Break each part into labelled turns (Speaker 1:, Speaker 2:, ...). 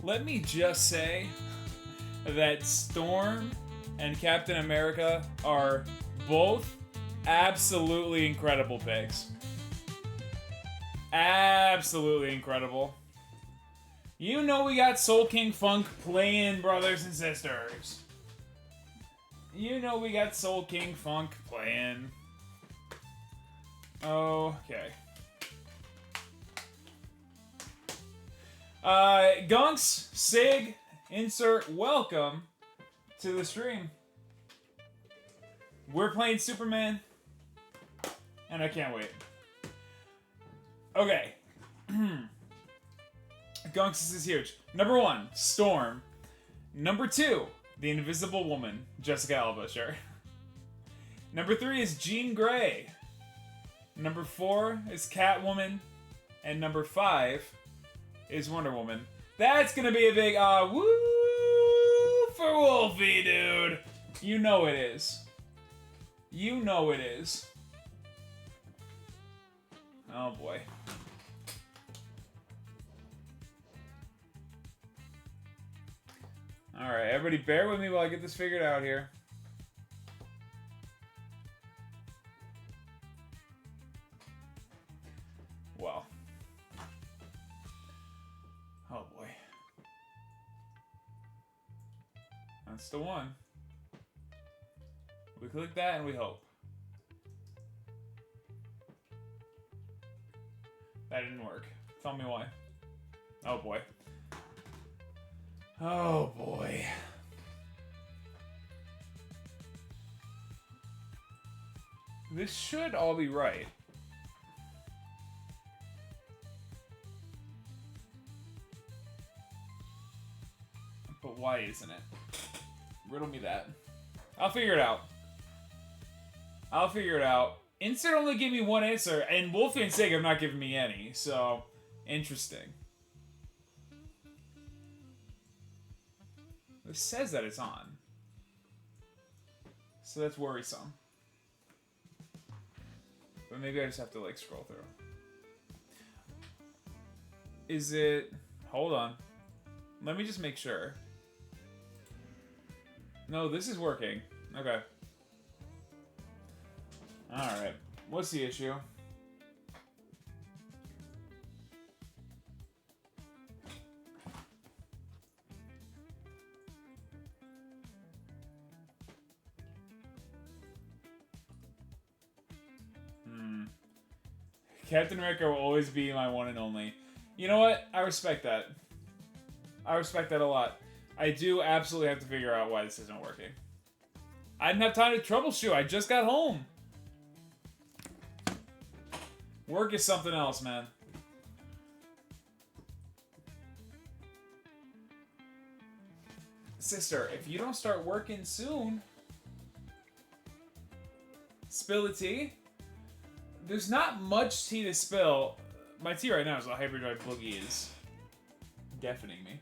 Speaker 1: Let me just say that Storm and Captain America are both absolutely incredible picks. Absolutely incredible. You know we got Soul King Funk playing, brothers and sisters. You know we got Soul King Funk playing. Okay. Gunks, Sig, insert, welcome to the stream. We're playing Superman, and I can't wait. Okay. Gunks, this is huge. Number 1, Storm. Number 2, the Invisible Woman, Jessica Alba, sure. Number 3 is Jean Grey. Number 4 is Catwoman. And number 5 is Wonder Woman. That's gonna be a big, woo for Wolfie, dude. You know it is. You know it is. Oh boy. Alright, everybody bear with me while I get this figured out here. Well. Oh boy. That's the one. We click that and we hope. That didn't work. Tell me why. Oh boy. Oh boy. This should all be right. But why isn't it? Riddle me that. I'll figure it out. I'll figure it out. Insert only give me one answer, and Wolfie and Sig have not given me any, so interesting. This says that it's on. So that's worrisome. But maybe I just have to, like, scroll through. Is it... Hold on. Let me just make sure. No, this is working. Okay. Alright. What's the issue? Captain America will always be my one and only. You know what? I respect that. I respect that a lot. I do absolutely have to figure out why this isn't working. I didn't have time to troubleshoot. I just got home. Work is something else, man. Sister, if you don't start working soon... Spill the tea? There's not much tea to spill. My tea right now is a Hyperdrive Boogie is deafening me.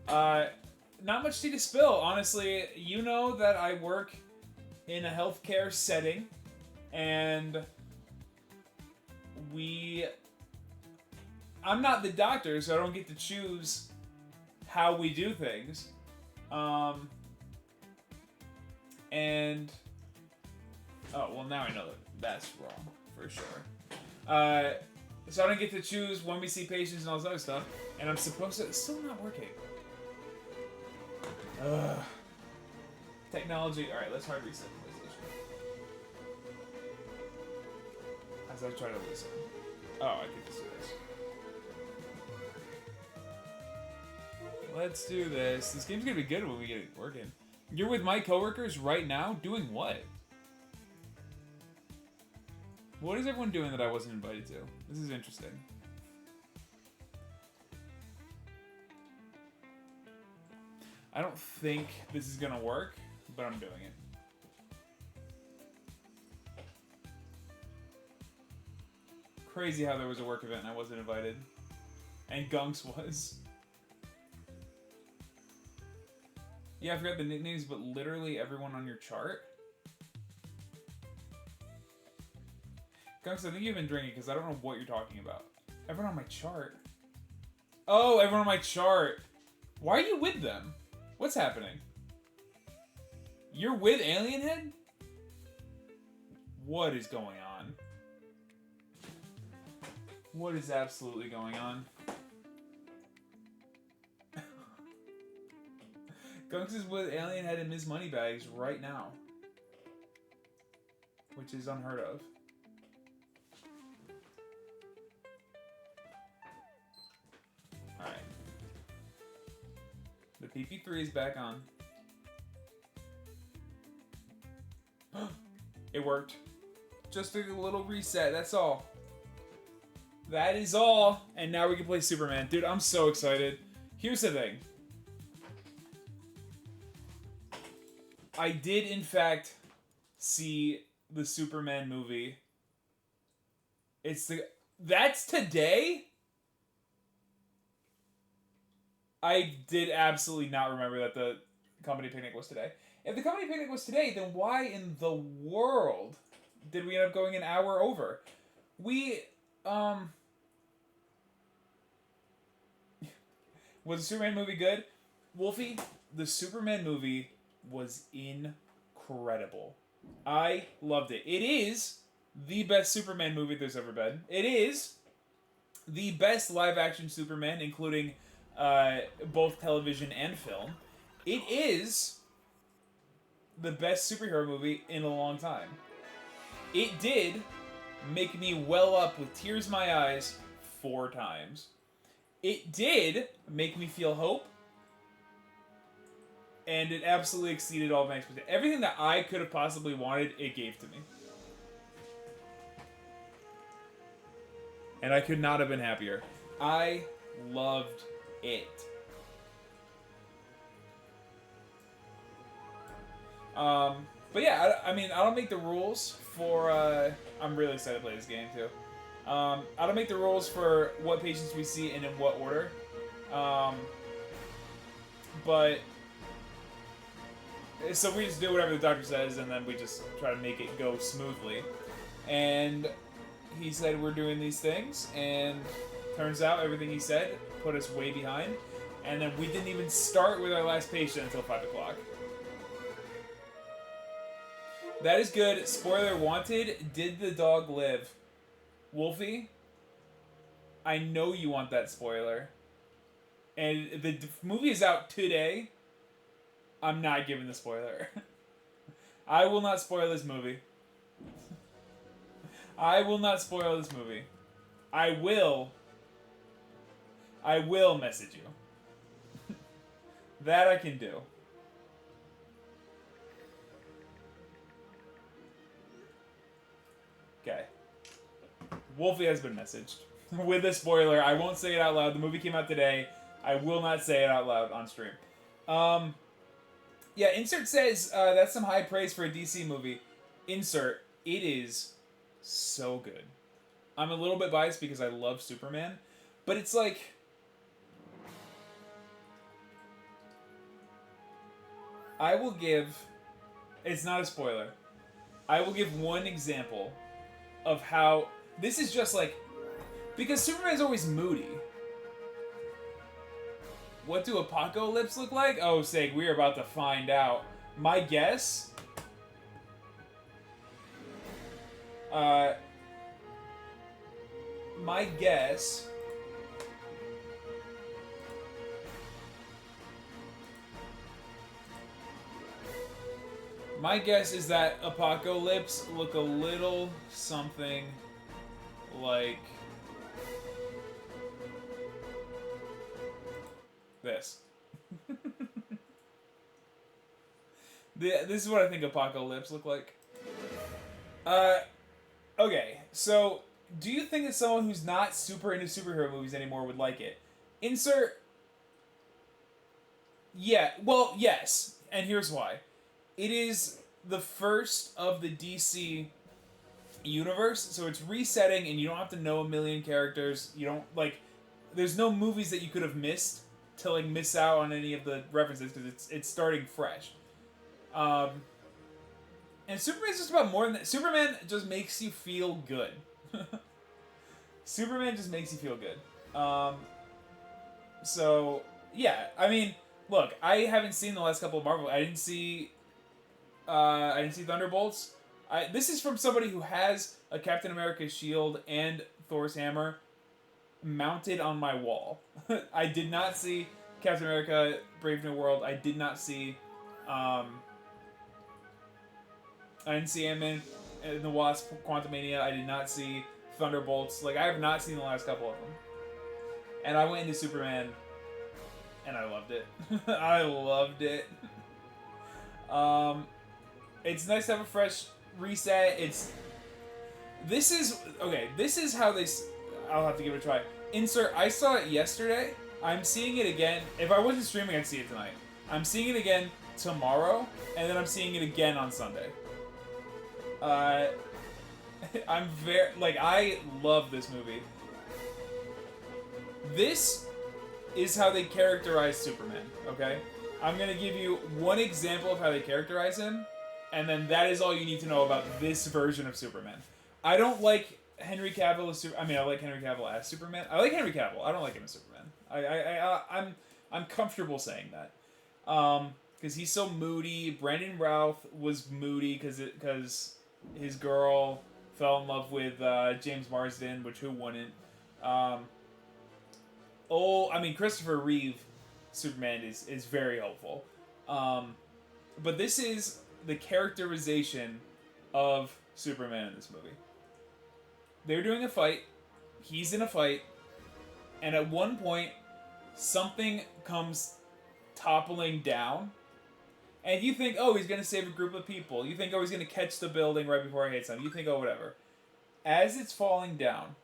Speaker 1: Not much tea to spill, honestly. You know that I work in a healthcare setting, and I'm not the doctor, so I don't get to choose how we do things. And... Oh, well now I know that that's wrong, for sure. So I don't get to choose when we see patients and all this other stuff, and I'm supposed to... It's still not working. Ugh. Technology... Alright, let's hard reset PlayStation. As I try to listen. Oh, I can just do this. Let's do this. This game's gonna be good when we get it working. You're with my coworkers right now? Doing what? What is everyone doing that I wasn't invited to? This is interesting. I don't think this is gonna work, but I'm doing it. Crazy how there was a work event and I wasn't invited. And Gunks was. Yeah, I forgot the nicknames, but literally everyone on your chart? Gunks, I think you've been drinking because I don't know what you're talking about. Everyone on my chart? Oh, everyone on my chart! Why are you with them? What's happening? You're with Alienhead? What is going on? What is absolutely going on? Gunks is with Alienhead and Ms. Moneybags right now. Which is unheard of. Alright. The PP3 is back on. It worked. Just a little reset, that's all. That is all. And now we can play Superman. Dude, I'm so excited. Here's the thing. I did, in fact, see the Superman movie. That's today? I did absolutely not remember that the company picnic was today. If the company picnic was today, then why in the world did we end up going an hour over? Was the Superman movie good? Wolfie, the Superman movie was incredible. I loved it. It is the best Superman movie there's ever been. It is the best live-action Superman, including both television and film. It is the best superhero movie in a long time. It did make me well up with tears in my eyes 4 times. It did make me feel hope. And it absolutely exceeded all my expectations. Everything that I could have possibly wanted, it gave to me. And I could not have been happier. I loved it. But yeah, I mean, I don't make the rules for, I'm really excited to play this game too. I don't make the rules for what patients we see and in what order. But, so we just do whatever the doctor says and then we just try to make it go smoothly. And he said we're doing these things, and turns out everything he said put us way behind. And then we didn't even start with our last patient until 5 o'clock. That is good. Spoiler wanted. Did the dog live? Wolfie, I know you want that spoiler. And the movie is out today. I'm not giving the spoiler. I will not spoil this movie. I will not spoil this movie. I will message you. That I can do. Okay. Wolfie has been messaged. With a spoiler. I won't say it out loud. The movie came out today. I will not say it out loud on stream. Yeah, Insert says, that's some high praise for a DC movie. Insert, it is so good. I'm a little bit biased because I love Superman, but it's like... I will give... It's not a spoiler. I will give one example of how... This is just like... Because Superman's always moody. What do apocalypse look like? Oh, sake, we're about to find out. My guess... My guess... My guess is that Apocalypse look a little something like this. This is what I think Apocalypse look like. Okay, so do you think that someone who's not super into superhero movies anymore would like it? Insert... Yeah, well, yes, and here's why. It is the first of the DC universe, so it's resetting, and you don't have to know a million characters. You don't, like, there's no movies that you could have missed to, like, miss out on any of the references, because it's starting fresh. And Superman's just about more than that. Superman just makes you feel good. Superman just makes you feel good. So, Yeah, I mean, look, I haven't seen the last couple of Marvel. I didn't see Thunderbolts. This is from somebody who has a Captain America shield and Thor's hammer mounted on my wall. I did not see Captain America: Brave New World. I did not see. I didn't see Ant-Man and the Wasp: Quantumania. I did not see Thunderbolts. Like, I have not seen the last couple of them. And I went into Superman, and I loved it. I loved it. It's nice to have a fresh reset. This is how they. I'll have to give it a try. Insert. I saw it yesterday. I'm seeing it again. If I wasn't streaming, I'd see it tonight. I'm seeing it again tomorrow, and then I'm seeing it again on Sunday. I'm very I love this movie. This is how they characterize Superman. Okay, I'm gonna give you one example of how they characterize him, and then that is all you need to know about this version of Superman. I don't like Henry Cavill as I like Henry Cavill as Superman. I like Henry Cavill. I don't like him as Superman. I'm comfortable saying that. Because he's so moody. Brandon Routh was moody because his girl fell in love with James Marsden, which who wouldn't? Christopher Reeve Superman is very helpful. But this is the characterization of Superman in this movie. They're doing a fight. He's in a fight. And at one point, something comes toppling down. And you think, oh, he's going to save a group of people. You think, oh, he's going to catch the building right before it hits him. You think, oh, whatever. As it's falling down,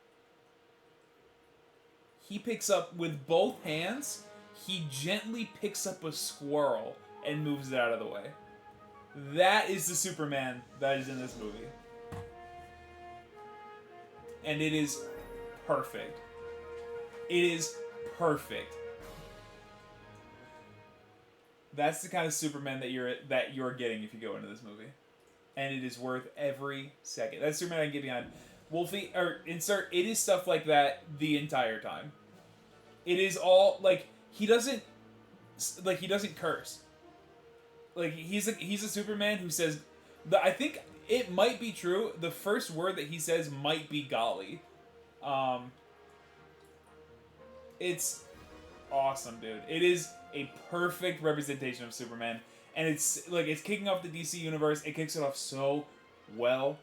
Speaker 1: he picks up, with both hands, he gently picks up a squirrel and moves it out of the way. That is the Superman that is in this movie. And it is perfect. It is perfect. That's the kind of Superman that you're getting if you go into this movie. And it is worth every second. That's Superman I can get behind. Wolfie, or insert, it is stuff like that the entire time. It is all, he doesn't curse. He's a Superman who says, I think it might be true, the first word that he says might be golly. It's awesome, dude. It is a perfect representation of Superman. And it's kicking off the DC universe. It kicks it off so well.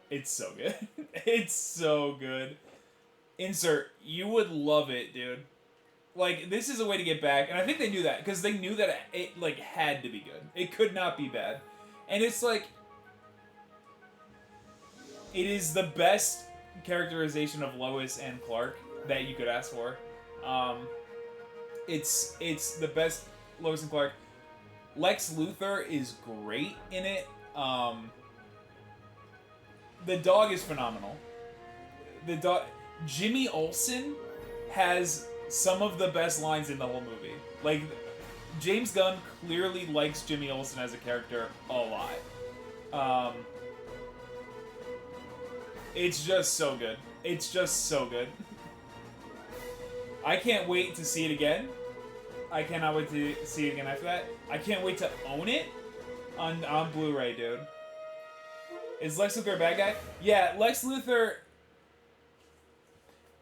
Speaker 1: It's so good. It's so good. Insert, you would love it, dude. This is a way to get back, and I think they knew that, because they knew that it had to be good. It could not be bad. And it's it is the best characterization of Lois and Clark that you could ask for. It's the best Lois and Clark. Lex Luthor is great in it. The dog is phenomenal. Jimmy Olsen has some of the best lines in the whole movie. James Gunn clearly likes Jimmy Olsen as a character a lot. It's just so good. It's just so good. I can't wait to see it again. I cannot wait to see it again after that. I can't wait to own it on Blu-ray, dude. Is Lex Luthor a bad guy? Yeah, Lex Luthor,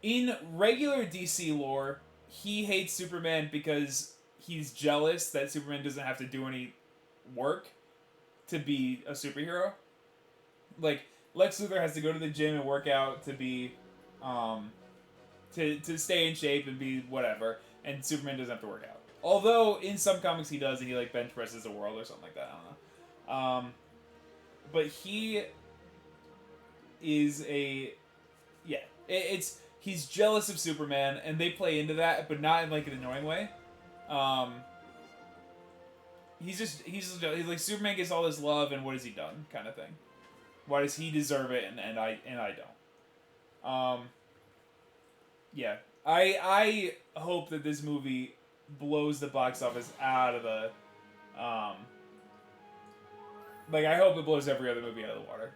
Speaker 1: in regular DC lore, he hates Superman because he's jealous that Superman doesn't have to do any work to be a superhero. Lex Luthor has to go to the gym and work out to be, to stay in shape and be whatever, and Superman doesn't have to work out. Although, in some comics he does, and he bench presses the world or something like that, I don't know. But he is he's jealous of Superman, and they play into that, but not in an annoying way. He's Superman gets all this love, and what has he done, kind of thing. Why does he deserve it, and I don't? Yeah, I hope that this movie blows the box office out of the, I hope it blows every other movie out of the water.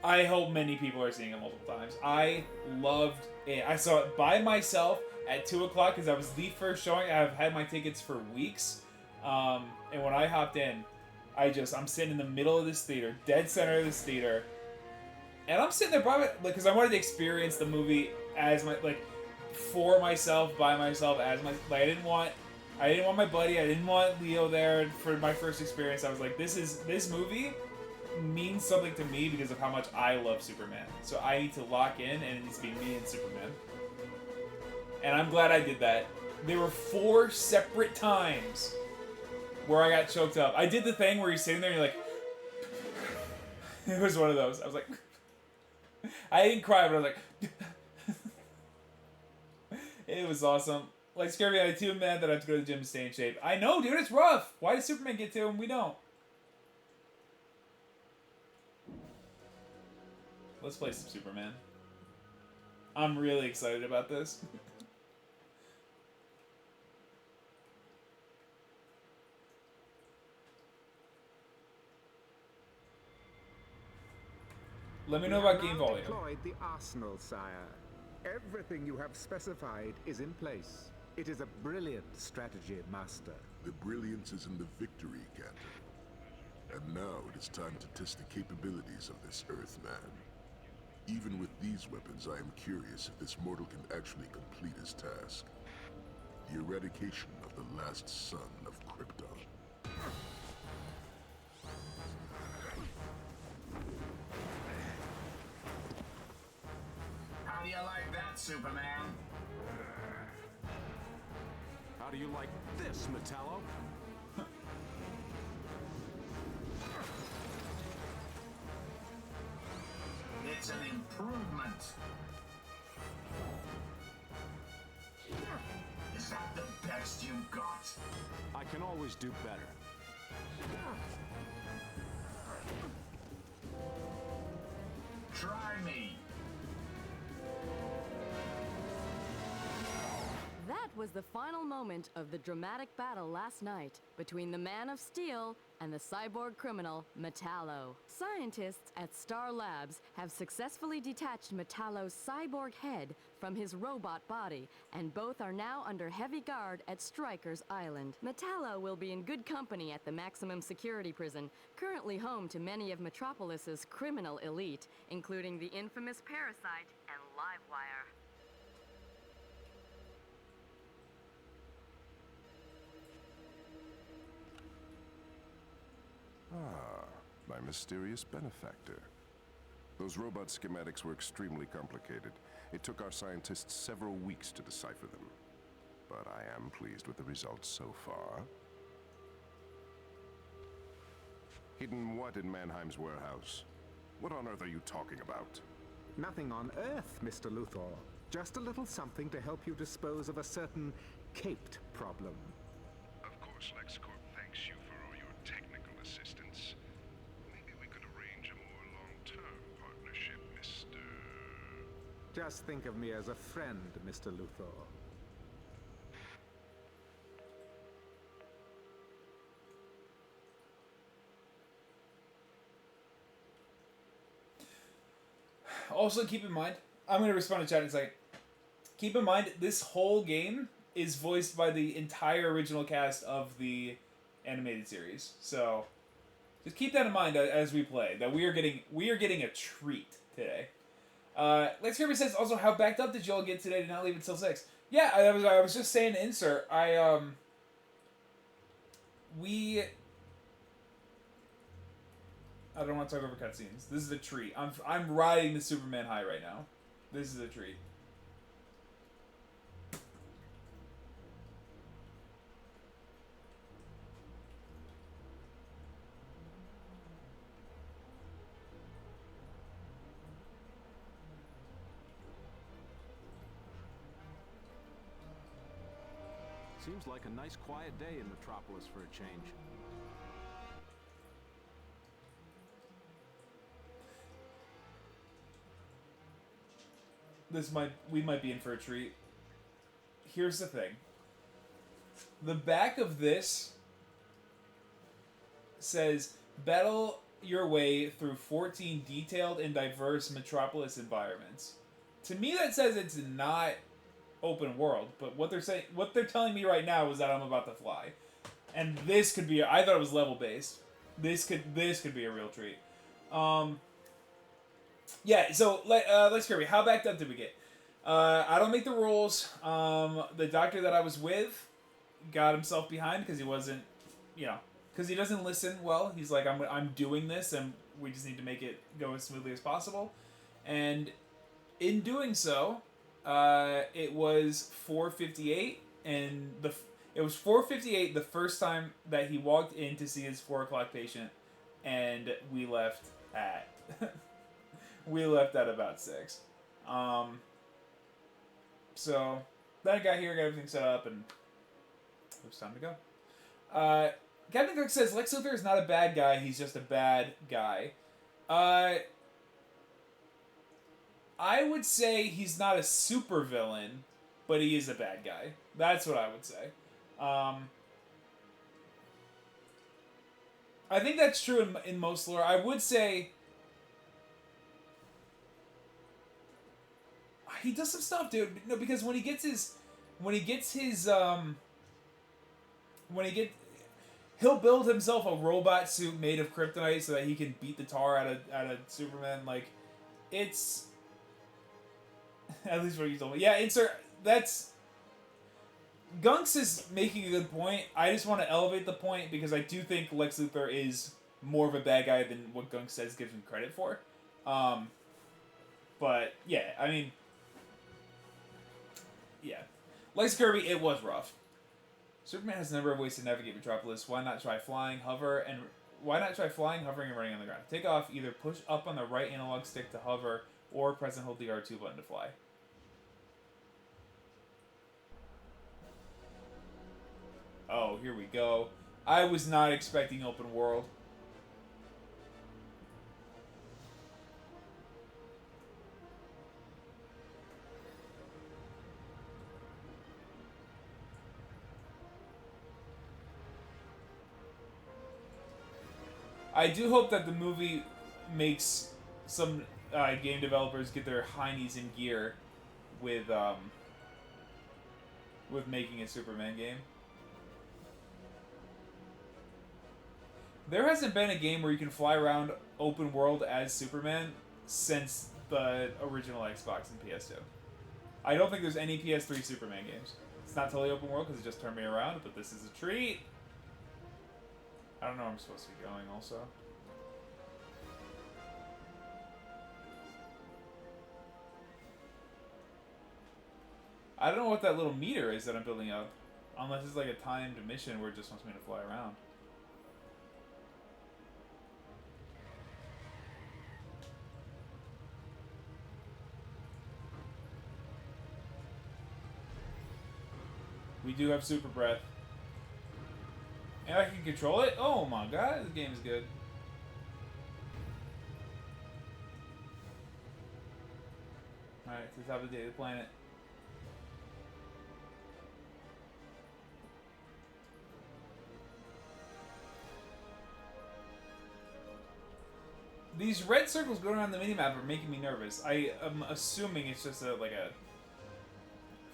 Speaker 1: I hope many people are seeing it multiple times. I loved it. I saw it by myself at 2 o'clock because I was the first showing. I've had my tickets for weeks. And when I hopped in, I'm sitting in the middle of this theater, dead center of this theater. And I'm sitting there because I wanted to experience the movie as for myself, by myself, as my, I didn't want my buddy, I didn't want Leo there for my first experience. I was like, this movie means something to me because of how much I love Superman. So I need to lock in, and it needs to be me and Superman. And I'm glad I did that. There were 4 separate times where I got choked up. I did the thing where you're sitting there and you're like... It was one of those. I was like... I didn't cry, but I was like... It was awesome. Like, scared me out of too mad that I have to go to the gym and stay in shape. I know, dude, it's rough. Why does Superman get to him? We don't. Let's play some Superman. I'm really excited about this. Let me know about game volume.
Speaker 2: Deployed the arsenal, sire. Everything you have specified is in place. It is a brilliant strategy, Master.
Speaker 3: The brilliance is in the victory, Cantor. And now it is time to test the capabilities of this Earthman. Even with these weapons, I am curious if this mortal can actually complete his task. The eradication of the last son of Krypton.
Speaker 4: How do you like that, Superman?
Speaker 5: How do you like this, Metallo?
Speaker 4: It's an improvement. Is that the best you got?
Speaker 5: I can always do better.
Speaker 4: Try me.
Speaker 6: That was the final moment of the dramatic battle last night between the Man of Steel and the cyborg criminal Metallo. Scientists at Star Labs have successfully detached Metallo's cyborg head from his robot body, and both are now under heavy guard at Stryker's Island. Metallo will be in good company at the maximum security prison, currently home to many of Metropolis's criminal elite, including the infamous Parasite and Livewire.
Speaker 7: Ah, my mysterious benefactor. Those robot schematics were extremely complicated. It took our scientists several weeks to decipher them. But I am pleased with the results so far. Hidden what in Mannheim's warehouse? What on earth are you talking about?
Speaker 2: Nothing on Earth, Mr. Luthor. Just a little something to help you dispose of a certain caped problem.
Speaker 7: Of course, LexCorp thanks you for all your technical assistance. Maybe we could arrange a more long-term partnership, Mr.
Speaker 2: Just think of me as a friend, Mr. Luthor.
Speaker 1: Also, keep in mind, I'm going to respond to chat in a second. Keep in mind, this whole game is voiced by the entire original cast of the animated series. So, just keep that in mind as we play. That we are getting a treat today. Lex Kirby says also, how backed up did y'all get today to not leave until 6? Yeah, I was just saying to insert. I don't want to talk over cutscenes. This is a treat. I'm riding the Superman high right now. This is a treat.
Speaker 5: Seems like a nice quiet day in Metropolis for a change.
Speaker 1: We might be in for a treat. Here's the thing. The back of this says Battle your way through 14 detailed and diverse Metropolis environments. To me, that says it's not open world, but what they're telling me right now is that I'm about to fly, and this could be. I thought it was level based. This could be a real treat. Yeah. So let's Kirby. How backed up did we get? I don't make the rules. The doctor that I was with got himself behind because he wasn't, because he doesn't listen well. He's like, I'm doing this, and we just need to make it go as smoothly as possible. And in doing so, it was 4:58, and it was 4:58 the first time that he walked in to see his 4 o'clock patient, and we left at about 6. So then I got here, got everything set up, and it was time to go. Captain Cook says Lex Luthor is not a bad guy, he's just a bad guy. I would say he's not a supervillain, but he is a bad guy. That's what I would say. I think that's true in most lore. I would say he does some stuff, dude. No, because when he gets he'll build himself a robot suit made of kryptonite so that he can beat the tar out of Superman. Like, it's at least what you told me. Yeah, that's Gunks is making a good point. I just want to elevate the point because I do think Lex Luthor is more of a bad guy than what Gunks says gives him credit for. But yeah, I mean, yeah, Lex Kirby, it was rough. Superman has a number of ways to navigate Metropolis. Why not try flying, hovering, and running on the ground? Take off. Either push up on the right analog stick to hover, or press and hold the R2 button to fly. Oh, here we go. I was not expecting open world. I do hope that the movie makes some game developers get their heinies in gear with making a Superman game. There hasn't been a game where you can fly around open world as Superman since the original Xbox and PS2. I don't think there's any PS3 Superman games. It's not totally open world because it just turned me around, but this is a treat. I don't know where I'm supposed to be going also. I don't know what that little meter is that I'm building up. Unless it's like a timed mission where it just wants me to fly around. We do have Super Breath. And I can control it? Oh my god, this game is good. Alright, to the top of the day of the planet. These red circles going around the minimap are making me nervous. I am assuming it's just like a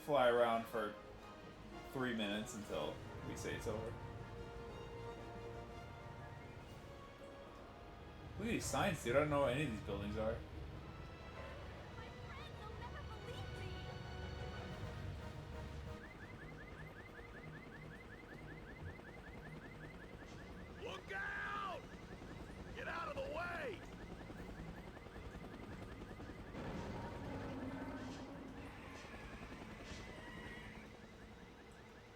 Speaker 1: fly around for 3 minutes until we say it's over. Look at these signs, dude. I don't know what any of these buildings are.
Speaker 8: Look out! Get out of the way!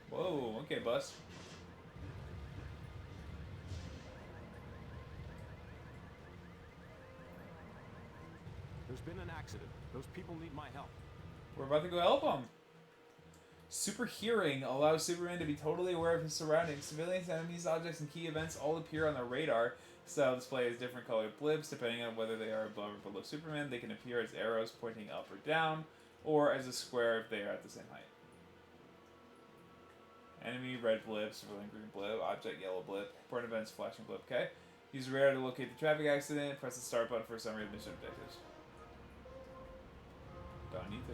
Speaker 1: Whoa, okay, bus.
Speaker 5: There's been an accident. Those people need my help.
Speaker 1: We're about to go help them. Super Hearing allows Superman to be totally aware of his surroundings. Civilians, enemies, objects, and key events all appear on the radar. Style display has different colored blips depending on whether they are above or below Superman. They can appear as arrows pointing up or down, or as a square if they are at the same height. Enemy, red blip, civilian, green blip, object, yellow blip, important events, flashing blip, okay? Use radar to locate the traffic accident. Press the start button for a summary of mission objectives. Don't need to.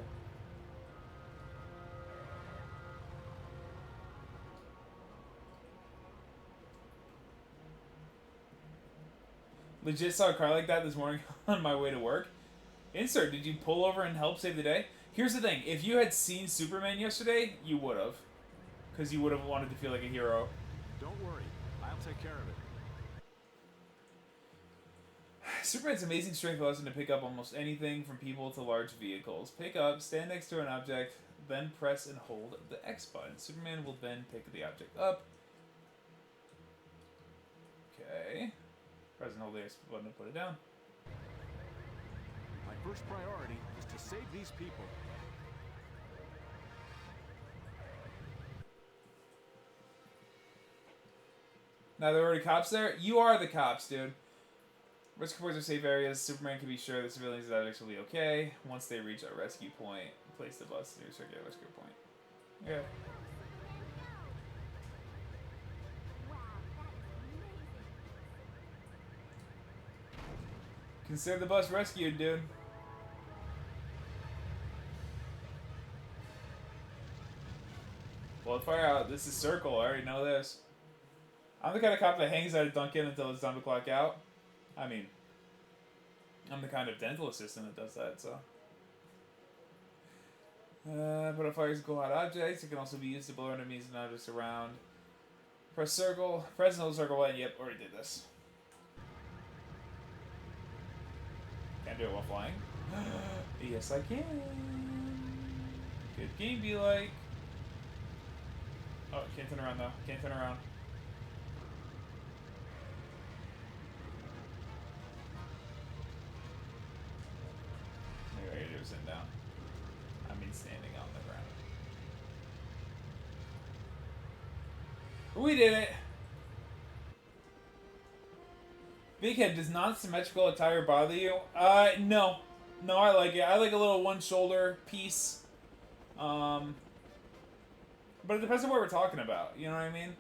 Speaker 1: Legit saw a car like that this morning on my way to work. Insert, did you pull over and help save the day? Here's the thing. If you had seen Superman yesterday, you would have. Because you would have wanted to feel like a hero.
Speaker 5: Don't worry, I'll take care of it.
Speaker 1: Superman's amazing strength allows him to pick up almost anything from people to large vehicles. Pick up, stand next to an object, then press and hold the X button. Superman will then pick the object up. Okay. Press and hold the X button to put it down.
Speaker 5: My first priority is to save these people.
Speaker 1: Now there are already cops there? You are the cops, dude. Risk reports are safe areas. Superman can be sure the civilians and objects will be okay. Once they reach a rescue point, place the bus near a circular rescue point. Yeah. Consider the bus rescued, dude. Blood fire out. This is Circle. I already know this. I'm the kind of cop that hangs out at Dunkin' until it's time to clock out. I mean, I'm the kind of dental assistant that does that, so. Put out fires go out objects. It can also be used to blow enemies and objects around. Press circle. Press and hold circle button. Yep, already did this. Can't do it while flying. Yes, I can. Good game be like. Oh, can't turn around though. Can't turn around. Maybe I gotta do is sitting down. I mean standing on the ground. We did it! Big head, does non-symmetrical attire bother you? No. No, I like it. I like a little one shoulder piece. But it depends on what we're talking about. You know what I mean?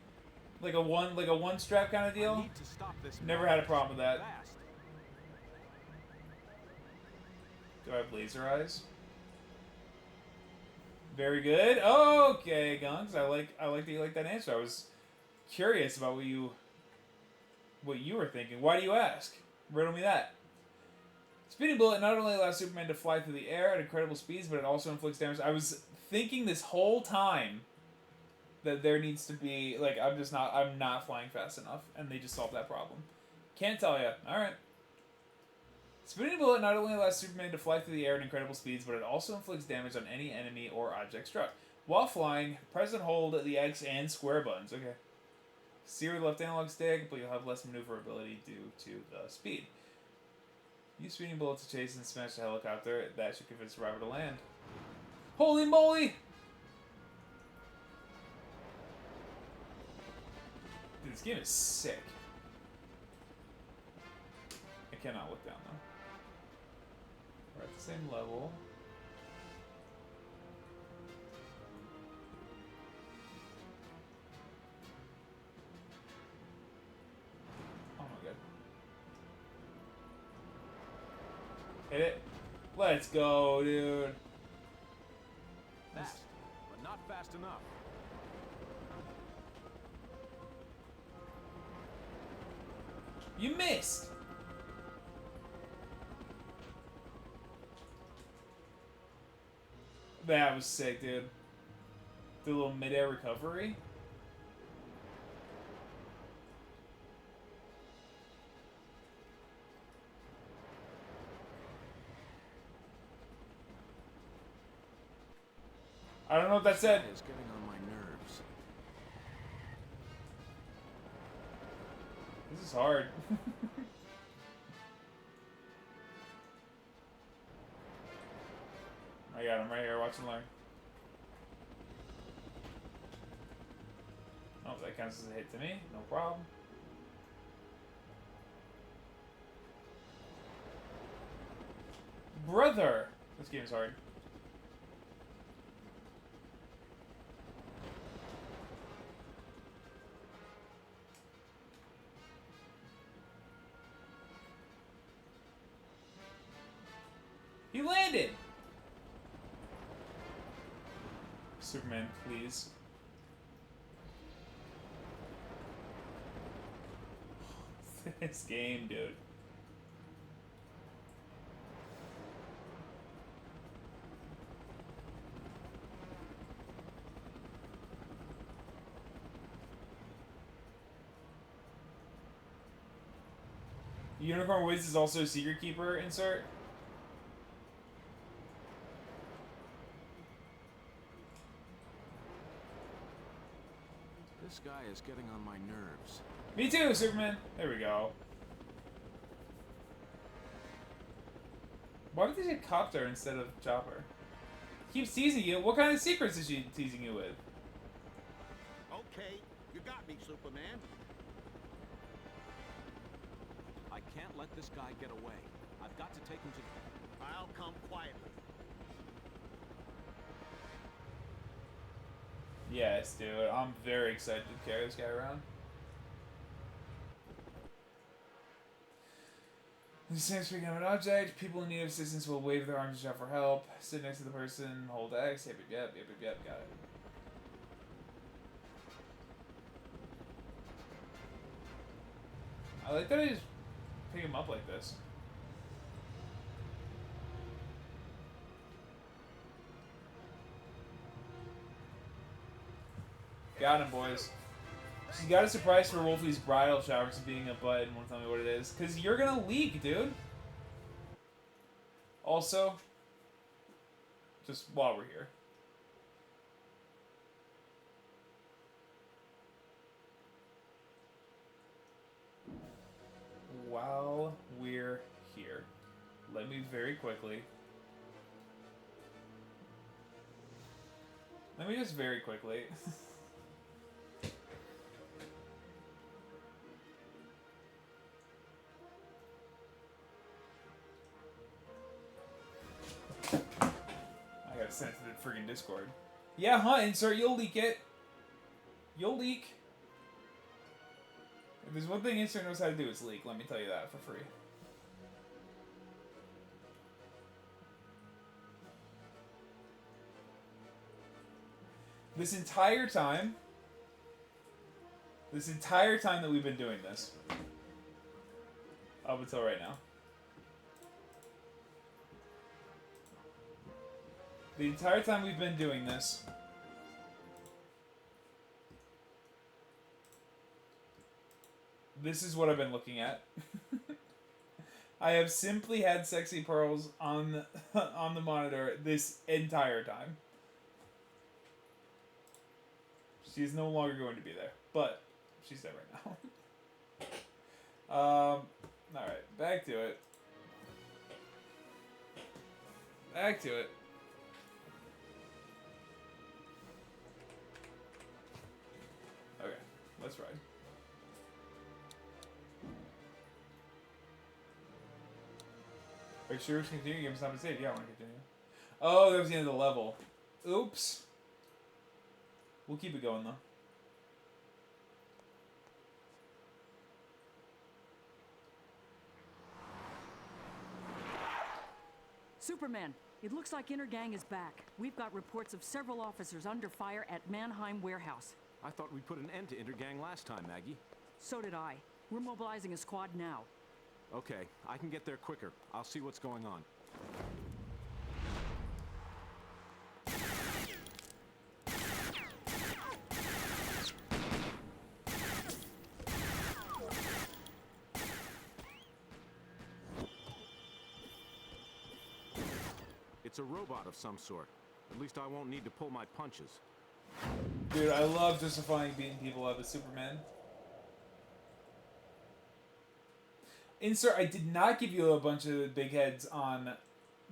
Speaker 1: Like a one strap kind of
Speaker 5: I
Speaker 1: deal.
Speaker 5: need to stop this
Speaker 1: Never had a problem with that.
Speaker 5: fast.
Speaker 1: Do I have laser eyes? Very good. Okay, Gunks. I like that you like that answer. I was curious about what you were thinking. Why do you ask? Riddle me that. Speeding bullet not only allows Superman to fly through the air at incredible speeds, but it also inflicts damage. I was thinking this whole time that there needs to be, like, I'm not flying fast enough, and they just solved that problem. Can't tell ya. Alright. Spinning bullet not only allows Superman to fly through the air at incredible speeds, but it also inflicts damage on any enemy or object struck. While flying, press and hold the X and square buttons. Okay. Steer with left analog stick, but you'll have less maneuverability due to the speed. Use speeding bullet to chase and smash the helicopter. That should convince the robber to land. Holy moly! Dude, this game is sick. I cannot look down though. We're at the same level. Oh my god. Hit it. Let's go, dude.
Speaker 5: Fast, but not fast enough.
Speaker 1: You missed! That was sick, dude. The little mid-air recovery. I don't know what that said.
Speaker 5: It's getting on my nerves.
Speaker 1: This is hard. I got him right here. Watch and learn. Oh, that counts as a hit to me. No problem. Brother! This game is hard. Superman, please. This game, dude. Unicorn Wiz is also a Secret Keeper insert.
Speaker 5: This guy is getting on my nerves.
Speaker 1: Me too, Superman. There we go. Why would they say Copter instead of Chopper? Keeps teasing you. What kind of secrets is she teasing you with?
Speaker 8: Okay, you got me, Superman.
Speaker 5: I can't let this guy get away. I've got to take him to...
Speaker 8: I'll come quietly.
Speaker 1: Yes, dude. I'm very excited to carry this guy around. Speaking of an object, people in need of assistance will wave their arms and shout for help. Sit next to the person, hold X. Yep, got it. I like that I just pick him up like this. Got him, boys. She's got a surprise for Wolfie's bridal shower for being a butt and won't tell me what it is. Because you're going to leak, dude. Also, just while we're here. While we're here, let me very quickly. Let me just very quickly. I gotta send it to the friggin' Discord. Yeah, huh, insert, you'll leak it. You'll leak. If there's one thing Insert knows how to do, it's leak. Let me tell you that for free. This entire time that we've been doing this, up until right now, the entire time we've been doing this, this is what I've been looking at. I have simply had Sexy Pearls on the monitor this entire time. She's no longer going to be there, but she's there right now. Alright, back to it. Back to it. Okay, let's ride. Are you sure it's continuing? Give me something to save. Yeah, I want to continue. Oh, that was the end of the level. Oops. We'll keep it going, though.
Speaker 9: Superman, it looks like Intergang is back. We've got reports of several officers under fire at Mannheim Warehouse.
Speaker 5: I thought we put an end to Intergang last time, Maggie.
Speaker 9: So did I. We're mobilizing a squad now.
Speaker 5: Okay, I can get there quicker. I'll see what's going on. It's a robot of some sort. At least I won't need to pull my punches.
Speaker 1: Dude, I love justifying beating people up as Superman. Insert, I did not give you a bunch of big heads on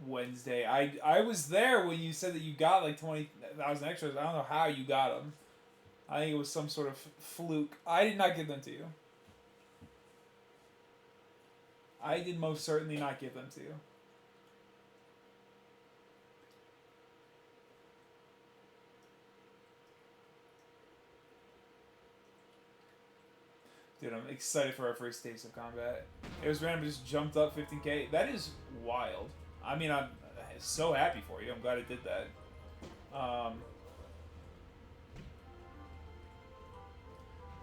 Speaker 1: Wednesday. I was there when you said that you got like 20,000 extras. I don't know how you got them. I think it was some sort of fluke. I did not give them to you. I did most certainly not give them to you. Dude, I'm excited for our first taste of combat. It was random, just jumped up 15k. That is wild. I mean, I'm so happy for you. I'm glad it did that.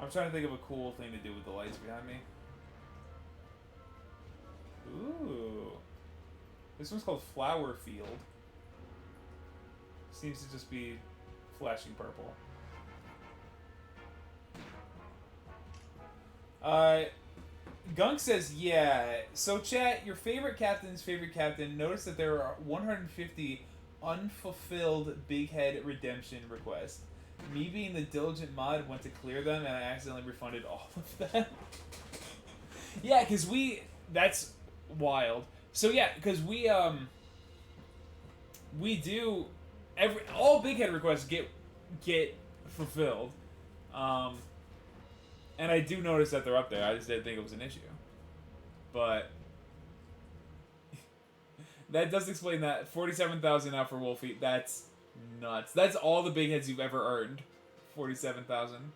Speaker 1: I'm trying to think of a cool thing to do with the lights behind me. Ooh. This one's called Flower Field. Seems to just be flashing purple. Gunk says, yeah. So, chat, your favorite captain's favorite captain. Notice that there are 150 unfulfilled Big Head redemption requests. Me being the diligent mod went to clear them, and I accidentally refunded all of them. Yeah, because that's wild. So yeah, because we do all Big Head requests get fulfilled, and I do notice that they're up there. I just didn't think it was an issue, but that does explain that 47,000 now for Wolfie. That's nuts. That's all the Big Heads you've ever earned. 47,000.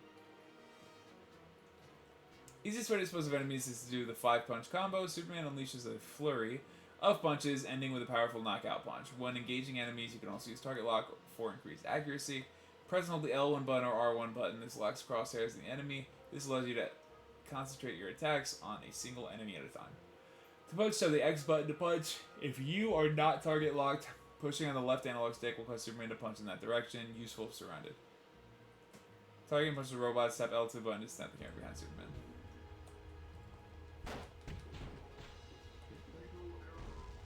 Speaker 1: Easiest way to dispose of enemies is to do the 5-punch combo. Superman unleashes a flurry of punches, ending with a powerful knockout punch. When engaging enemies, you can also use target lock for increased accuracy. Press and hold the L1 button or R1 button. This locks crosshairs in the enemy. This allows you to concentrate your attacks on a single enemy at a time. To punch, tap the X button to punch. If you are not target locked, pushing on the left analog stick will cause Superman to punch in that direction. Useful if surrounded. Targeting punches robots, tap L2 button to snap the camera behind Superman.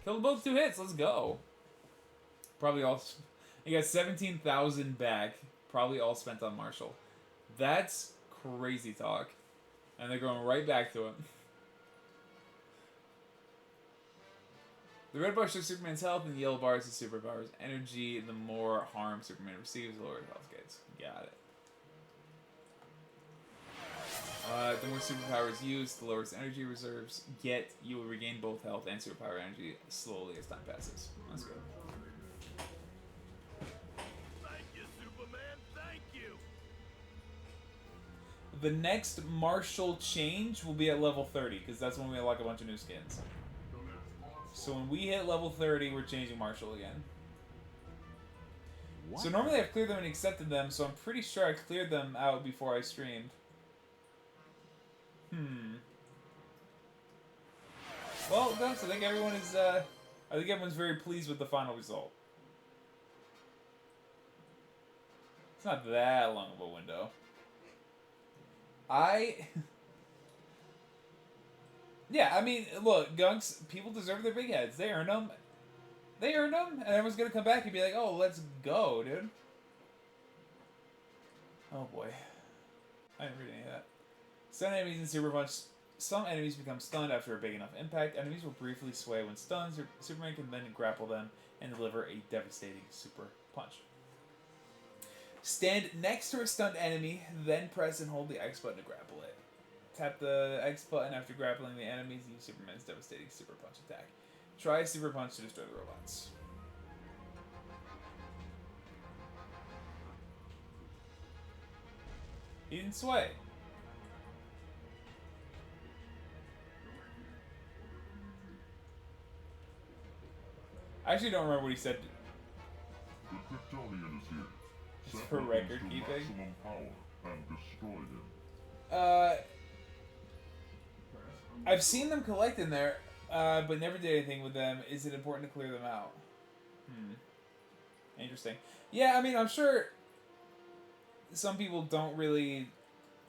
Speaker 1: Kill them both 2 hits. Let's go. Probably all. You got 17,000 back. Probably all spent on Marshall. That's crazy talk. And they're going right back to it. The red bar shows Superman's health, and the yellow bar is his superpower's energy. The more harm Superman receives, the lower his health gets. Got it. The more superpowers used, the lower his energy reserves get. You will regain both health and superpower energy slowly as time passes. That's good.
Speaker 8: Thank you, Superman. Thank you.
Speaker 1: The next Marshall change will be at level 30, because that's when we unlock a bunch of new skins. So when we hit level 30, we're changing Marshall again. What? So normally I've cleared them and accepted them, so I'm pretty sure I cleared them out before I streamed. Well, Gunks, I think everyone's very pleased with the final result. It's not that long of a window. Yeah, I mean, look, Gunks, people deserve their big heads. They earn them. They earned them, and everyone's gonna come back and be like, oh, let's go, dude. Oh boy. I didn't read any of that. Stun enemies in Super Punch. Some enemies become stunned after a big enough impact. Enemies will briefly sway when stunned. Superman can then grapple them and deliver a devastating super punch. Stand next to a stunned enemy, then press and hold the X button to grapple it. Tap the X button after grappling the enemies and use Superman's devastating super punch attack. Try super punch to destroy the robots. He didn't sway. I actually don't remember what he said.
Speaker 10: The Kryptonian is here.
Speaker 1: It's for record keeping.
Speaker 10: Maximum power and destroy him.
Speaker 1: I've seen them collect in there, but never did anything with them. Is it important to clear them out? Interesting. Yeah, I mean, I'm sure some people don't really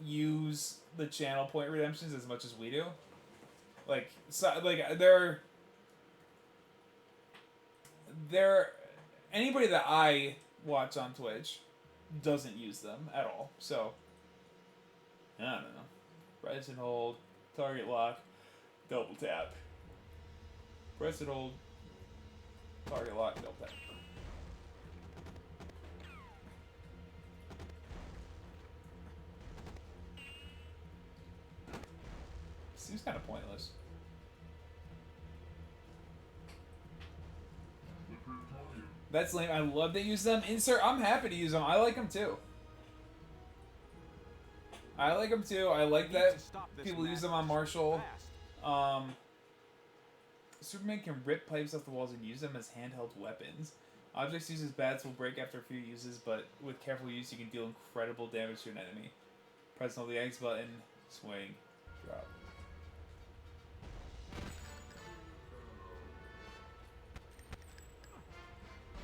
Speaker 1: use the channel point redemptions as much as we do. Like, anybody that I watch on Twitch doesn't use them at all. So, I don't know. Press and hold, target lock, double tap. Press and hold, target lock, double tap. Seems kind of pointless. That's lame. I love to use them. Insert. I'm happy to use them. I like them too. I like them too. I like that people use them on Marshall. Superman can rip pipes off the walls and use them as handheld weapons. Objects used as bats will break after a few uses, but with careful use, you can deal incredible damage to an enemy. Press on the X button, swing, drop.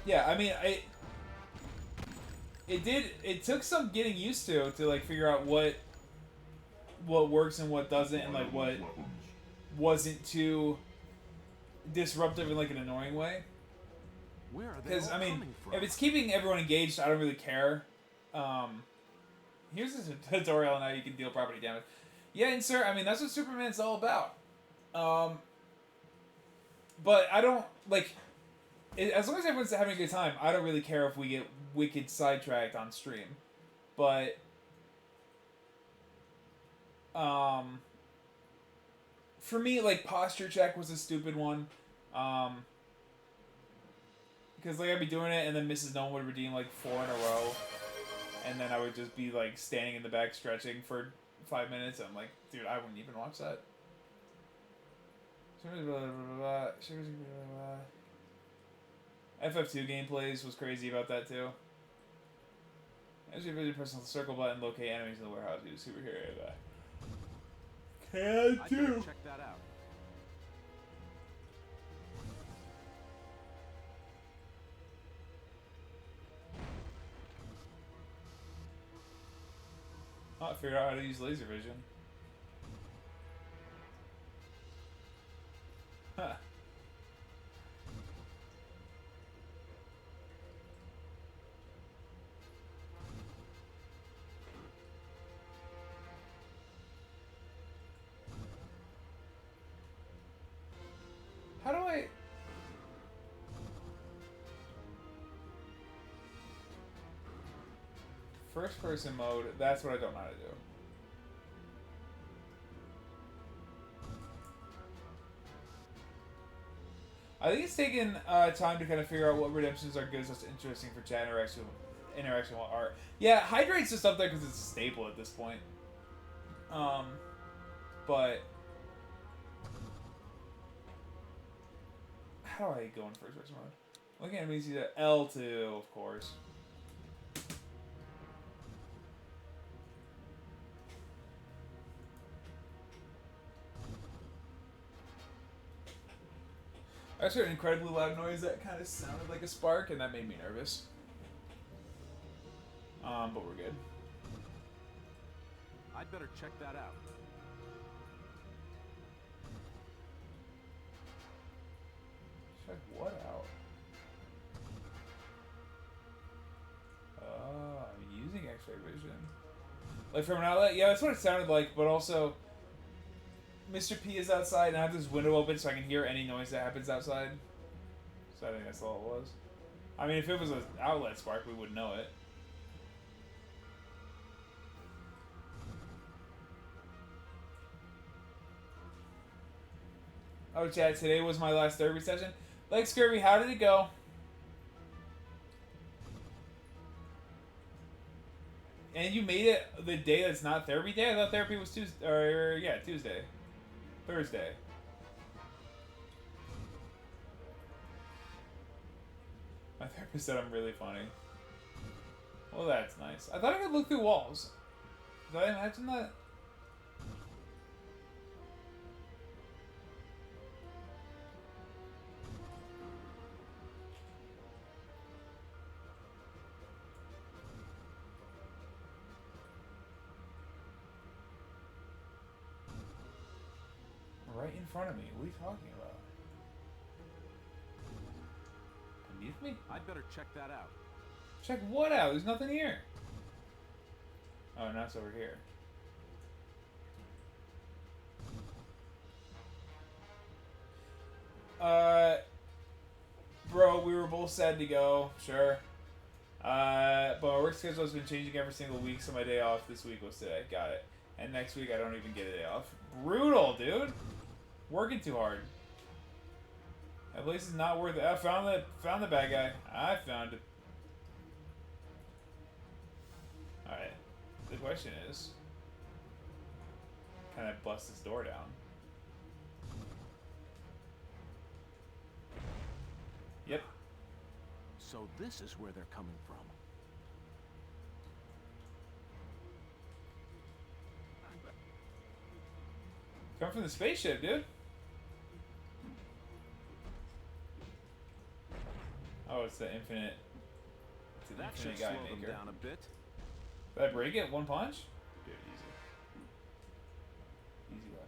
Speaker 1: Yeah, I mean, it took some getting used to like figure out what works and what doesn't, and like what wasn't too disruptive in like an annoying way.
Speaker 5: Where are they
Speaker 1: Because
Speaker 5: all
Speaker 1: I mean,
Speaker 5: coming from?
Speaker 1: if it's keeping everyone engaged, I don't really care. Here's a tutorial on how you can deal property damage. Yeah, and sir, I mean that's what Superman's all about. But I don't like. As long as everyone's having a good time, I don't really care if we get wicked sidetracked on stream. But for me, like posture check was a stupid one. Because like I'd be doing it, and then Mrs. Nolan would redeem like 4 in a row, and then I would just be like standing in the back stretching for 5 minutes. And I'm like, dude, I wouldn't even watch that. FF2 gameplays was crazy about that too. As you visit, press the circle button, locate enemies in the warehouse. Use superhero. Can
Speaker 5: I
Speaker 1: do.
Speaker 5: better check that out.
Speaker 1: I figured out how to use laser vision. Huh. How do I... First person mode, that's what I don't know how to do. I think it's taken time to kind of figure out what redemptions are good, so it's interesting for chat interaction with art. Yeah, Hydrate's just up there because it's a staple at this point. But how do I go in first person mode? Looking at enemies, use L2, of course. I heard an incredibly loud noise that kind of sounded like a spark, and that made me nervous. But we're good.
Speaker 5: I'd better check that out.
Speaker 1: Check what out? Oh, I'm using X-ray vision. Like from an outlet? Yeah, that's what it sounded like, but also Mr. P is outside, and I have this window open so I can hear any noise that happens outside. So I think that's all it was. I mean, if it was an outlet spark, we would know it. Oh, chat, today was my last therapy session. Like, Scurvy, how did it go? And you made it the day that's not therapy day? I thought therapy was Tuesday. Or, yeah, Tuesday. Thursday. My therapist said I'm really funny. Well, that's nice. I thought I could look through walls. Did I imagine that? Right in front of me. What are you talking about? Beneath me?
Speaker 5: I'd better check that out.
Speaker 1: Check what out? There's nothing here. Oh, now it's over here. Bro, we were both sad to go. Sure. But my work schedule has been changing every single week, so my day off this week was today. Got it. And next week I don't even get a day off. Brutal, dude. Working too hard. That place is not worth it. I found the bad guy. I found it. Alright. The question is, can I bust this door down? Yep.
Speaker 5: So this is where they're coming from.
Speaker 1: Come from the spaceship, dude. Oh, it's the infinite. It's an
Speaker 5: That should
Speaker 1: infinite
Speaker 5: slow
Speaker 1: guy
Speaker 5: them
Speaker 1: maker.
Speaker 5: down a bit.
Speaker 1: Did I break it? One punch? Dude, easy. Easy way.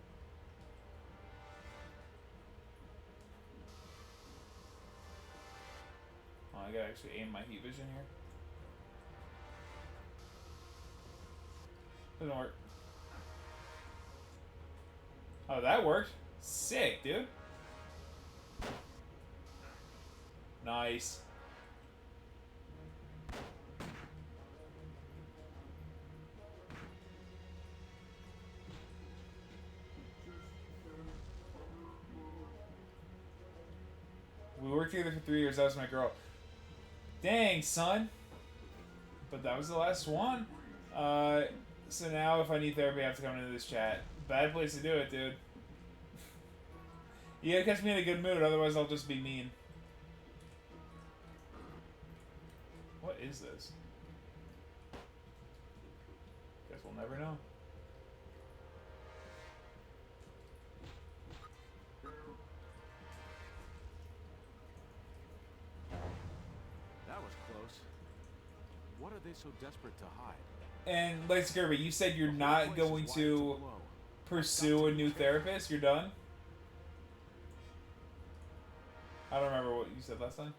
Speaker 1: Oh, I gotta actually aim my heat vision here. Doesn't work. Oh, that worked. Sick, dude. Nice. We worked together for 3 years. That was my girl. Dang, son. But that was the last one. So now if I need therapy, I have to come into this chat. Bad place to do it, dude. You gotta catch me in a good mood, otherwise I'll just be mean. What is this? Guess we'll never know.
Speaker 5: That was close. What are they so desperate to hide?
Speaker 1: And Lacey Kirby, you said you're not going to pursue a new therapist? You're done? I don't remember what you said last time.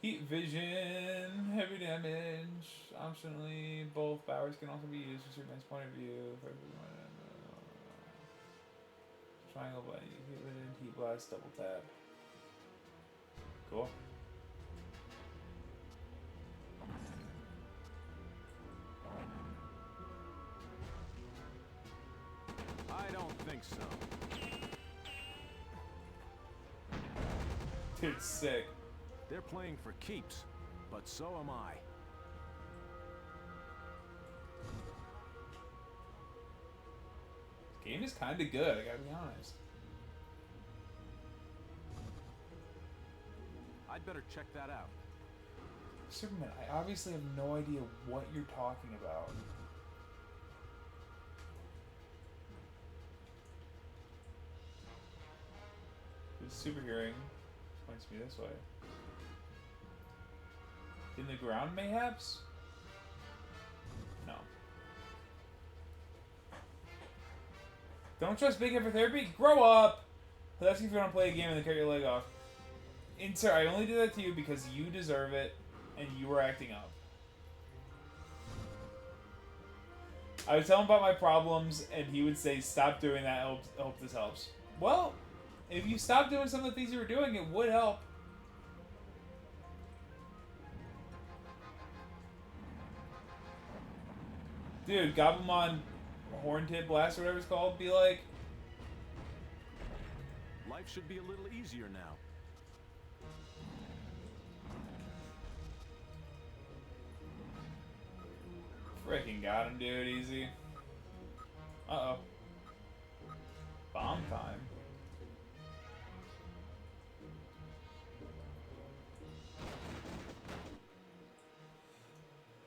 Speaker 1: Heat vision, heavy damage, optionally, both powers can also be used from Superman's point of view. Triangle button, heat vision, heat blast, double tap. Cool.
Speaker 5: I don't think so.
Speaker 1: Dude, sick.
Speaker 5: They're playing for keeps, but so am I.
Speaker 1: This game is kind of good, I gotta be honest.
Speaker 5: I'd better check that out.
Speaker 1: Superman, I obviously have no idea what you're talking about. The super hearing points me this way. In the ground, mayhaps? No. Don't trust Big Head for therapy? Grow up! That's if you want to play a game and then cut your leg off. Sir, I only did that to you because you deserve it and you were acting up. I would tell him about my problems and he would say, stop doing that, I hope this helps. Well, if you stop doing some of the things you were doing, it would help. Dude, Gobblemon Horn Tip Blast or whatever it's called, be like...
Speaker 5: Life should be a little easier now.
Speaker 1: Freaking got him, dude, easy. Uh-oh. Bomb time.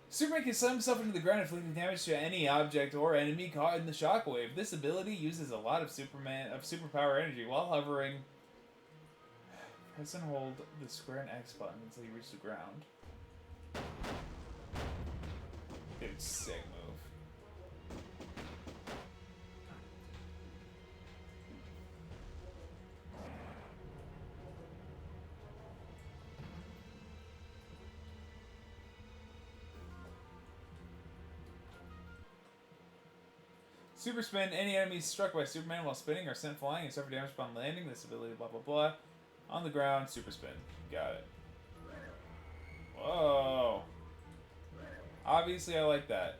Speaker 1: Superman can slam himself into the ground, inflicting damage to any object or enemy caught in the shockwave. This ability uses a lot of superpower energy while hovering. Press and hold the square and X buttons until you reach the ground. Dude, sick move. Super spin. Any enemies struck by Superman while spinning are sent flying and suffer damage upon landing. This ability, blah blah blah. On the ground, super spin. Got it. Whoa. Obviously, I like that.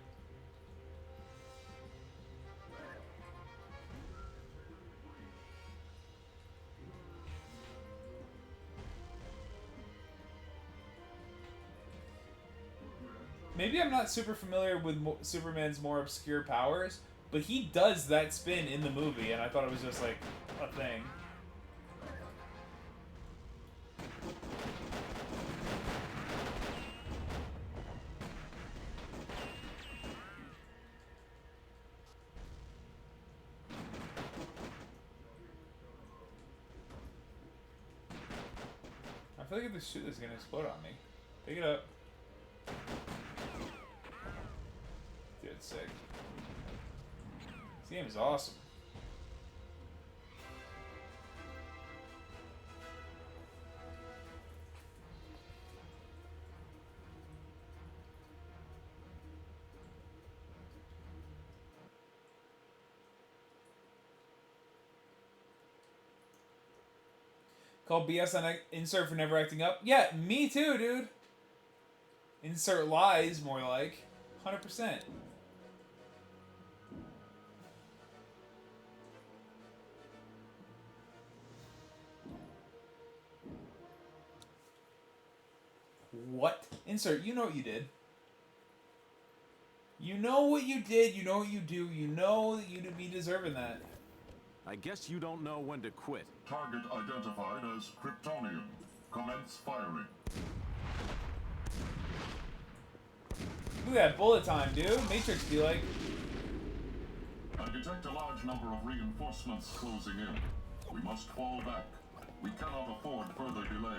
Speaker 1: Maybe I'm not super familiar with Superman's more obscure powers, but he does that spin in the movie, and I thought it was just like a thing. feel like if this shit is gonna explode on me. Pick it up. Dude, it's sick. This game is awesome. Call BS on insert for never acting up. Yeah, me too, dude. Insert lies, more like. 100%. What? Insert, you know what you did. You know what you did, you know what you do, you know that you'd be deserving that.
Speaker 5: I guess you don't know when to quit.
Speaker 10: Target identified as Kryptonian. Commence firing.
Speaker 1: Look at that bullet time, dude. Matrix be like.
Speaker 10: I detect a large number of reinforcements closing in. We must fall back. We cannot afford further delay.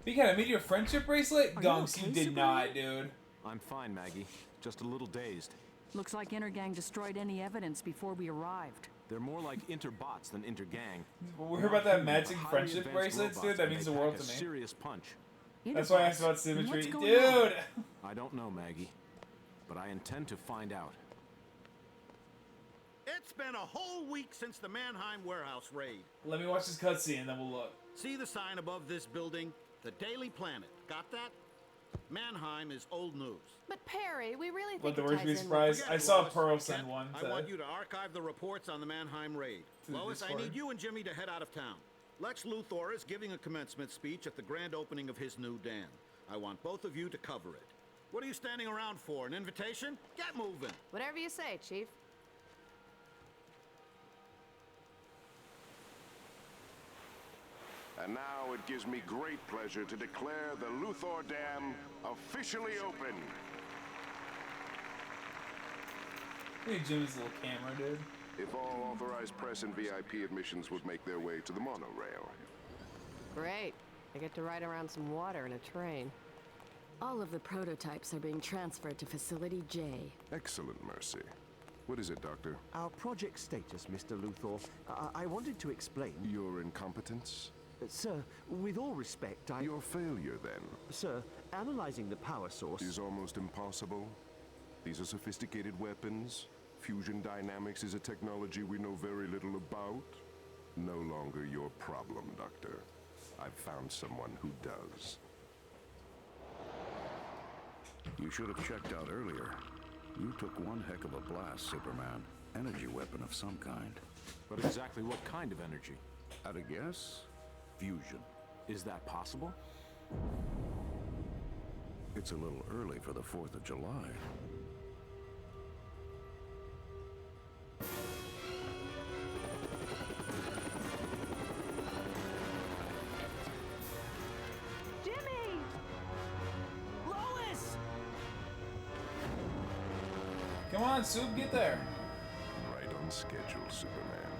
Speaker 1: Beacon, I made your friendship bracelet?
Speaker 9: Are
Speaker 1: Gunks,
Speaker 9: you
Speaker 1: you
Speaker 9: okay,
Speaker 1: did
Speaker 9: Superman?
Speaker 1: not, dude.
Speaker 5: I'm fine, Maggie. Just a little dazed.
Speaker 9: Looks like Intergang destroyed any evidence before we arrived.
Speaker 5: They're more like interbots than intergang.
Speaker 1: We heard about that
Speaker 5: Human,
Speaker 1: matching
Speaker 5: highly
Speaker 1: friendship
Speaker 5: advanced
Speaker 1: bracelets, dude.
Speaker 5: robots,
Speaker 1: That
Speaker 5: and
Speaker 1: means
Speaker 5: they
Speaker 1: the world
Speaker 5: pack
Speaker 1: to
Speaker 5: a
Speaker 1: me.
Speaker 5: serious punch.
Speaker 1: That's why I asked
Speaker 9: Interbots?
Speaker 1: about symmetry.
Speaker 9: What's going on?
Speaker 1: Dude!
Speaker 5: I don't know, Maggie, but I intend to find out.
Speaker 8: It's been a whole week since the Mannheim warehouse raid.
Speaker 1: Let me watch this cutscene and then we'll look.
Speaker 8: See the sign above this building? The Daily Planet. Got that? Mannheim is old news.
Speaker 11: But Perry, we really think
Speaker 1: What, the
Speaker 11: it
Speaker 1: worst
Speaker 11: ties
Speaker 1: be
Speaker 11: in
Speaker 1: surprised?
Speaker 8: Forget
Speaker 1: I
Speaker 8: it,
Speaker 1: saw
Speaker 8: Lois.
Speaker 1: Pearl
Speaker 8: Kent,
Speaker 1: send one.
Speaker 8: I
Speaker 1: to-
Speaker 8: want you to archive the reports on the Mannheim raid.
Speaker 1: To the
Speaker 8: Lois, I
Speaker 1: Discord.
Speaker 8: need you and Jimmy to head out of town. Lex Luthor is giving a commencement speech at the grand opening of his new dam. I want both of you to cover it. What are you standing around for? An invitation? Get moving.
Speaker 11: Whatever you say, Chief.
Speaker 7: And now it gives me great pleasure to declare the Luthor Dam officially open.
Speaker 1: Look at Jimmy's little camera, dude.
Speaker 7: If all authorized press and VIP admissions would make their way to the monorail.
Speaker 11: Great. I get to ride around some water in a train.
Speaker 6: All of the prototypes are being transferred to Facility J.
Speaker 7: Excellent, Mercy. What is it, Doctor?
Speaker 12: Our project status, Mr. Luthor. I wanted to explain.
Speaker 7: Your incompetence?
Speaker 12: Sir, with all respect,
Speaker 7: Your failure, then?
Speaker 12: Sir, analyzing the power source...
Speaker 7: Is almost impossible. These are sophisticated weapons. Fusion dynamics is a technology we know very little about. No longer your problem, Doctor. I've found someone who does.
Speaker 13: You should have checked out earlier. You took one heck of a blast, Superman. Energy weapon of some kind.
Speaker 5: But exactly what kind of energy?
Speaker 13: At a guess? Fusion.
Speaker 5: Is that possible?
Speaker 13: It's a little early for the 4th of July.
Speaker 9: Jimmy! Lois!
Speaker 1: Come on, Soup, get there.
Speaker 7: Right on schedule, Superman.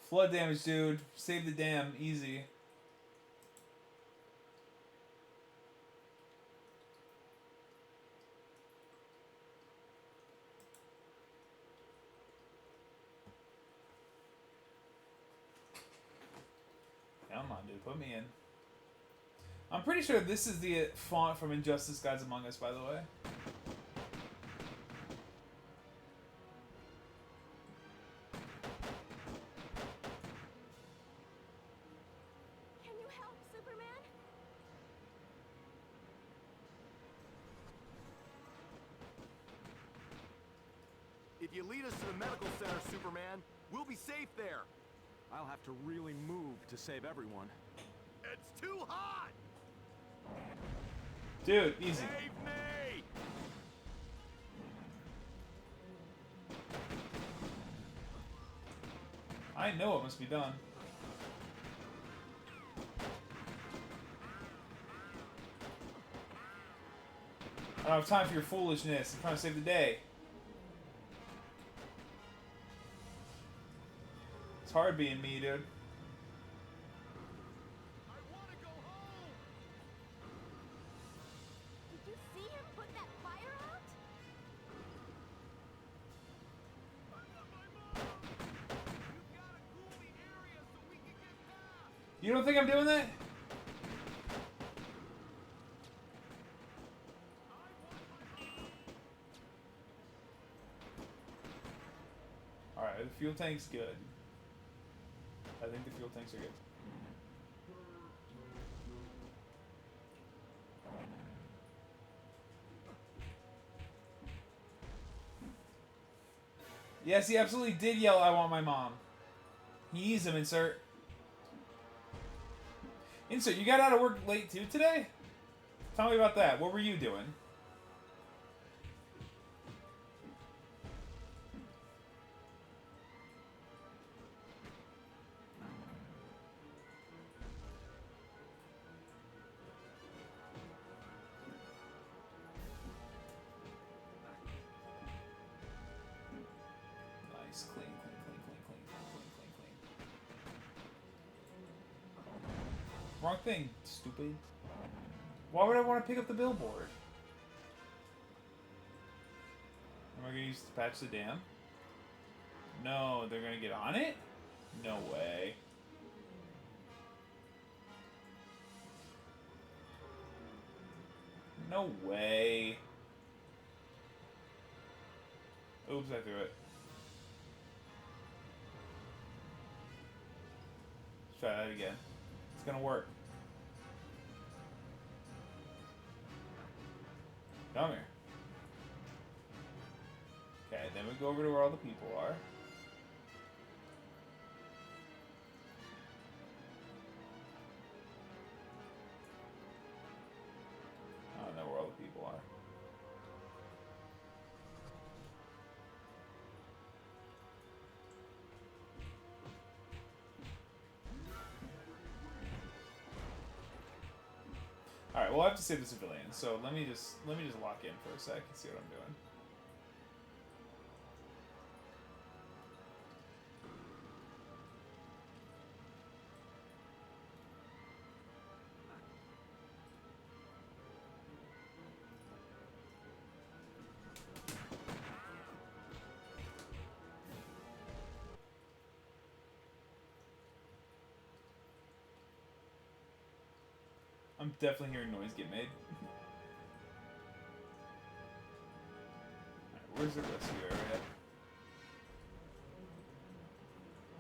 Speaker 1: Flood damage, dude. Save the dam. Easy. Come on, dude. Put me in. I'm pretty sure this is the font from Injustice Gods Among Us, by the way.
Speaker 11: Can you help, Superman?
Speaker 8: If you lead us to the medical center, Superman, we'll be safe there.
Speaker 5: I'll have to really move to save everyone.
Speaker 8: It's too hot!
Speaker 1: Dude, easy.
Speaker 8: Save me!
Speaker 1: I know it must be done. don't have time for your foolishness. I'm trying to save the day. It's hard being me, dude. You don't think I'm doing that? Alright, the fuel tank's good. I think the fuel tanks are good. Yes, he absolutely did yell, "I want my mom." He needs him, insert. Insert, you got out of work late too today? Tell me about that. What were you doing? Nice, clean, clean, clean, clean, clean, clean, clean, clean, clean. Wrong thing, stupid. Why would I want to pick up the billboard? Am I going to use it to patch the dam? No, they're going to get on it? No way. No way. Oops, I threw it. Let's try that again. It's gonna work. Come here. Okay, then we go over to where all the people are. I don't know where all the people are. Alright, well I have to save the civilians, so let me just lock in for a sec and see what I'm doing. I'm definitely hearing noise get made. Alright, where's the rescue area?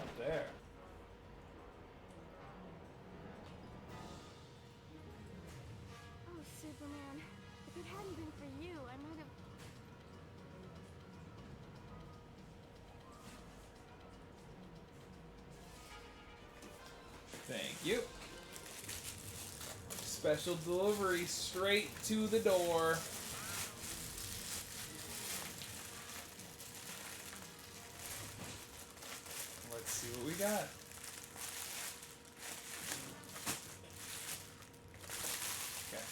Speaker 1: Up there.
Speaker 14: Oh, Superman. If it hadn't been for you, I might have...
Speaker 1: Thank you. Special delivery straight to the door. Let's see what we got. Okay.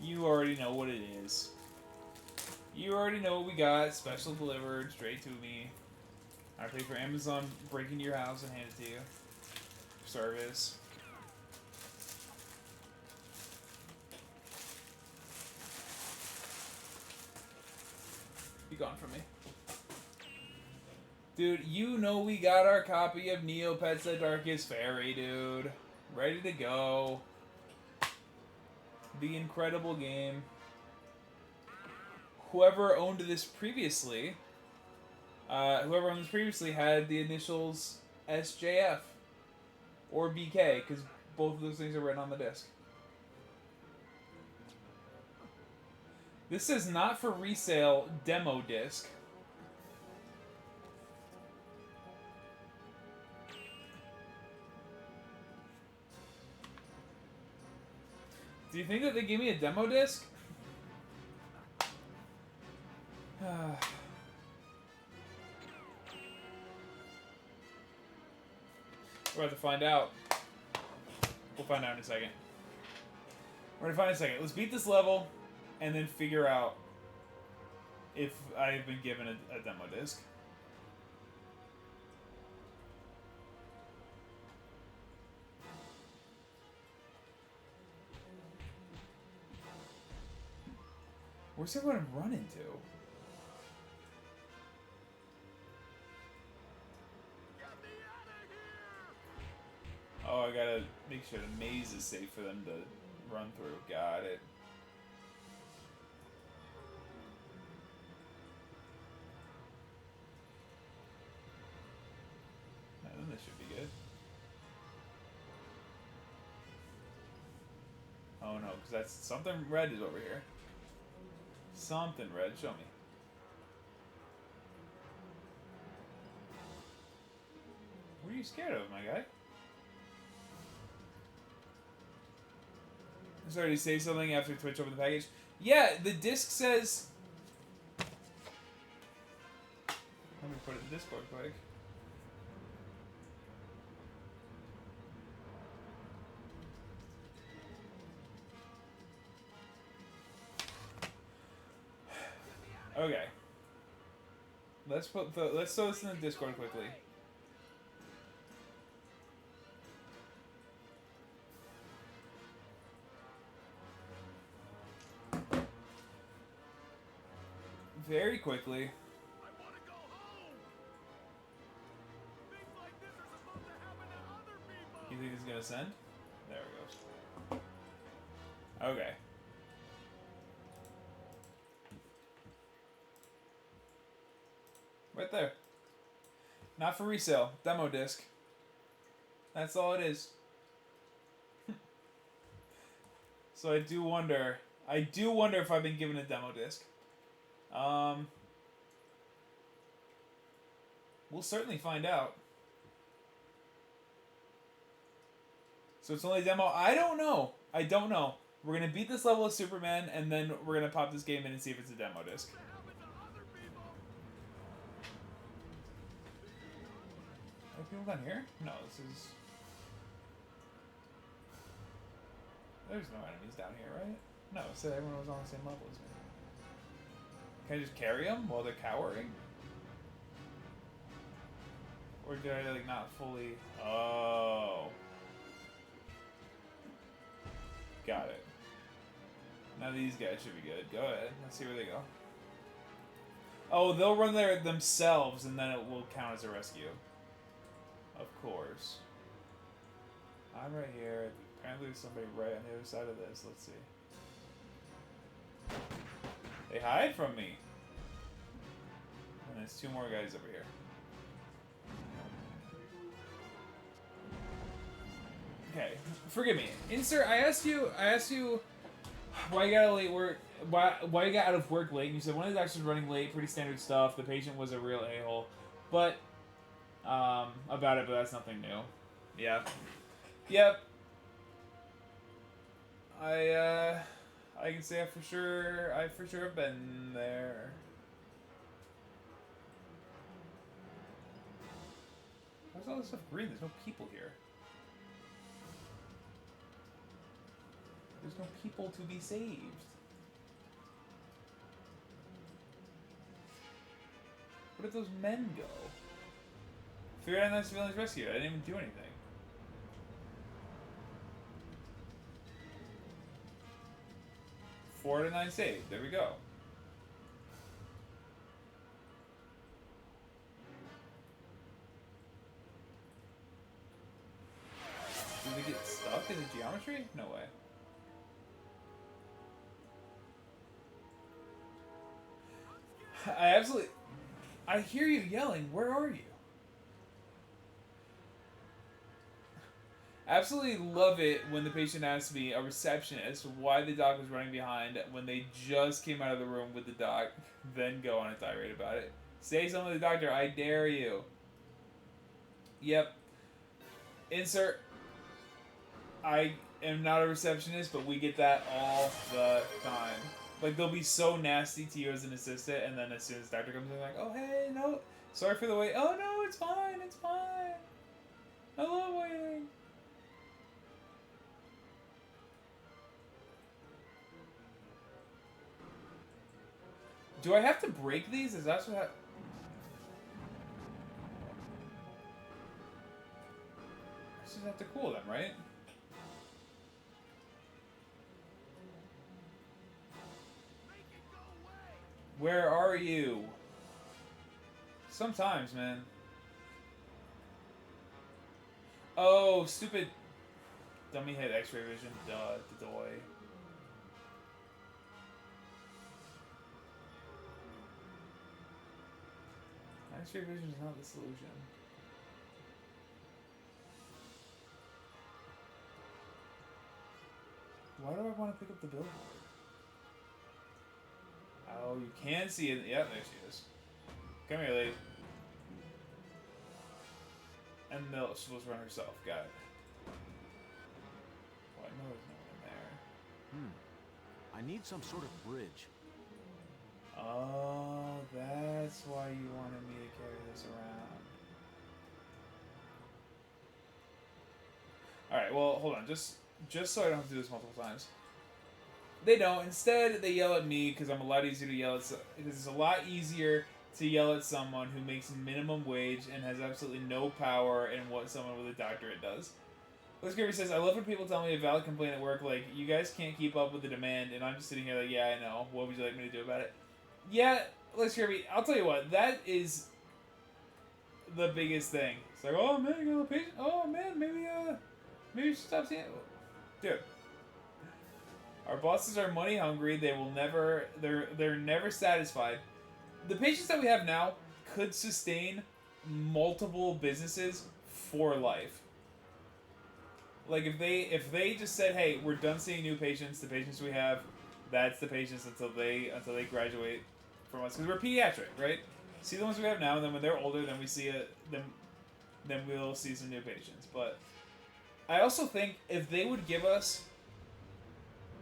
Speaker 1: You already know what it is. You already know what we got. Special delivered straight to me. I pay for Amazon breaking your house and hand it to you. Service. Be gone from me. Dude, you know we got our copy of Neopets The Darkest Fairy, dude. Ready to go. The incredible game. Whoever owned this previously... whoever owned this previously had the initials SJF or BK, because both of those things are written on the disc. This says not for resale demo disc. Do you think that they gave me a demo disc? We're about to find out. We'll find out in a second. We're gonna find a second. Let's beat this level, and then figure out if I've been given a demo disc. Where's everyone running to? Oh, I gotta make sure the maze is safe for them to run through. Got it. Then this should be good. Oh no, because that's something red is over here. Something red. Show me. What are you scared of, my guy? Sorry, to say something after Twitch opened the package? Yeah, the disc says... Let me put it in Discord quick. Okay. Let's throw this in the Discord quickly. Very quickly. You think it's gonna send? There it goes. Okay. Right there. Not for resale. Demo disc. That's all it is. So I do wonder if I've been given a demo disc. We'll certainly find out. So it's only a demo? I don't know. I don't know. We're gonna beat this level of Superman, and then we're gonna pop this game in and see if it's a demo disc. Are people down here? No, this is... There's no enemies down here, right? No, it said everyone was on the same level as me. Can I just carry them while they're cowering? Or did I, like, not fully... Oh. Got it. Now these guys should be good. Go ahead. Let's see where they go. Oh, they'll run there themselves, and then it will count as a rescue. Of course. I'm right here. Apparently there's somebody right on the other side of this. Let's see. They hide from me. And there's two more guys over here. Okay, forgive me. Insert, I asked you why you got out of late work, why you got out of work late, and you said one of the doctors was running late, pretty standard stuff, the patient was a real a-hole. But, about it, but that's nothing new. Yeah. Yep. I can say I for sure have been there. Why's all this stuff green? There's no people here. There's no people to be saved. Where did those men go? Figured out that civilians rescued. I didn't even do anything. Four out of 9 saved. There we go. Did we get stuck in the geometry? No way. I hear you yelling. Where are you? Absolutely love it when the patient asks me, a receptionist, why the doc was running behind when they just came out of the room with the doc, then go on a tirade about it. Say something to the doctor. I dare you. Yep. Insert. I am not a receptionist, but we get that all the time. Like, they'll be so nasty to you as an assistant, and then as soon as the doctor comes in, like, oh, hey, no, sorry for the wait. Oh, no, it's fine, it's fine. I love waiting. Do I have to break these? Is that what I just have to cool them, right? Where are you? Sometimes, man. Oh, stupid dummy head X-ray vision. Duh, doy. X-ray vision is not the solution. Why do I want to pick up the billboard? Oh, you can see it. Yeah, there she is. Come here, lady. And no, she was run herself. Got it. Well, I know there's no one in there.
Speaker 5: I need some sort of bridge.
Speaker 1: Oh, that's why you wanted me to carry this around. Alright, well, hold on. Just so I don't have to do this multiple times. They don't. Instead, they yell at me because I'm a lot easier to yell at. Because it's a lot easier to yell at someone who makes minimum wage and has absolutely no power in what someone with a doctorate does. Liz Kirby says, I love when people tell me a valid complaint at work, like, you guys can't keep up with the demand, and I'm just sitting here like, yeah, I know. What would you like me to do about it? Yeah, Liz Kirby, I'll tell you what, that is the biggest thing. It's like, oh man, you got a patient? Oh man, maybe you should stop seeing it. Dude. Our bosses are money hungry. They will never, they're never satisfied. The patients that we have now could sustain multiple businesses for life. Like if they just said, hey, we're done seeing new patients. The patients we have, that's the patients until they graduate from us. Because we're pediatric, right? See the ones we have now, and then when they're older, then we see then we'll see some new patients. But I also think if they would give us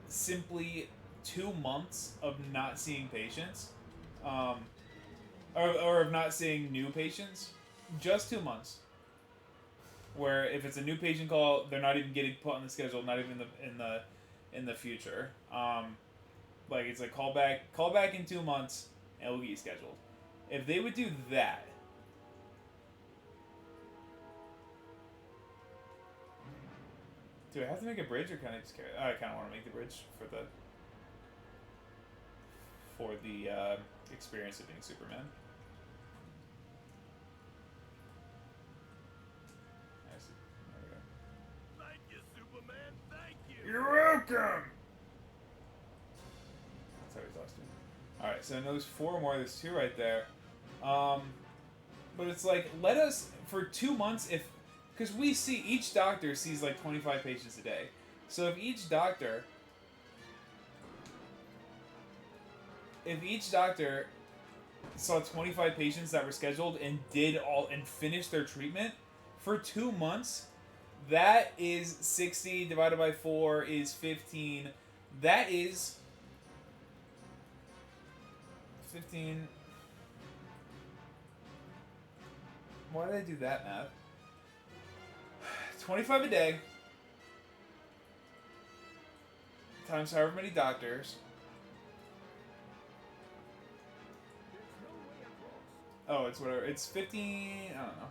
Speaker 1: simply 2 months of not seeing patients, or of not seeing new patients, just 2 months. Where if it's a new patient call, they're not even getting put on the schedule, not even in the future. Like it's like call back in 2 months, and we'll get you scheduled. If they would do that. Do I have to make a bridge, or can I just carry it? I kind of want to make the bridge for the experience of being Superman.
Speaker 15: Thank you, Superman. Thank you.
Speaker 1: You're welcome. That's how he talks to me. All right, so there's 4 more. There's 2 right there. But it's like, let us for 2 months, because we see each doctor sees like 25 patients a day. So if each doctor saw 25 patients that were scheduled and finished their treatment for 2 months, that is 60 divided by 4 is 15. That is 15. Why did I do that math? 25 a day times however many doctors. Oh, it's whatever. It's 15. I don't know.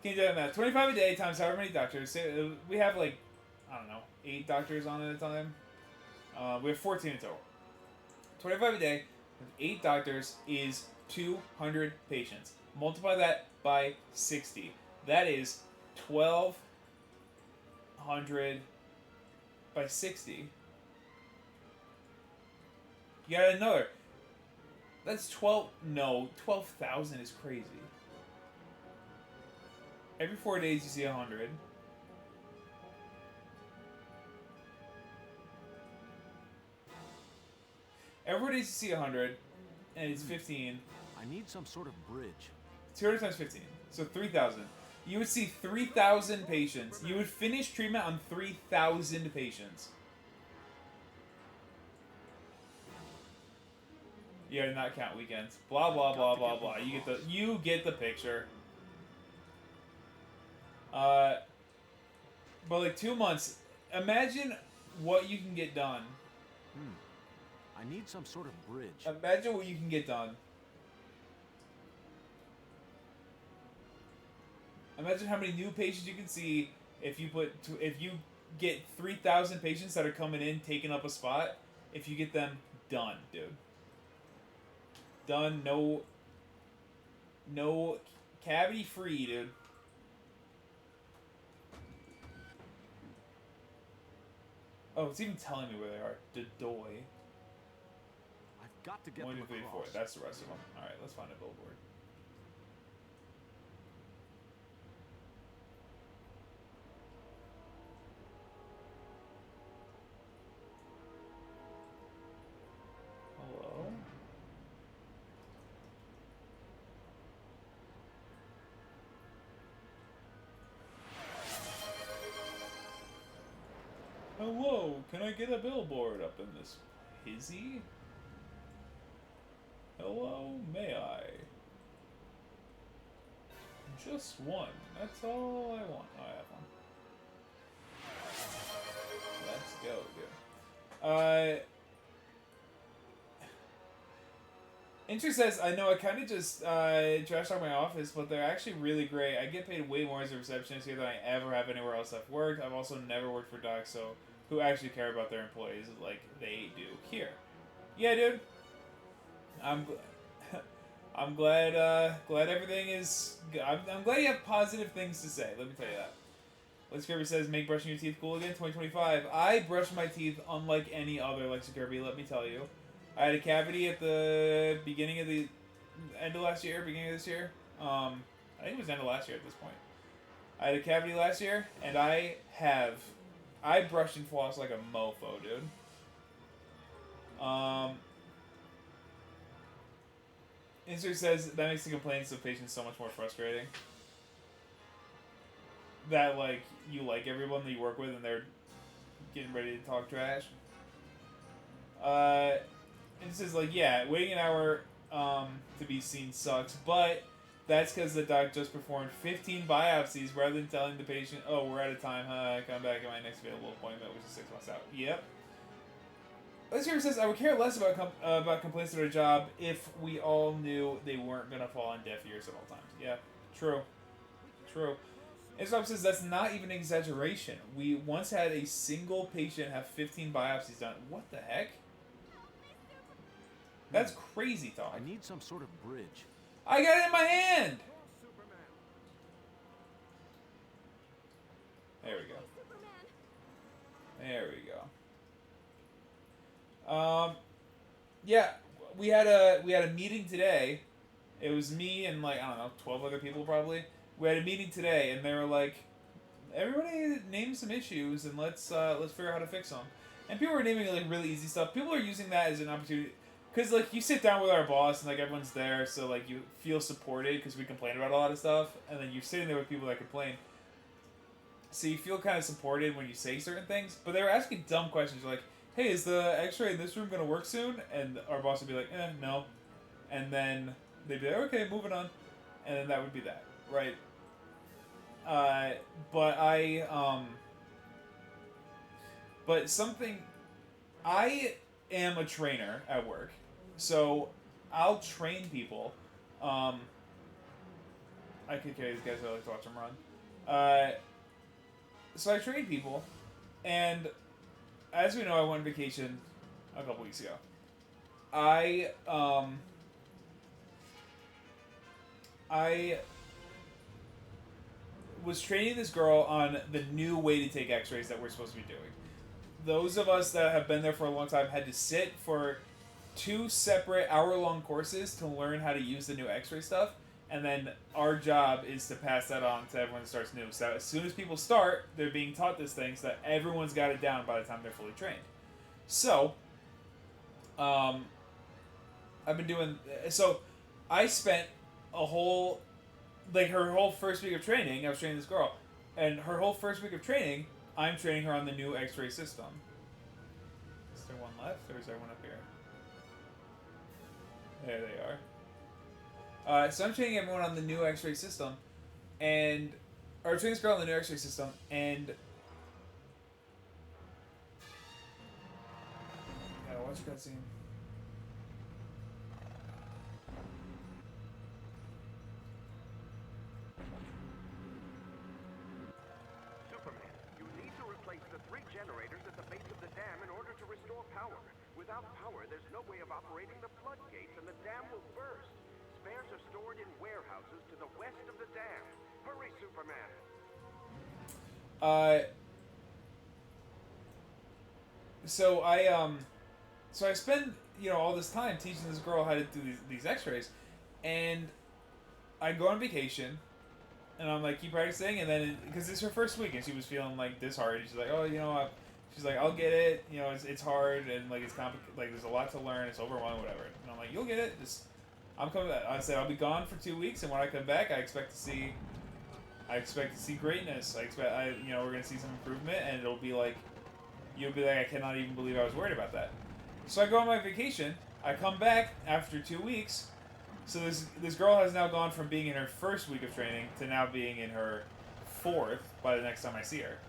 Speaker 1: Can't do that math. 25 a day times however many doctors. We have like, I don't know, 8 doctors on at a time. We have 14 in total. 25 a day with 8 doctors is 200 patients. Multiply that by 60. That is 1,200 by 60. You got another. That's 12,000 is crazy. Every 4 days you see 100. Every 4 days you see 100, and it's 15.
Speaker 5: I need some sort of bridge.
Speaker 1: 200 times 15, so 3,000. You would see 3,000 patients. You would finish treatment on 3,000 patients. You gotta not count weekends. Blah blah blah blah blah. You get the picture. But like 2 months. Imagine what you can get done.
Speaker 5: I I need some sort of bridge.
Speaker 1: Imagine what you can get done. Imagine how many new patients you can see if you get 3,000 patients that are coming in, taking up a spot. If you get them done, dude. Done, no cavity free, dude. Oh, it's even telling me where they are. Dedoy.
Speaker 5: I've got to get
Speaker 1: 1, 2,
Speaker 5: them
Speaker 1: 3, 4.
Speaker 5: across.
Speaker 1: That's the rest of them. All right, let's find a billboard. Hello? Hello, can I get a billboard up in this hizzy? Hello, may I? Just one. That's all I want. Oh, I have one. Let's go, dude. Intro says, I know I kind of just trash talk my office, but they're actually really great. I get paid way more as a receptionist here than I ever have anywhere else I've worked. I've also never worked for docs, so who actually care about their employees like they do here. Yeah, dude. I'm glad glad everything is good. I'm glad you have positive things to say. Let me tell you that. Lex Kirby says, make brushing your teeth cool again, 2025. I brush my teeth unlike any other, Lex Kirby, let me tell you. I had a cavity at the beginning of the end of last year, beginning of this year. I think it was end of last year at this point. I had a cavity last year, and I brush and floss like a mofo, dude. Insert says that makes the complaints of patients so much more frustrating. That like you like everyone that you work with and they're getting ready to talk trash. It says like, yeah, waiting an hour to be seen sucks, but that's because the doc just performed 15 biopsies rather than telling the patient, oh, we're out of time, come back at my next available appointment, which is 6 months out. Yep. This here says, I would care less about complaints at our job if we all knew they weren't going to fall on deaf ears at all times. Yeah, true. True. Islam says that's not even an exaggeration. We once had a single patient have 15 biopsies done. What the heck? That's crazy talk.
Speaker 5: I need some sort of bridge.
Speaker 1: I got it in my hand! There we go. There we go. Yeah, we had a meeting today. It was me and like, I don't know, 12 other people probably. We had a meeting today and they were like, everybody name some issues and let's figure out how to fix them. And people were naming like really easy stuff. People are using that as an opportunity. Because, like, you sit down with our boss, and, like, everyone's there, so, like, you feel supported, because we complain about a lot of stuff, and then you're sitting there with people that complain. So you feel kind of supported when you say certain things, but they were asking dumb questions, like, hey, is the x-ray in this room going to work soon? And our boss would be like, no. And then they'd be like, okay, moving on. And then that would be that, right? I am a trainer at work. So, I'll train people. I could carry these guys, I like to watch them run. So I train people, and as we know, I went on vacation a couple weeks ago. I was training this girl on the new way to take x-rays that we're supposed to be doing. Those of us that have been there for a long time had to sit for 2 separate hour-long courses to learn how to use the new x-ray stuff, and then our job is to pass that on to everyone that starts new. So as soon as people start, they're being taught this thing so that everyone's got it down by the time they're fully trained. So, I've been doing... So, I spent a whole... Like, her whole first week of training, I was training this girl, and her whole first week of training, I'm training her on the new x-ray system. Is there one left, or is there one up here? There they are. So I'm training everyone on the new x-ray system, and... Or training this girl on the new x-ray system, and... Gotta watch the cutscene.
Speaker 16: power. Without power, there's no way of operating the floodgates, and the dam will burst. Spares are stored in warehouses to the west of the dam. Hurry, Superman!
Speaker 1: So I spend, all this time teaching this girl how to do these x-rays, and I go on vacation, and I'm like, keep practicing, and then, because it's her first week, and she was feeling, like, disheartened. She's like, oh, she's like, I'll get it, it's hard, and, like, it's complicated, like, there's a lot to learn, it's overwhelming, whatever. And I'm like, you'll get it, I'm coming back. I said, I'll be gone for 2 weeks, and when I come back, I expect to see greatness. We're gonna see some improvement, and it'll be like, you'll be like, I cannot even believe I was worried about that. So I go on my vacation, I come back after 2 weeks, so this girl has now gone from being in her first week of training to now being in her 4th by the next time I see her.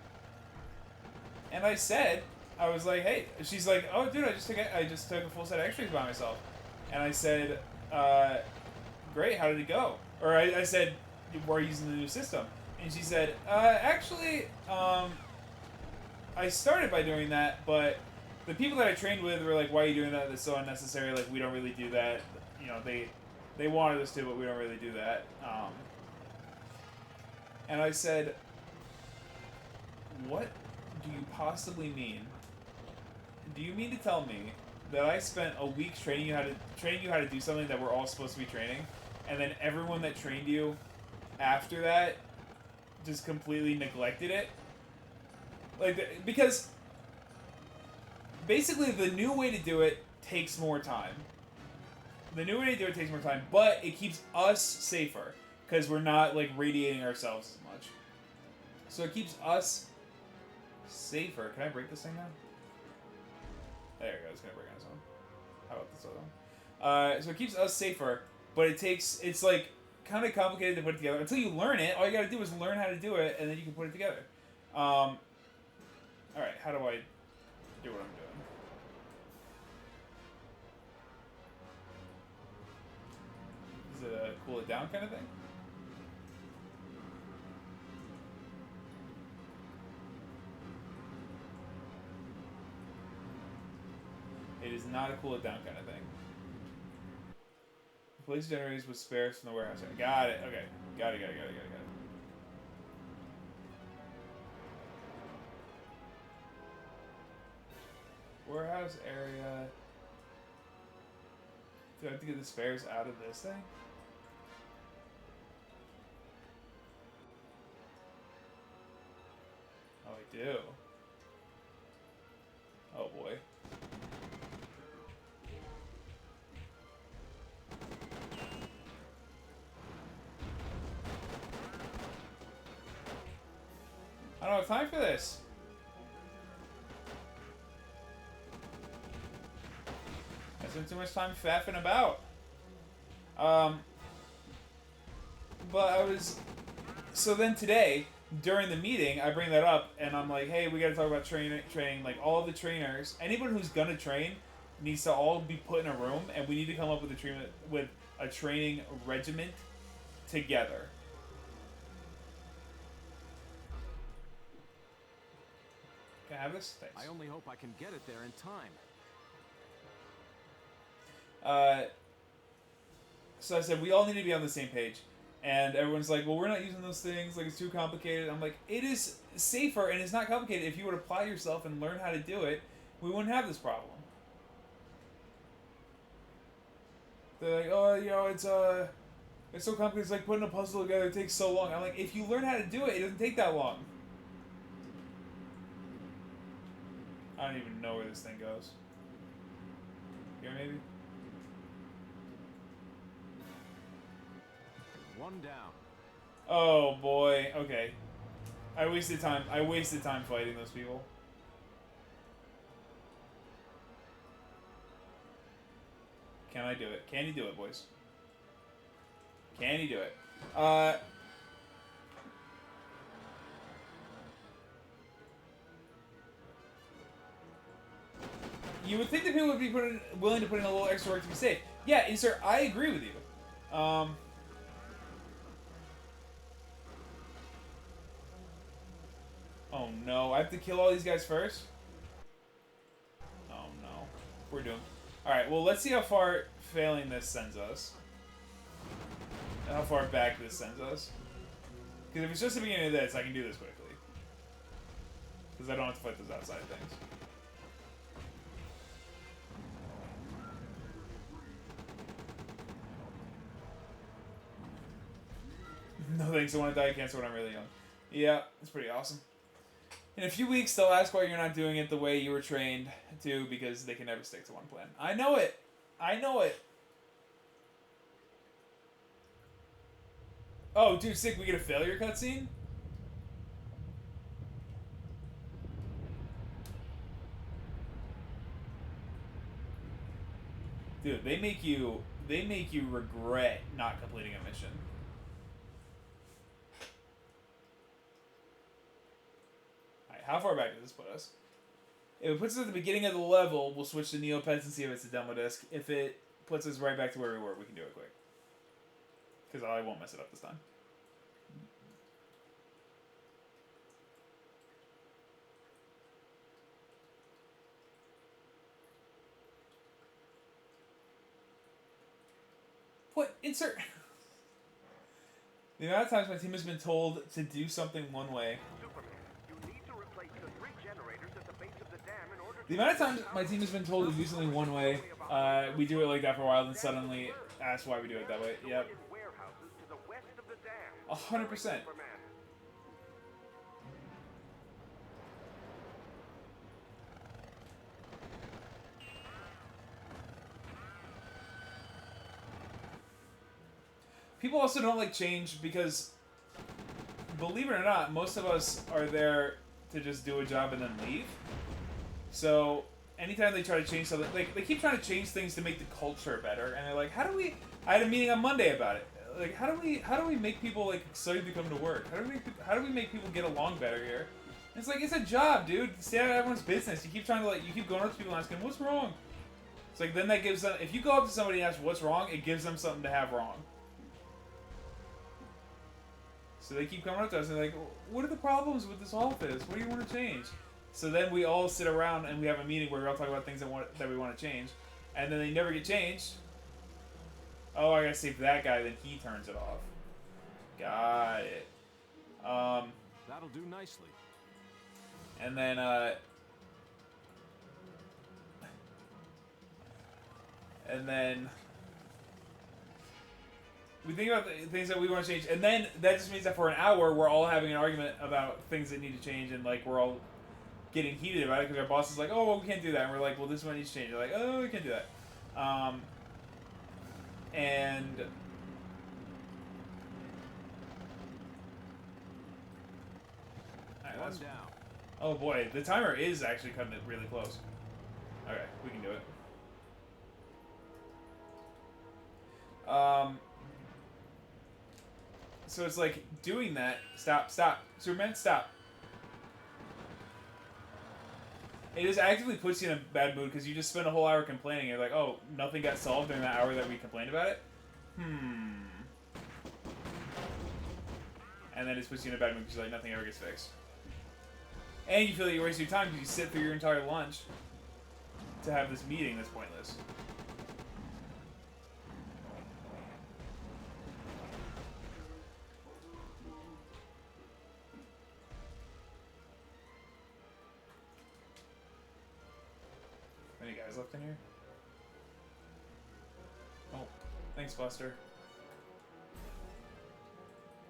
Speaker 1: And I was like, hey, she's like, oh dude, I just took a full set of x-rays by myself. And I said, great, how did it go? Or I said, we're using the new system. And she said, actually, I started by doing that, but the people that I trained with were like, why are you doing that? That's so unnecessary. Like, we don't really do that. They wanted us to, but we don't really do that. And I said, what do you possibly mean? Do you mean to tell me that I spent a week training you how to do something that we're all supposed to be training, and then everyone that trained you after that just completely neglected it? Like, because basically the new way to do it takes more time. But it keeps us safer because we're not like radiating ourselves as much. So it keeps us safer. Can I break this thing now? There we go. It's gonna break on its own. How about this other one? So it keeps us safer, but it's like kind of complicated to put together. Until you learn it, all you gotta do is learn how to do it, and then you can put it together. Alright, how do I do what I'm doing? Is it a cool it down kind of thing? It is not a cool it down kind of thing. Replace generators with spares from the warehouse. Got it. Okay. Got it. Warehouse area. Do I have to get the spares out of this thing? Oh, I do. Oh boy. I don't have time for this. I spent too much time faffing about. So then today, during the meeting, I bring that up, and I'm like, hey, we gotta talk about training, like, all the trainers, anyone who's gonna train needs to all be put in a room, and we need to come up with a training regiment together. Can I have this? Thanks.
Speaker 5: I only hope I can get it there in time.
Speaker 1: So I said, we all need to be on the same page. And everyone's like, well, we're not using those things. Like, it's too complicated. I'm like, it is safer and it's not complicated. If you would apply yourself and learn how to do it, we wouldn't have this problem. They're like, oh, it's so complicated. It's like putting a puzzle together. It takes so long. I'm like, if you learn how to do it, it doesn't take that long. I don't even know where this thing goes. Here, maybe?
Speaker 5: One down.
Speaker 1: Oh boy. Okay. I wasted time fighting those people. Can I do it? Can you do it, boys? Can you do it? You would think that people would be willing to put in a little extra work to be safe. Yeah, insert. I agree with you. Oh no, I have to kill all these guys first? Oh no. we're doomed. Alright, well, let's see how far failing this sends us. And how far back this sends us. Because if it's just the beginning of this, I can do this quickly. Because I don't have to fight those outside things. No thanks, I want to die of cancer when I'm really young. Yeah, it's pretty awesome. In a few weeks, they'll ask why you're not doing it the way you were trained to, because they can never stick to one plan. I know it! I know it! Oh, dude, sick, we get a failure cutscene? Dude, they make you regret not completing a mission. Alright, how far back does this put us? If it puts us at the beginning of the level, we'll switch to Neopets and see if it's a demo disc. If it puts us right back to where we were, we can do it quick. Because I won't mess it up this time. What? Insert. The amount of times my team has been told to do something one way. The amount of times my team has been told to do something one way, we do it like that for a while, then suddenly ask why we do it that way. Yep. 100%. People also don't like change because, believe it or not, most of us are there to just do a job and then leave. So anytime they try to change something, like they keep trying to change things to make the culture better, and they're like, how do we? I had a meeting on Monday about it. Like, how do we make people like excited to come to work? How do we make people get along better here? And it's like, it's a job, dude. Stay out of everyone's business. You keep trying to you keep going up to people and asking what's wrong. It's like then that gives them, if you go up to somebody and ask what's wrong, it gives them something to have wrong. So they keep coming up to us and they're like, what are the problems with this office? What do you want to change? So then we all sit around and we have a meeting where we all talk about things that we want to change. And then they never get changed. Oh, I gotta save that guy, then he turns it off. Got it.
Speaker 5: That'll do nicely.
Speaker 1: And then, we think about the things that we want to change, and then that just means that for an hour we're all having an argument about things that need to change, and like we're all getting heated about it because our boss is like, "Oh, well, we can't do that," and we're like, "Well, this one needs to change." They're like, "Oh, we can't do that," and
Speaker 5: One down.
Speaker 1: Oh boy, the timer is actually cutting it really close. Okay, we can do it. So it's like doing that. Stop, Superman, stop. It just actively puts you in a bad mood because you just spend a whole hour complaining. You're like, oh, nothing got solved during that hour that we complained about it? And then it just puts you in a bad mood because like nothing ever gets fixed. And you feel like you're wasting your time because you sit through your entire lunch to have this meeting that's pointless. Any guys left in here? Oh, thanks, Buster.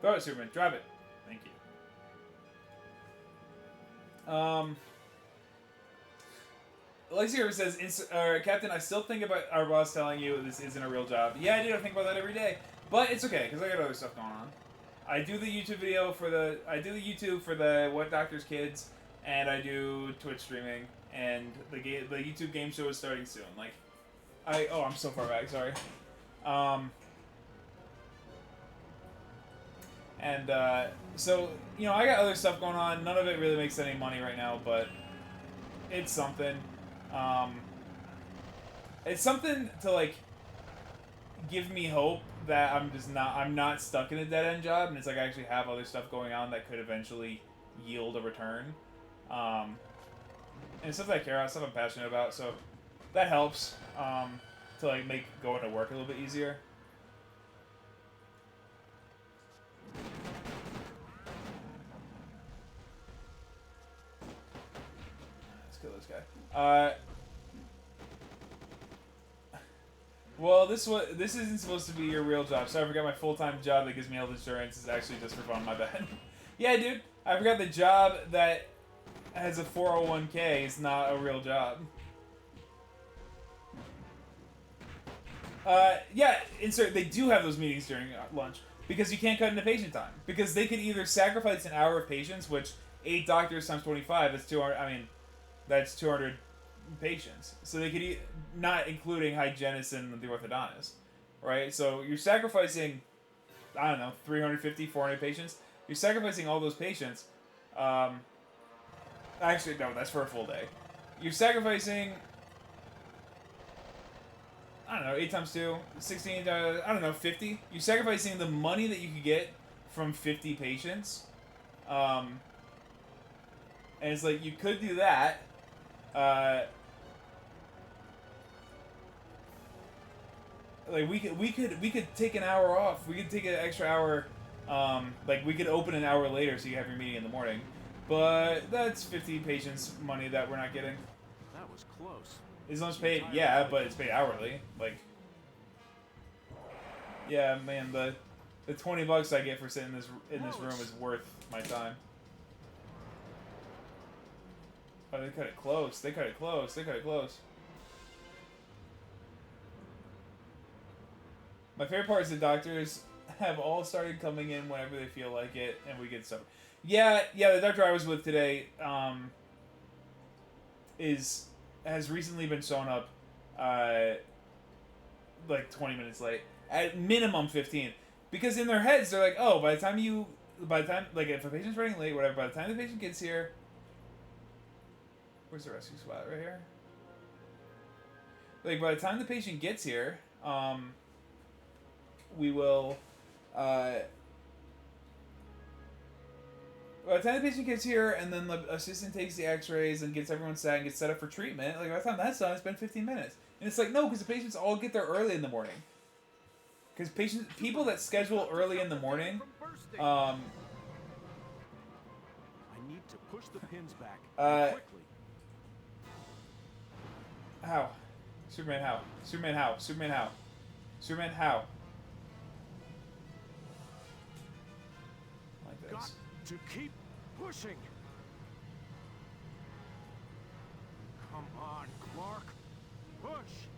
Speaker 1: Throw it, Superman. Drop it. Thank you. Alexia says, Captain, I still think about our boss telling you this isn't a real job. Yeah, I do. I think about that every day. But it's okay, because I got other stuff going on. I do the YouTube video for the... I do the YouTube for the What Doctor's Kids, and I do Twitch streaming, and the YouTube game show is starting soon. Like, oh, I'm so far back, sorry. So, you know, I got other stuff going on. None of it really makes any money right now, but it's something. It's something to, like, give me hope that I'm not stuck in a dead-end job, and it's like I actually have other stuff going on that could eventually yield a return. And it's stuff that I care about, stuff I'm passionate about, so that helps to like make going to work a little bit easier. Let's kill this guy. Well, this isn't supposed to be your real job, so I forgot my full-time job that gives me health insurance is actually just for fun. My bad. Yeah, dude, I forgot the job that has a 401k is not a real job. Yeah, insert. They do have those meetings during lunch because you can't cut into patient time because they could either sacrifice an hour of patients, which 8 doctors times 25 is 200. I mean, that's 200 patients. So they could not including hygienists and the orthodontist, right? So you're sacrificing, I don't know, 350, 400 patients. You're sacrificing all those patients. Actually, no, that's for a full day. You're sacrificing, I don't know, 8 times 2, 16, I don't know, 50. You're sacrificing the money that you could get from 50 patients. And it's like, you could do that. Like we could take an hour off. We could take an extra hour. Like we could open an hour later so you have your meeting in the morning. But that's 50 patients money that we're not getting.
Speaker 5: That was close.
Speaker 1: As long as paid, yeah, but it's paid hourly. Like, yeah, man, the $20 I get for sitting in this room is worth my time. Oh, they cut it close. They cut it close. They cut it close. My favorite part is the doctors have all started coming in whenever they feel like it, and we get stuff. Yeah, the doctor I was with today has recently been shown up like 20 minutes late. At minimum 15. Because in their heads, they're like, oh, by the time, like, if a patient's running late, whatever, by the time the patient gets here... Where's the rescue spot? Right here? Like, by the time the patient gets here, we will... by the time the patient gets here, and then the assistant takes the x-rays and gets everyone set and gets set up for treatment, like, by the time that's done, it's been 15 minutes. And it's like, no, because the patients all get there early in the morning. Because people that schedule early in the morning,
Speaker 5: I need to push the pins back quickly.
Speaker 1: How? Superman, how? Superman, how? Superman, how? Superman, how? Like this.
Speaker 5: Got to keep pushing. Come on, Clark. Push.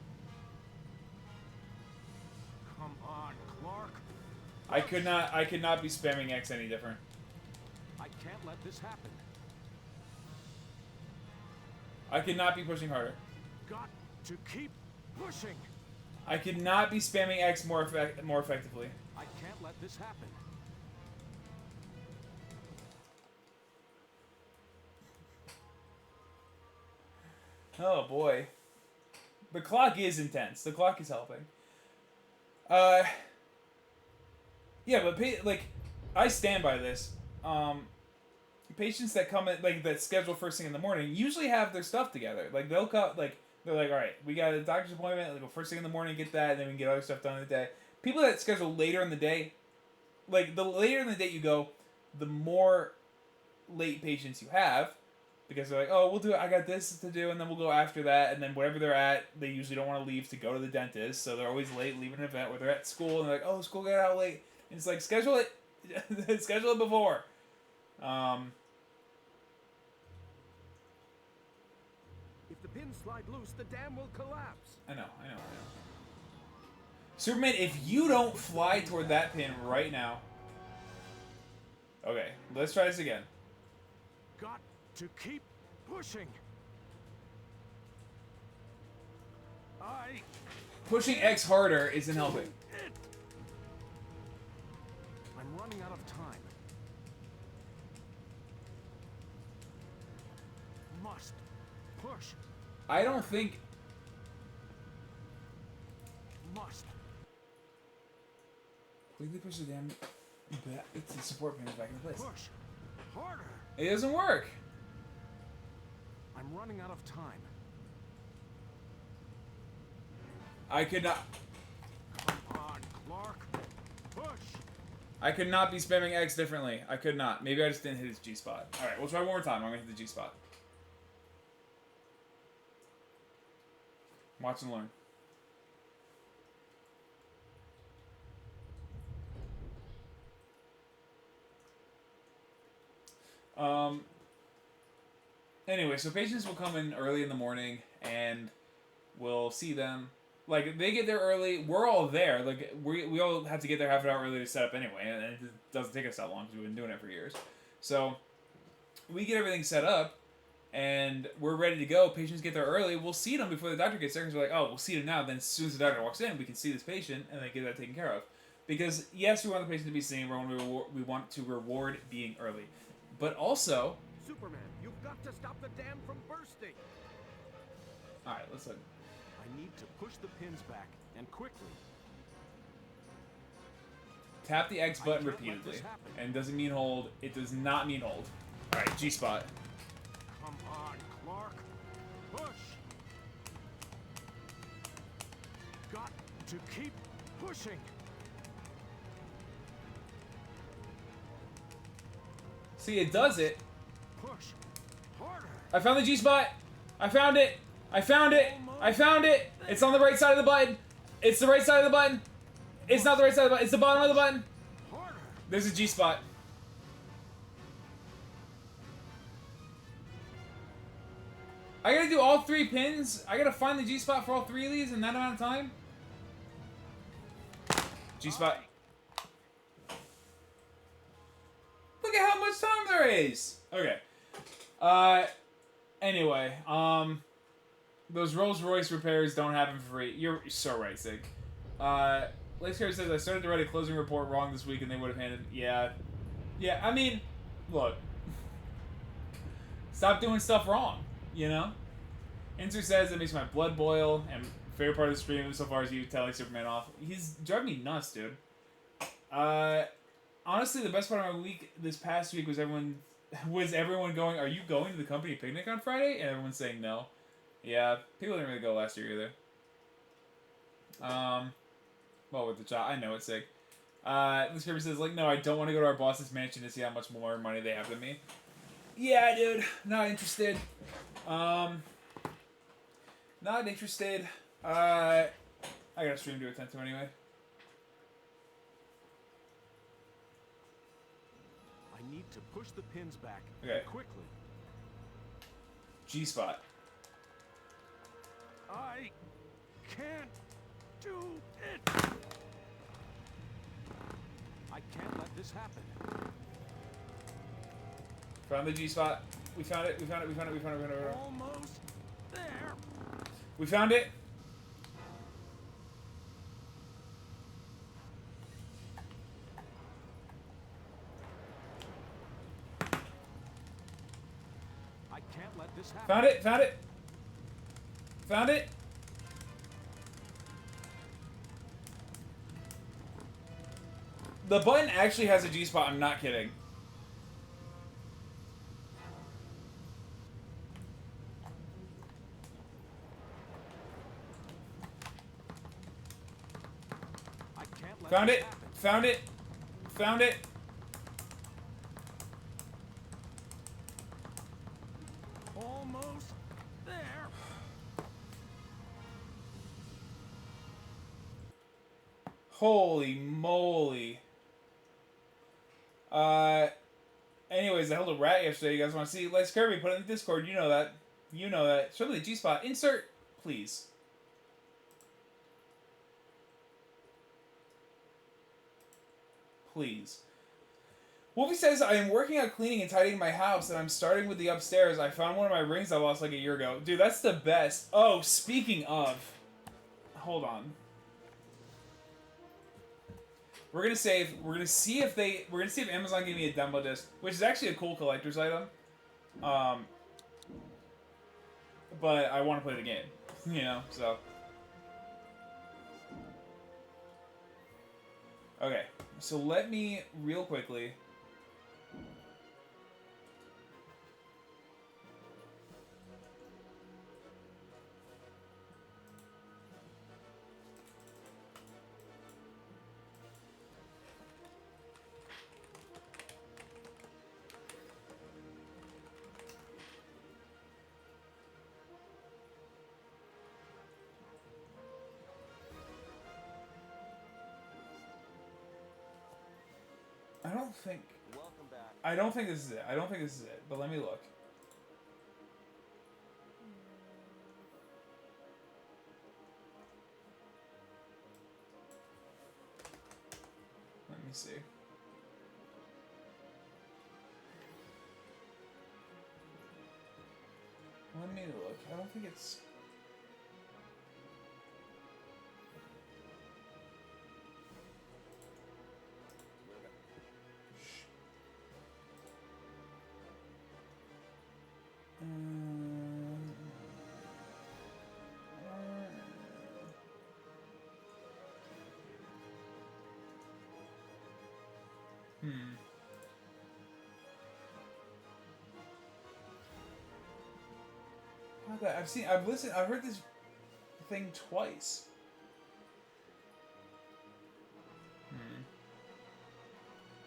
Speaker 5: Come on, Clark.
Speaker 1: I could not be spamming X any different.
Speaker 5: I can't let this happen.
Speaker 1: I could not be pushing harder.
Speaker 5: Got to keep pushing.
Speaker 1: I could not be spamming X more effectively.
Speaker 5: I can't let this happen.
Speaker 1: Oh boy. The clock is intense. The clock is helping. Yeah, but like, I stand by this. Patients that come in, like, that schedule first thing in the morning usually have their stuff together. Like, they'll come, like, they're like, all right, we got a doctor's appointment. Like, go first thing in the morning, get that, and then we can get other stuff done in the day. People that schedule later in the day, like, the later in the day you go, the more late patients you have. Because they're like, oh, we'll do it. I got this to do, and then we'll go after that. And then whatever they're at, they usually don't want to leave to go to the dentist. So they're always late leaving an event where they're at school, and they're like, oh, school got out late. And it's like, schedule it. Schedule it before.
Speaker 15: If the pins slide loose, the dam will collapse.
Speaker 1: I know. Superman, if you don't fly toward that pin right now... Okay, let's try this again.
Speaker 5: Got to keep pushing.
Speaker 1: Pushing X harder isn't helping.
Speaker 5: I'm running out of time. Must push.
Speaker 1: I don't think...
Speaker 5: Must.
Speaker 1: Quickly push the damn... The support pins back in place.
Speaker 5: Push. Harder.
Speaker 1: It doesn't work.
Speaker 5: I'm running out of time.
Speaker 1: I could not.
Speaker 15: Come on, Clark. Push.
Speaker 1: I could not be spamming X differently. I could not. Maybe I just didn't hit his G spot. All right, we'll try one more time. I'm gonna hit the G spot. Watch and learn. Anyway, so patients will come in early in the morning, and we'll see them. Like, they get there early. We're all there. Like, we all have to get there half an hour early to set up anyway, and it doesn't take us that long because we've been doing it for years. So, we get everything set up, and we're ready to go. Patients get there early. We'll see them before the doctor gets there because we're like, oh, we'll see them now. Then as soon as the doctor walks in, we can see this patient and then get that taken care of. Because, yes, we want the patient to be seen. We want to reward being early. But also...
Speaker 15: Superman, you've got to stop the dam from bursting.
Speaker 1: Alright, let's look.
Speaker 5: I need to push the pins back, and quickly.
Speaker 1: Tap the X button repeatedly. And does it mean hold? It does not mean hold. Alright, G spot.
Speaker 15: Come on, Clark. Push. Got to keep pushing.
Speaker 1: See, it does it.
Speaker 15: Push harder.
Speaker 1: I found the G spot. I found it. I found it. I found it. It's on the right side of the button. It's the right side of the button. It's not the right side of the button. It's the bottom of the button.
Speaker 15: Harder.
Speaker 1: There's a G spot. I gotta do all 3 pins. I gotta find the G spot for all 3 of these in that amount of time. G spot. Look at how much time there is. Okay. Anyway, those Rolls Royce repairs don't happen for free. You're so right, Sig. Lacecarry says, I started to write a closing report wrong this week and they would have handed... Yeah. Yeah, I mean, look. Stop doing stuff wrong, you know? Inter says it makes my blood boil, and favorite part of the stream so far is you telling Superman off. He's driving me nuts, dude. Honestly, the best part of my week this past week was everyone going, are you going to the company picnic on Friday? And everyone's saying no. Yeah, people didn't really go last year either. Well, with the job, I know it's sick. This Kirby says, like, no, I don't want to go to our boss's mansion to see how much more money they have than me. Yeah, dude, not interested. Not interested. I got a stream to attend to anyway.
Speaker 5: I need to push the pins back quickly.
Speaker 1: G spot.
Speaker 15: I can't do it.
Speaker 5: I can't let this happen.
Speaker 1: Found the G spot. We found it. We found it. We found it. We found it. We found it.
Speaker 15: Almost there.
Speaker 1: We found it.
Speaker 5: I can't let this happen.
Speaker 1: Found it. Found it. Found it. The button actually has a G spot. I'm not kidding. Found it. Found it. Found it.
Speaker 15: Almost there.
Speaker 1: Holy moly. Anyways, I held a rat yesterday. You guys want to see? Lex Kirby, put it in the Discord. You know that. You know that. Show me the G spot. Insert, please. Please. Wolfie says, I am working on cleaning and tidying my house, and I'm starting with the upstairs. I found one of my rings I lost like a year ago. Dude, that's the best. Oh, speaking of. Hold on. We're gonna save. We're gonna see if Amazon gave me a demo disc, which is actually a cool collector's item. But I want to play the game, you know. So. Okay, so let me real quickly. think...
Speaker 12: Welcome back.
Speaker 1: I don't think this is it. I don't think this is it. But let me look. Let me see. Let me look. I don't think it's... I've heard this thing twice.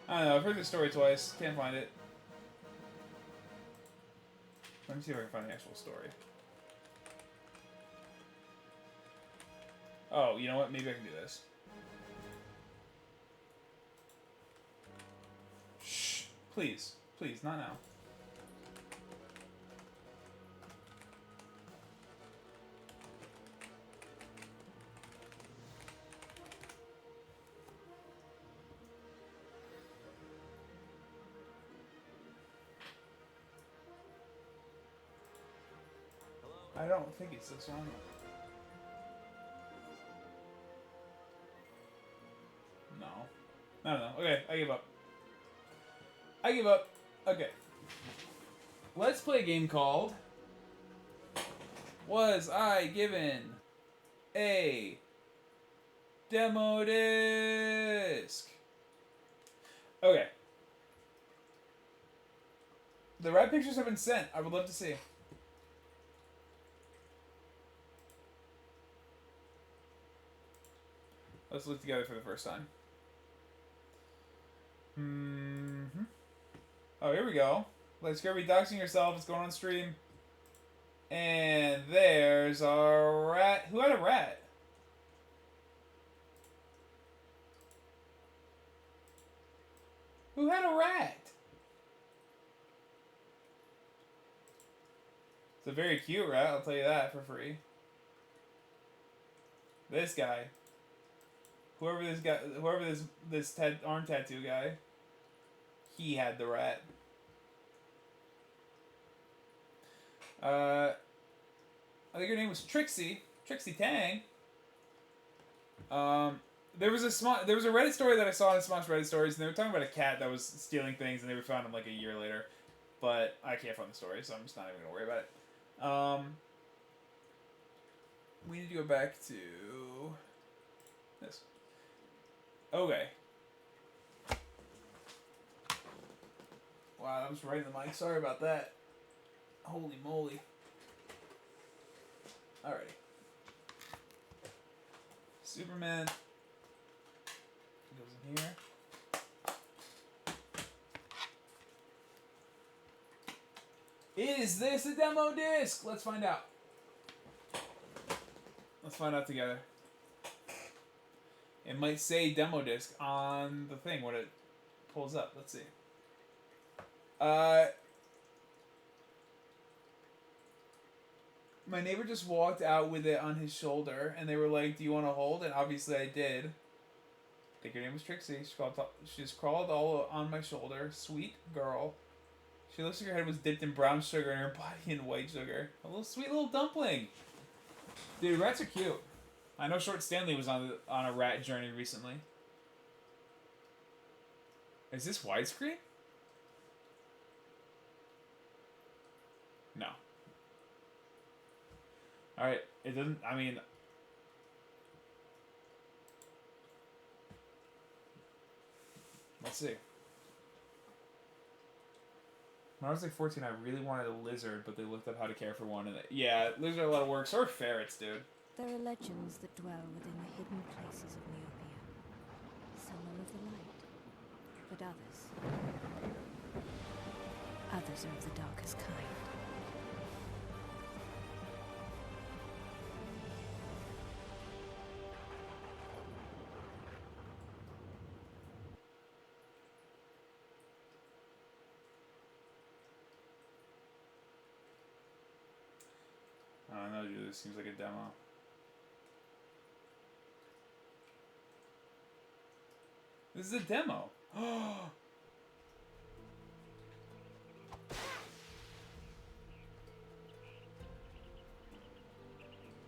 Speaker 1: I don't know, I've heard this story twice. Can't find it. Let me see if I can find the actual story. Oh, you know what? Maybe I can do this. Shh. Please. Please, not now. I don't think it's this one. No. I don't know. Okay, I give up. I give up. Okay. Let's play a game called... Was I given a demo disc? Okay. The red pictures have been sent. I would love to see. Let's look together for the first time. Oh, here we go. Let's go. Doxing yourself. It's going on stream. And there's our rat. Who had a rat? Who had a rat? It's a very cute rat. I'll tell you that for free. This guy. Whoever this arm tattoo guy, he had the rat. I think her name was Trixie Tang. There was a Reddit story that I saw in Smosh Reddit stories, and they were talking about a cat that was stealing things, and they were found him like a year later. But I can't find the story, so I'm just not even gonna worry about it. We need to go back to this. Okay. Wow, that was right in the mic. Sorry about that. Holy moly. Alrighty. Superman goes in here. Is this a demo disc? Let's find out. Let's find out together. It might say demo disc on the thing when it pulls up. Let's see. My neighbor just walked out with it on his shoulder, and they were like, "Do you want to hold?" And obviously I did. I think her name was Trixie. She just crawled all on my shoulder. Sweet girl. She looks like her head was dipped in brown sugar and her body in white sugar. A little sweet little dumpling. Dude, rats are cute. I know Short Stanley was on a rat journey recently. Is this widescreen? No. Alright, it doesn't, I mean... Let's see. When I was like 14, I really wanted a lizard, but they looked up how to care for one, and yeah, lizards are a lot of work. So are ferrets, dude.
Speaker 17: There are legends that dwell within the hidden places of Neopia. Some are of the light, but others are of the darkest kind.
Speaker 1: I don't know, dude. This seems like a demo. This is a demo.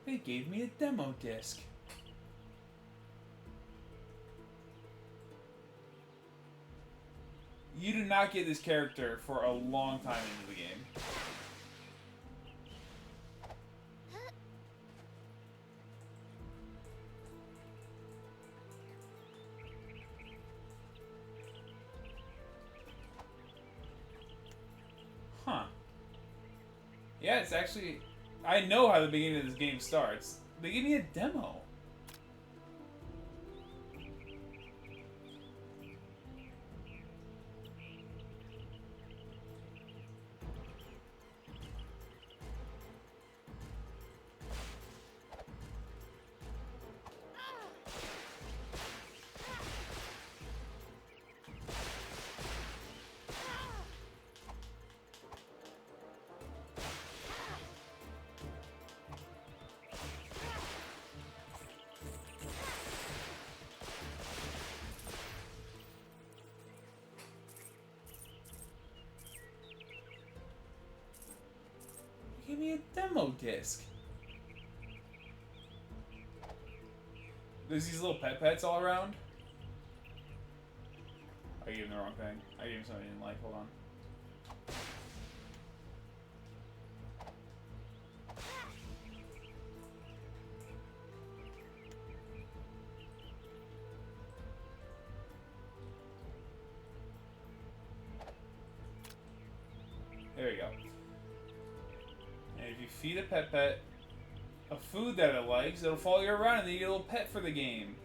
Speaker 1: They gave me a demo disc. You do not get this character for a long time into the game. Huh. Yeah, it's actually... I know how the beginning of this game starts. They gave me a demo. Give me a demo disc. There's these little pets all around. I gave him the wrong thing. I gave him something I didn't like. Hold on. There we go. And if you feed a pet a food that it likes, it'll follow you around and then you get a little pet for the game.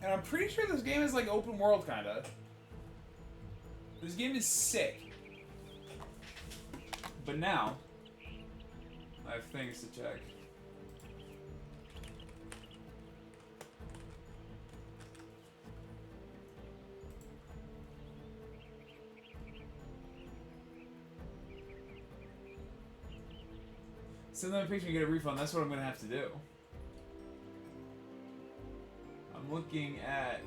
Speaker 1: And I'm pretty sure this game is like open world, kinda. This game is sick. But now, I have things to check. Send them a picture and get a refund. That's what I'm going to have to do. I'm looking at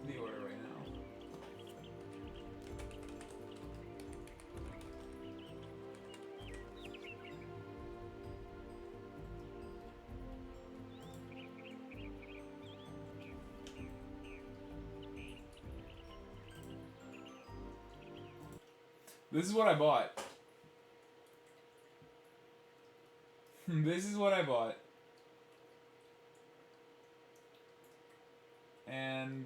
Speaker 1: the order right now. This is what I bought. This is what I bought. And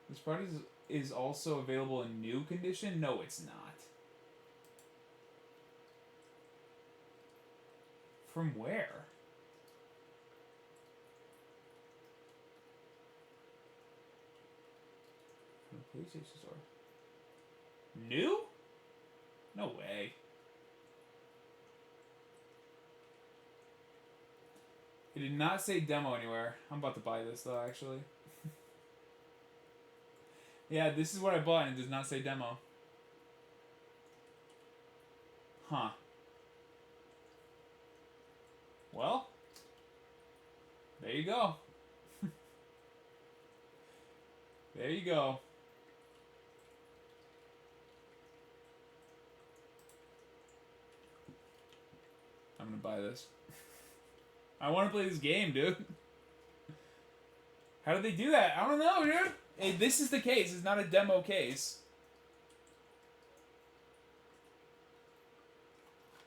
Speaker 1: this product is also available in new condition? No, it's not. From where? PlayStation Store. New? No way. It did not say demo anywhere. I'm about to buy this though, actually. Yeah, this is what I bought and it does not say demo. Huh. Well, there you go. There you go. I'm gonna buy this. I want to play this game, dude. How did they do that? I don't know, dude. Hey, this is the case. It's not a demo case.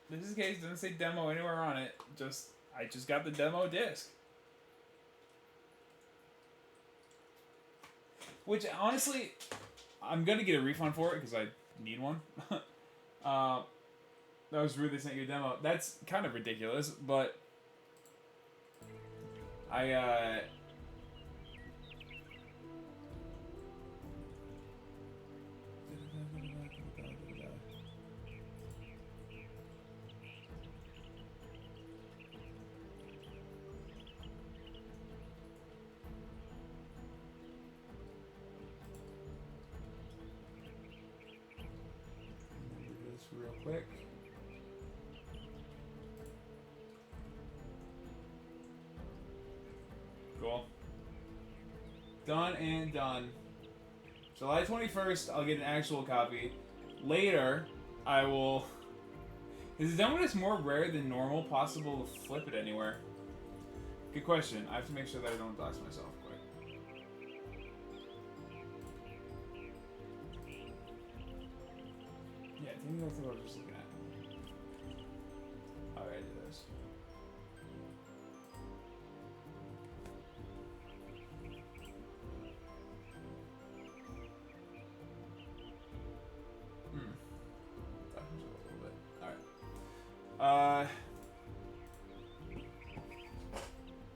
Speaker 1: This is the case. It doesn't say demo anywhere on it. I just got the demo disc. Which, honestly, I'm gonna get a refund for it because I need one. That was rude they sent you a demo. That's kind of ridiculous, but quick. Cool. Done and done. July 21st, I'll get an actual copy. Later, I will... Is it done when it's more rare than normal possible to flip it anywhere? Good question. I have to make sure that I don't dox myself quick. Yeah, I think that's what I was just looking at. Alright, do this. That was a little bit. Alright.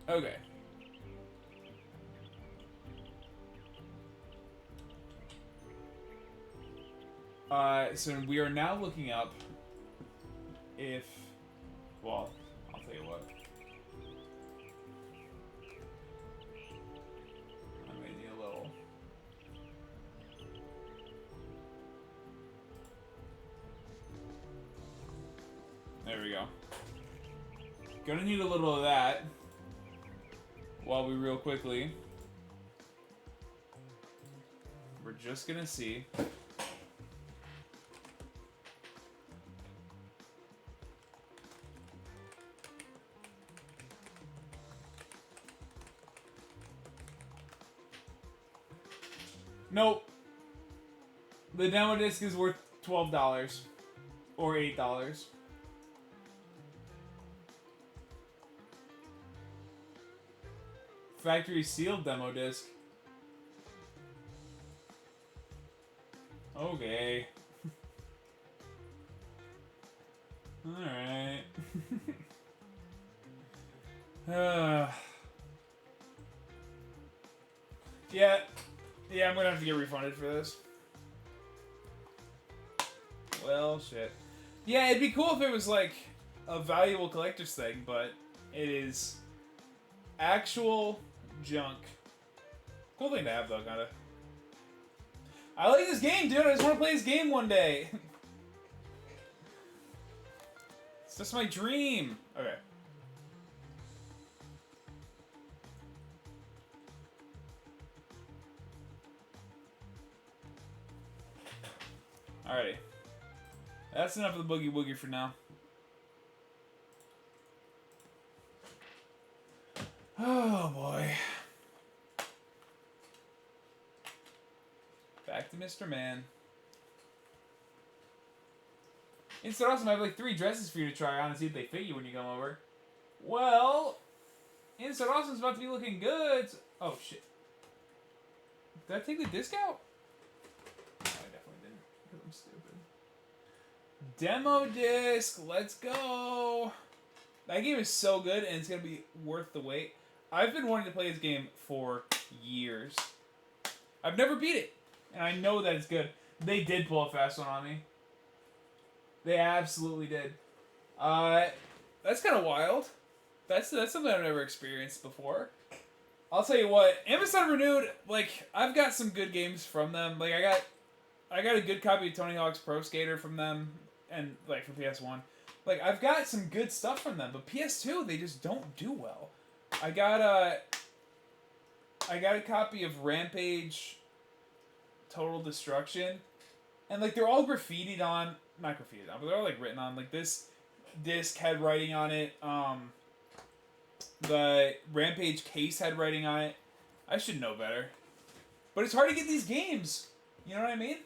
Speaker 1: Okay. So we are now looking up if, well, I'll tell you what. I may need a little. There we go. Gonna need a little of that. While we real quickly. We're just gonna see. Nope. The demo disc is worth $12 or $8. Factory sealed demo disc. Okay. Alright. Yeah, I'm gonna have to get refunded for this. Well, shit. Yeah, it'd be cool if it was like a valuable collector's thing, but it is actual junk. Cool thing to have, though, kinda. I like this game, dude. I just want to play this game one day. It's just my dream. Okay. Alrighty. That's enough of the boogie woogie for now. Oh boy. Back to Mr. Man. It's awesome. I have like 3 dresses for you to try on and see if they fit you when you come over. Well, Inside Awesome's about to be looking good. Oh shit. Did I take the disc out? No, I definitely didn't, because I'm stupid. Demo disc, let's go. That game is so good and it's gonna be worth the wait. I've been wanting to play this game for years. I've never beat it, and I know that it's good. They did pull a fast one on me. They absolutely did. That's kind of wild. That's something I've never experienced before. I'll tell you what, Amazon Renewed, like, I've got some good games from them. Like, I got a good copy of Tony Hawk's Pro Skater from them, and like for PS1. Like, I've got some good stuff from them, but PS2 they just don't do well. I got a copy of Rampage Total Destruction, and like they're all graffitied on, not graffitied on, but they're all like written on. Like this disc had writing on it. The Rampage case had writing on it. I should know better, but it's hard to get these games. You know what I mean?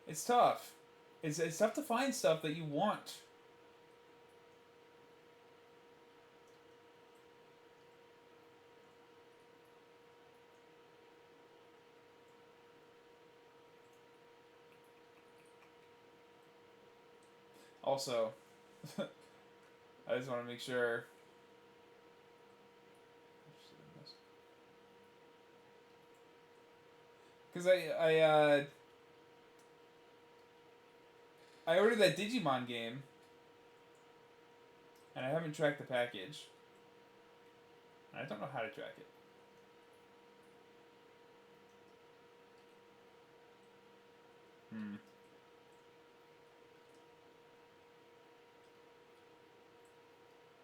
Speaker 1: It's tough. It's tough to find stuff that you want. Also, I just want to make sure. Because I ordered that Digimon game, and I haven't tracked the package. I don't know how to track it.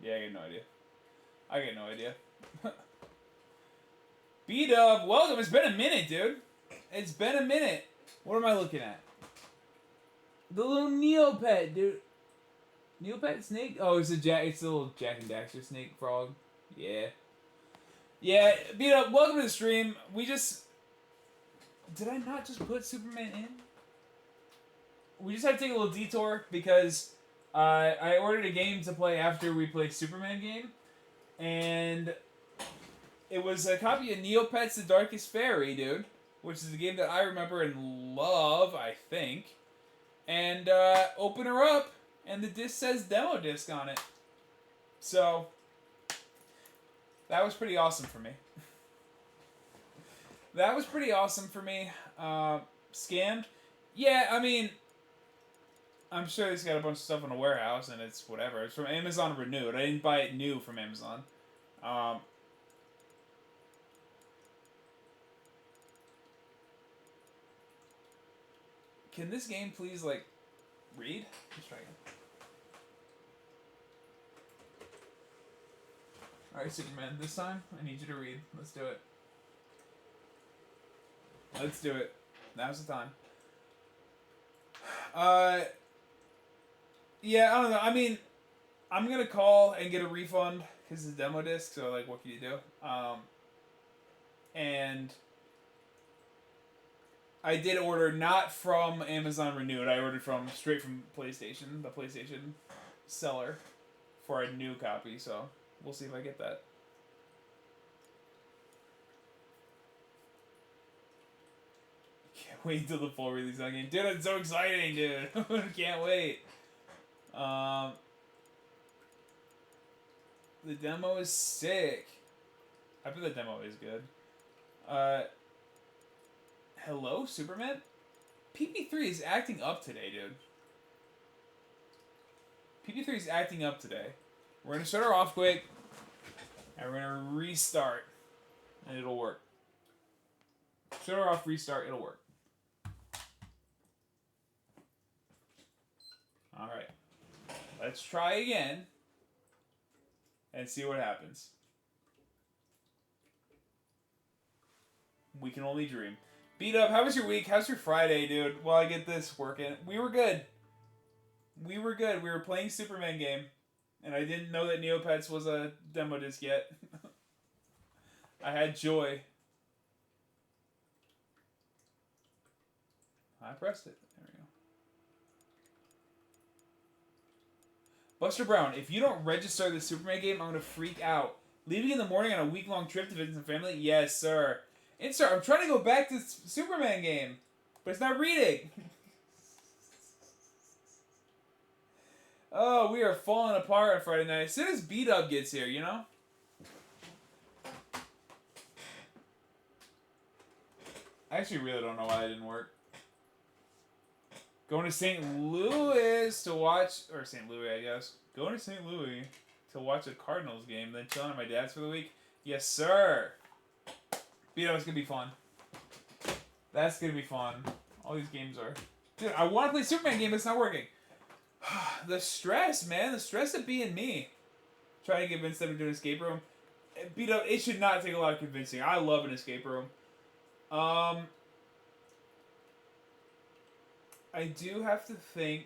Speaker 1: Yeah, I got no idea. I got no idea. B-Dub, welcome. It's been a minute, dude. It's been a minute. What am I looking at? The little Neopet, dude. Neopet snake? Oh, it's a little Jack and Daxter snake frog. Yeah. Yeah, B-Dub, welcome to the stream. We just... Did I not just put Superman in? We just had to take a little detour because I ordered a game to play after we played Superman game. And it was a copy of Neopets The Darkest Fairy, dude. Which is a game that I remember and love, I think. And open her up, and the disc says demo disc on it. So, that was pretty awesome for me. That was pretty awesome for me. Scammed? Yeah, I mean, I'm sure it's got a bunch of stuff in a warehouse, and it's whatever. It's from Amazon Renewed. I didn't buy it new from Amazon. Can this game please, like, read? Let's try again. Alright, Superman, this time, I need you to read. Let's do it. Let's do it. Now's the time. Yeah, I don't know. I mean, I'm gonna call and get a refund, because it's a demo disc, so, like, what can you do? And... I did order not from Amazon Renewed. I ordered straight from PlayStation, the PlayStation seller, for a new copy. So we'll see if I get that. Can't wait till the full release of the game, dude. It's so exciting, dude. Can't wait. The demo is sick. I bet the demo is good. Hello, Superman? PP3 is acting up today, dude. PP3 is acting up today. We're going to shut her off quick, and we're going to restart, and it'll work. Shut her off, restart, it'll work. Alright. Let's try again, and see what happens. We can only dream. Beat Up, how was your week? How's your Friday, dude? While I get this working. We were good. We were good. We were playing Superman game. And I didn't know that Neopets was a demo disc yet. I had joy. I pressed it. There we go. Buster Brown, if you don't register the Superman game, I'm going to freak out. Leaving in the morning on a week-long trip to visit some family? Yes, sir. Insert, I'm trying to go back to the Superman game, but it's not reading. Oh, we are falling apart on Friday night. As soon as B-Dub gets here, you know? I actually really don't know why it didn't work. Going to St. Louis to watch, or St. Louis, I guess. Going to St. Louis to watch a Cardinals game, then chilling at my dad's for the week. Yes, sir. B-Dub's gonna be fun. That's gonna be fun. All these games are. Dude, I want to play Superman game, but it's not working. The stress, man. The stress of being me. Trying to convince them to do an escape room. B-Dub, it should not take a lot of convincing. I love an escape room. I do have to think.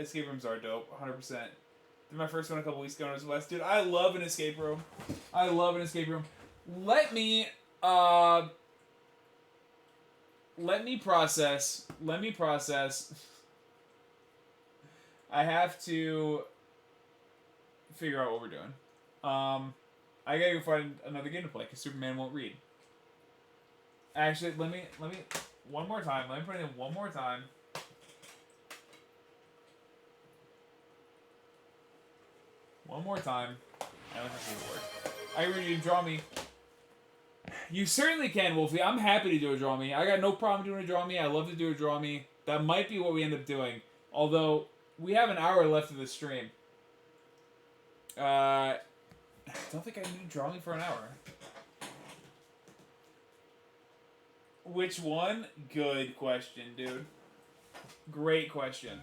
Speaker 1: Escape rooms are dope, 100%. Did my first one a couple weeks ago and it was West. Dude, I love an escape room. I love an escape room. Let me process. I have to figure out what we're doing. I gotta go find another game to play because Superman won't read. Actually, let me one more time. Let me put it in one more time. One more time. And let's see if it works. I ready to draw me. You certainly can, Wolfie. I'm happy to do a draw me. I got no problem doing a draw me. I love to do a draw me. That might be what we end up doing. Although, we have an hour left of the stream. I don't think I need to draw me for an hour. Which one? Good question, dude. Great question.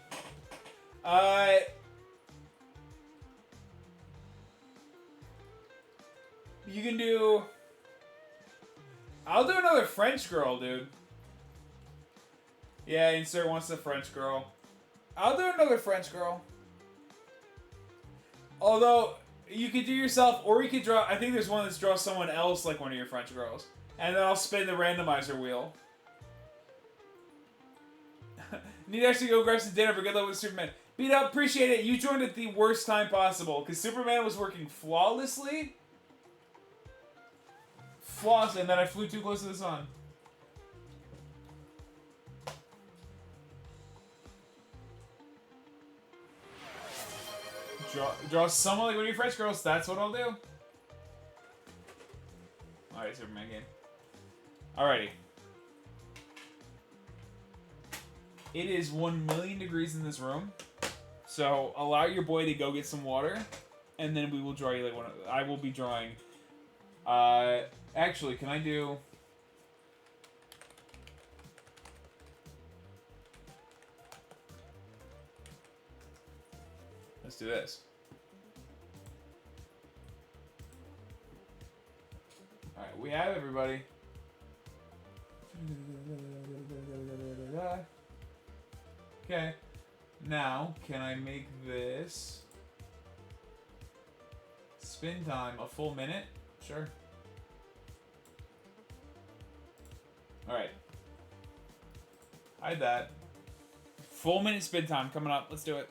Speaker 1: You can do... I'll do another French girl, dude. Yeah, insert wants the French girl. I'll do another French girl. Although, you could do yourself, or you could draw... I think there's one that draws someone else like one of your French girls. And then I'll spin the randomizer wheel. Need to actually go grab some dinner, but good luck with Superman. Beat up, appreciate it. You joined at the worst time possible, because Superman was working flawlessly. And then I flew too close to the sun. Draw someone like one of your French girls. That's what I'll do. Alright, Superman game. Alrighty. It is 1,000,000 degrees in this room. So allow your boy to go get some water. And then we will draw you like one of... I will be drawing... Actually, can I do... Let's do this. Alright, we have everybody. Okay. Now, can I make this... Spin time a full minute? Sure. Alright. Hide that. Full minute spin time coming up. Let's do it.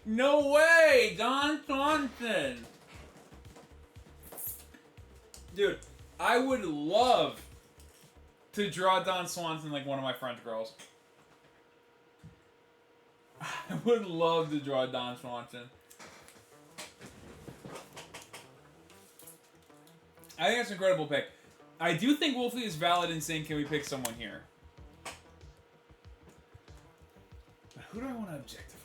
Speaker 1: No way! Don Swanson! Dude, I would love to draw Don Swanson like one of my French girls. I would love to draw Don Swanson. I think that's an incredible pick. I do think Wolfie is valid in saying, can we pick someone here? But who do I want to objectify?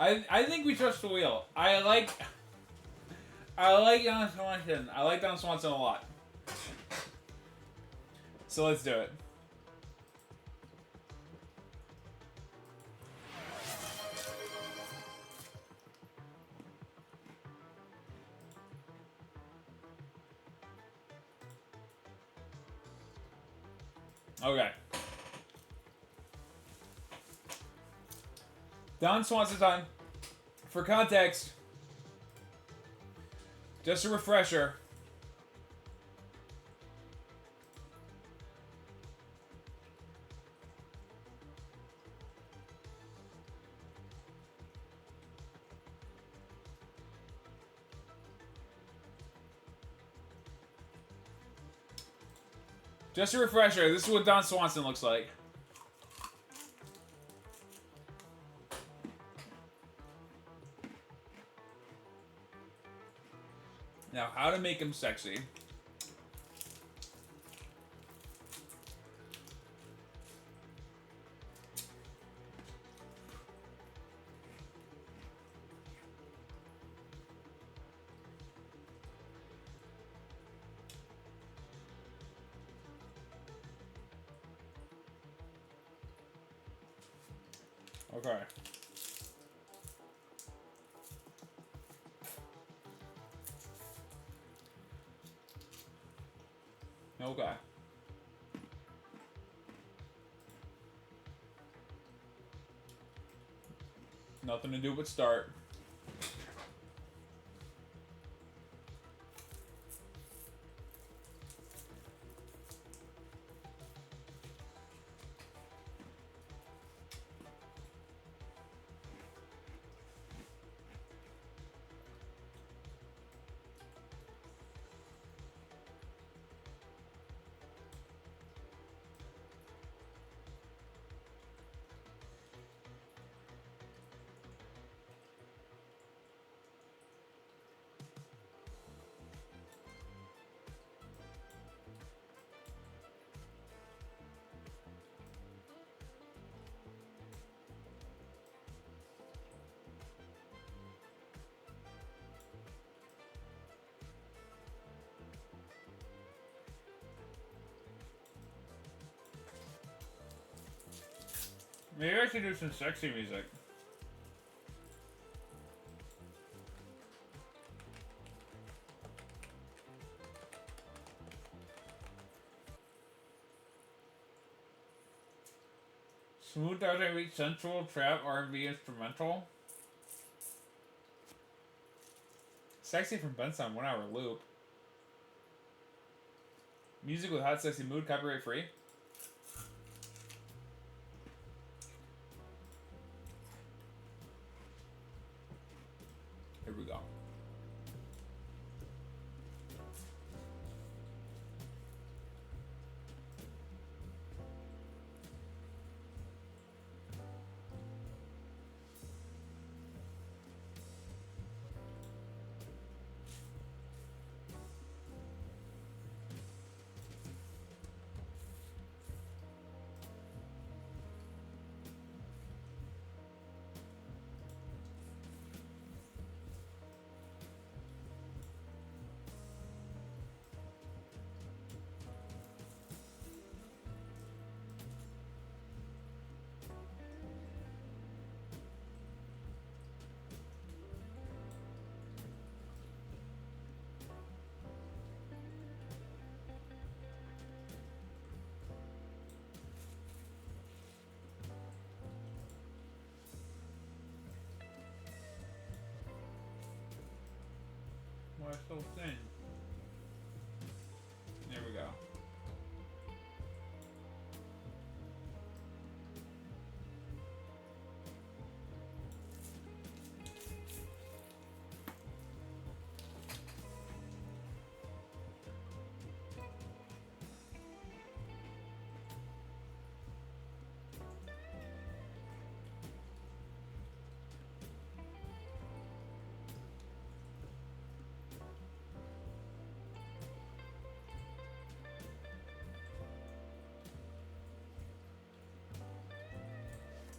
Speaker 1: I think we trust the wheel. I like Don Swanson. I like Don Swanson a lot. So let's do it. Okay. Don Swanson time. For context, just a refresher. Just a refresher, this is what Don Swanson looks like. Now, how to make him sexy. Okay. Okay. Nothing to do but start. Maybe I should do some sexy music. Smooth as I reach sensual trap R&B instrumental. Sexy from Benson, 1 hour loop. Music with hot sexy mood, copyright free. Here we go. Why so thin? There we go.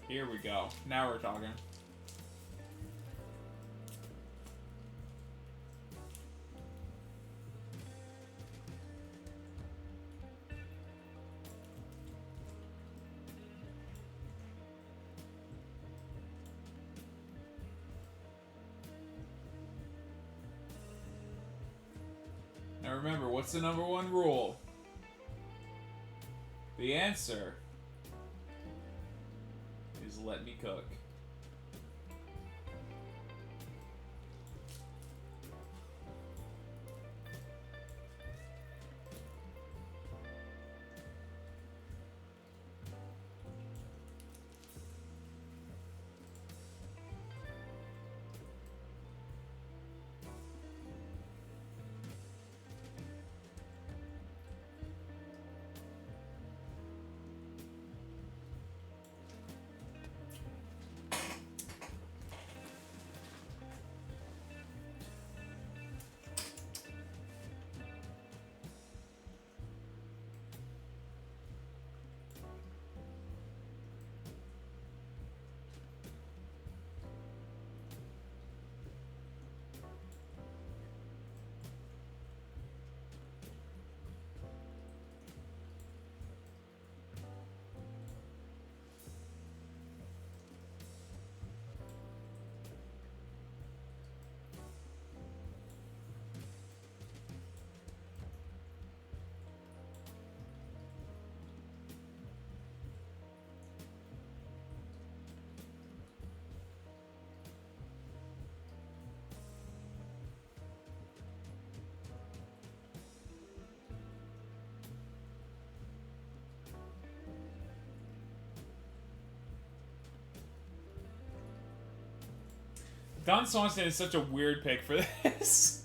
Speaker 1: Here we go. Now we're talking. Now remember, what's the #1 rule? The answer is let me cook. Don Swanson is such a weird pick for this.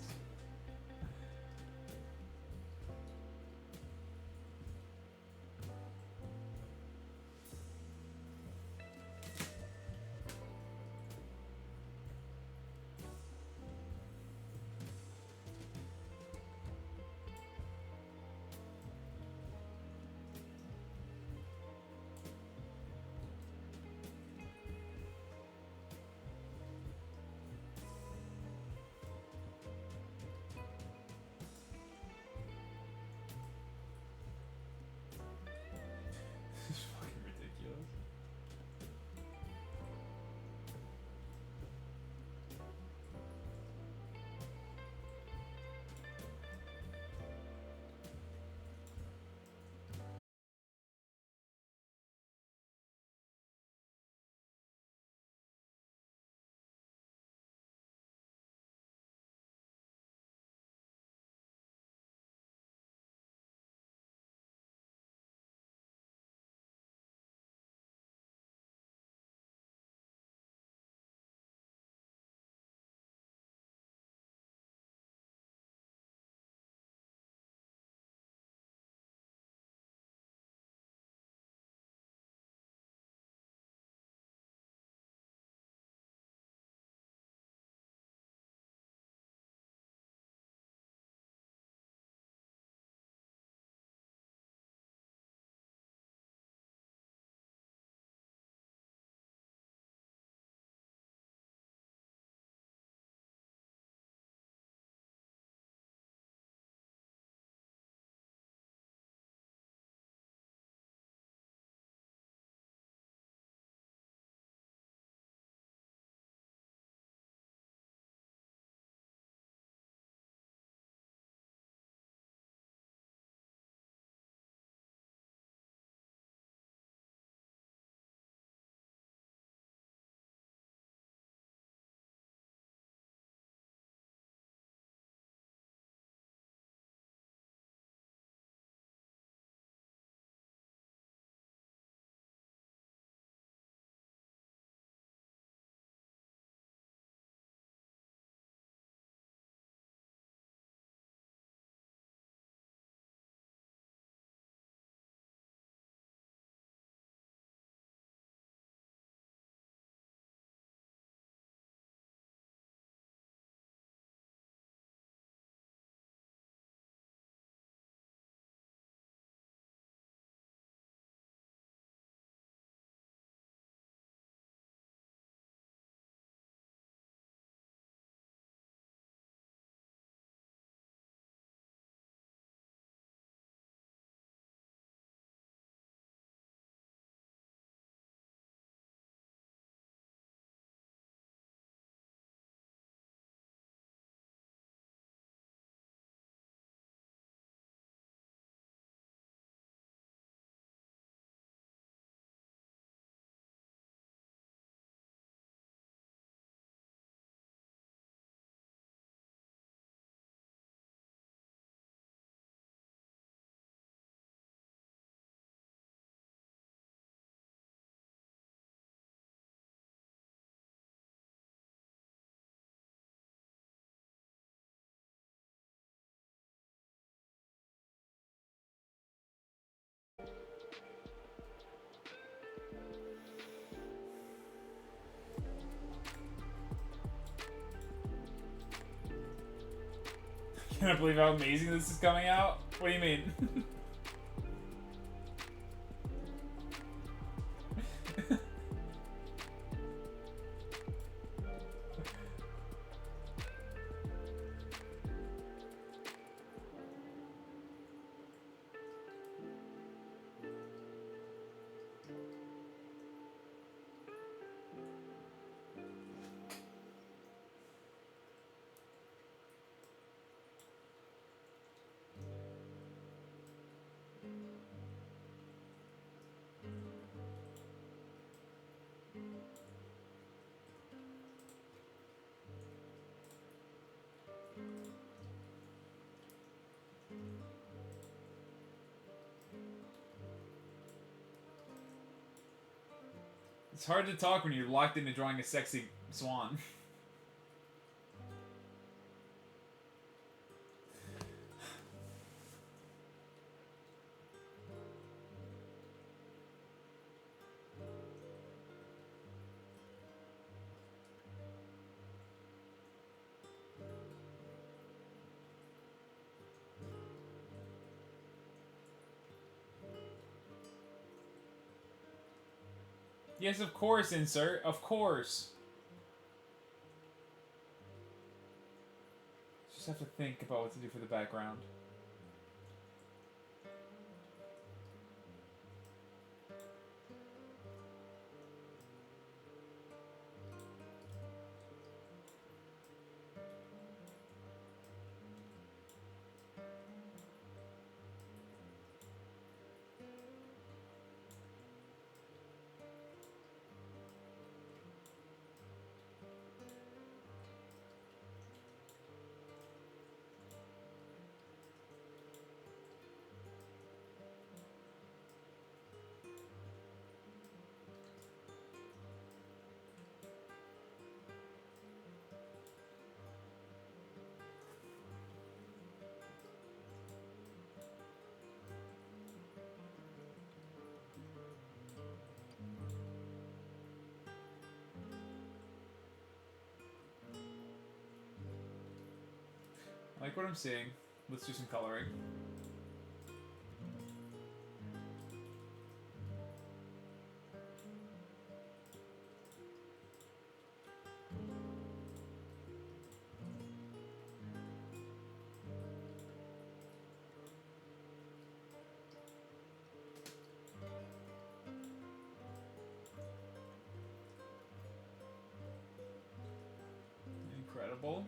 Speaker 1: This is fucking ridiculous. Can't believe how amazing this is coming out. What do you mean? It's hard to talk when you're locked into drawing a sexy swan. Yes, of course, insert. Of course. Just have to think about what to do for the background. I like what I'm seeing. Let's do some coloring. Incredible.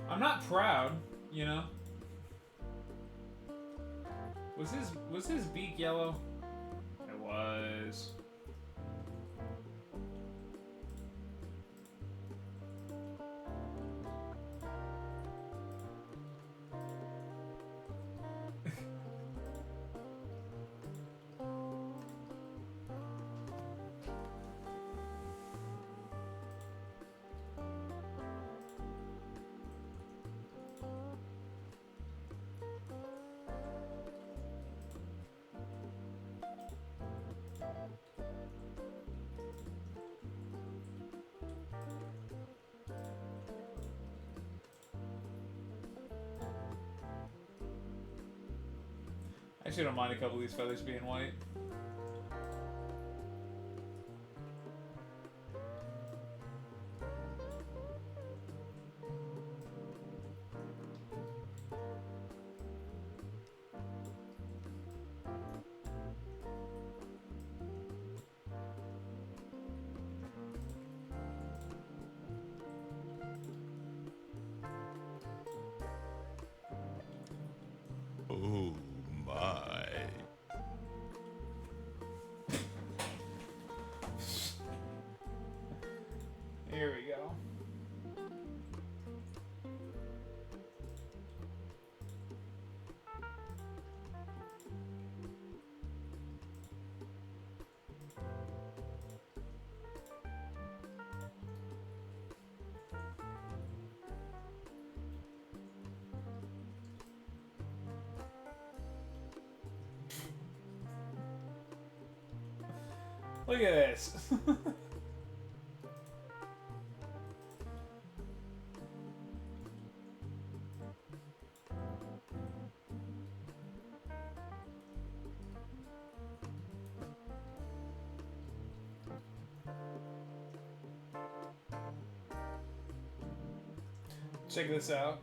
Speaker 1: I'm not proud, you know. Was his beak yellow? It was. I actually don't mind a couple of these feathers being white.
Speaker 18: Oh my.
Speaker 1: Here we go. Look at this. Check this out.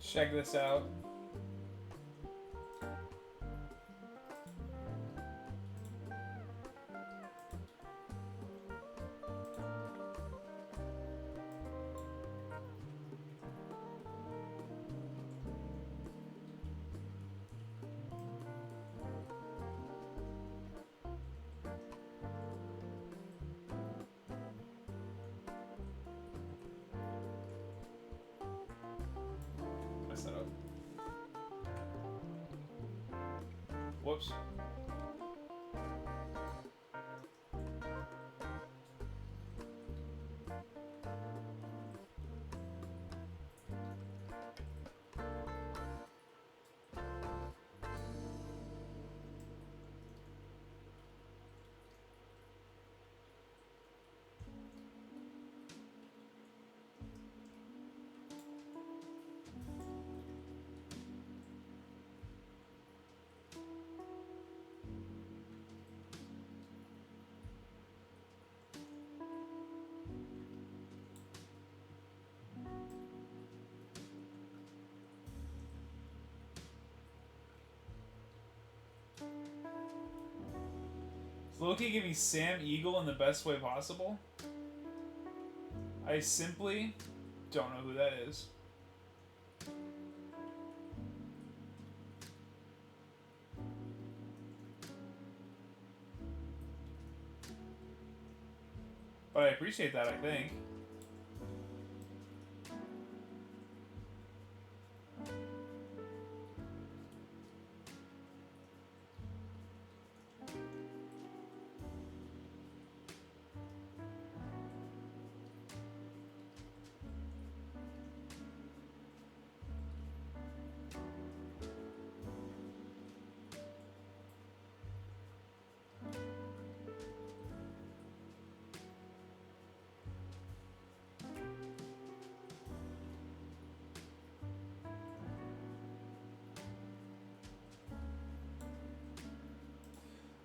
Speaker 1: Check this out. Mess that up. Whoops. Is Loki giving Sam Eagle in the best way possible? I simply don't know who that is. But I appreciate that, I think.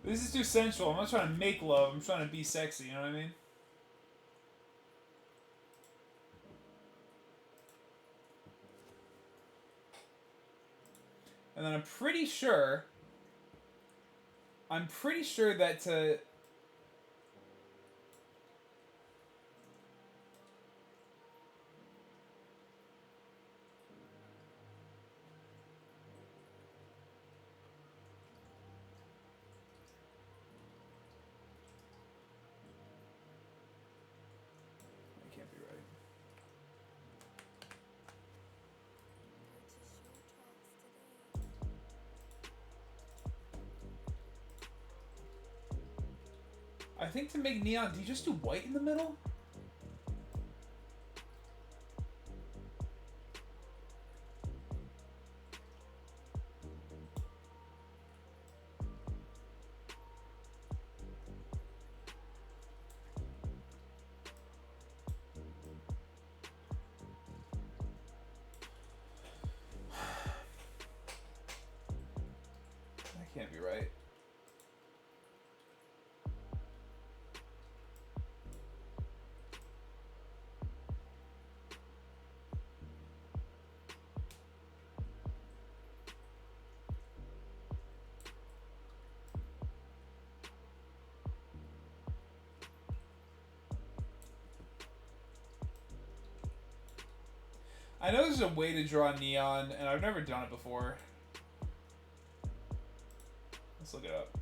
Speaker 1: This is too sensual. I'm not trying to make love. I'm trying to be sexy. You know what I mean? And then I'm pretty sure that to... I think to make neon, do you just do white in the middle? That can't be right. I know there's a way to draw neon, and I've never done it before. Let's look it up.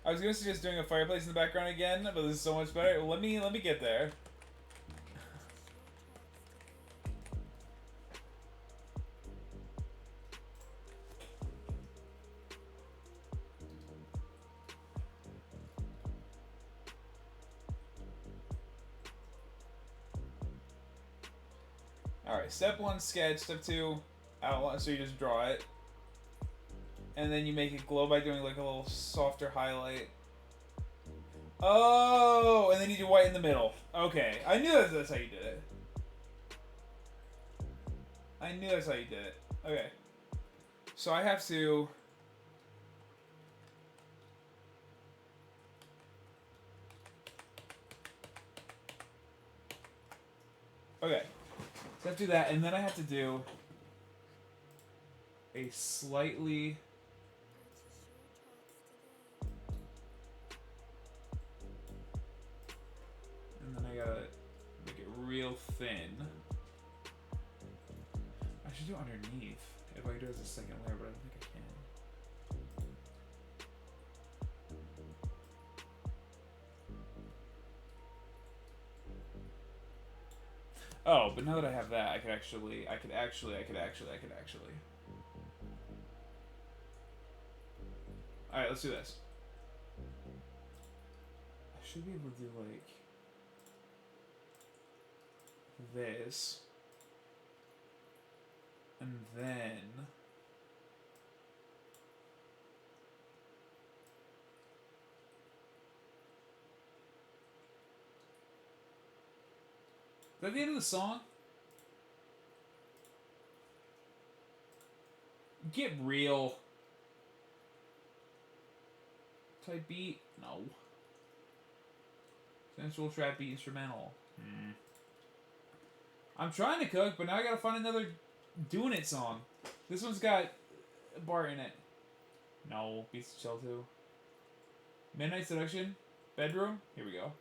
Speaker 1: I was gonna suggest doing a fireplace in the background again, but this is so much better. Let me get there. Alright, step 1, sketch. Step 2, outline. So you just draw it. And then you make it glow by doing like a little softer highlight. Oh! And then you do white in the middle. Okay. I knew that's how you did it. I knew that's how you did it. Okay. So I have to... Okay. So I have to do that, and then I have to do a slightly... And then I gotta make it real thin. I should do it underneath, if I do it as a second layer, but I don't think I can. Oh, but now that I have that, I could actually. Alright, let's do this. I should be able to do, like, this. And then... Is that the end of the song? Get real. Type beat? No. Sensual trap beat instrumental. I'm trying to cook, but now I gotta find another Doing It song. This one's got Bart in it. No. Beats to Chill too. Midnight Seduction? Bedroom? Here we go.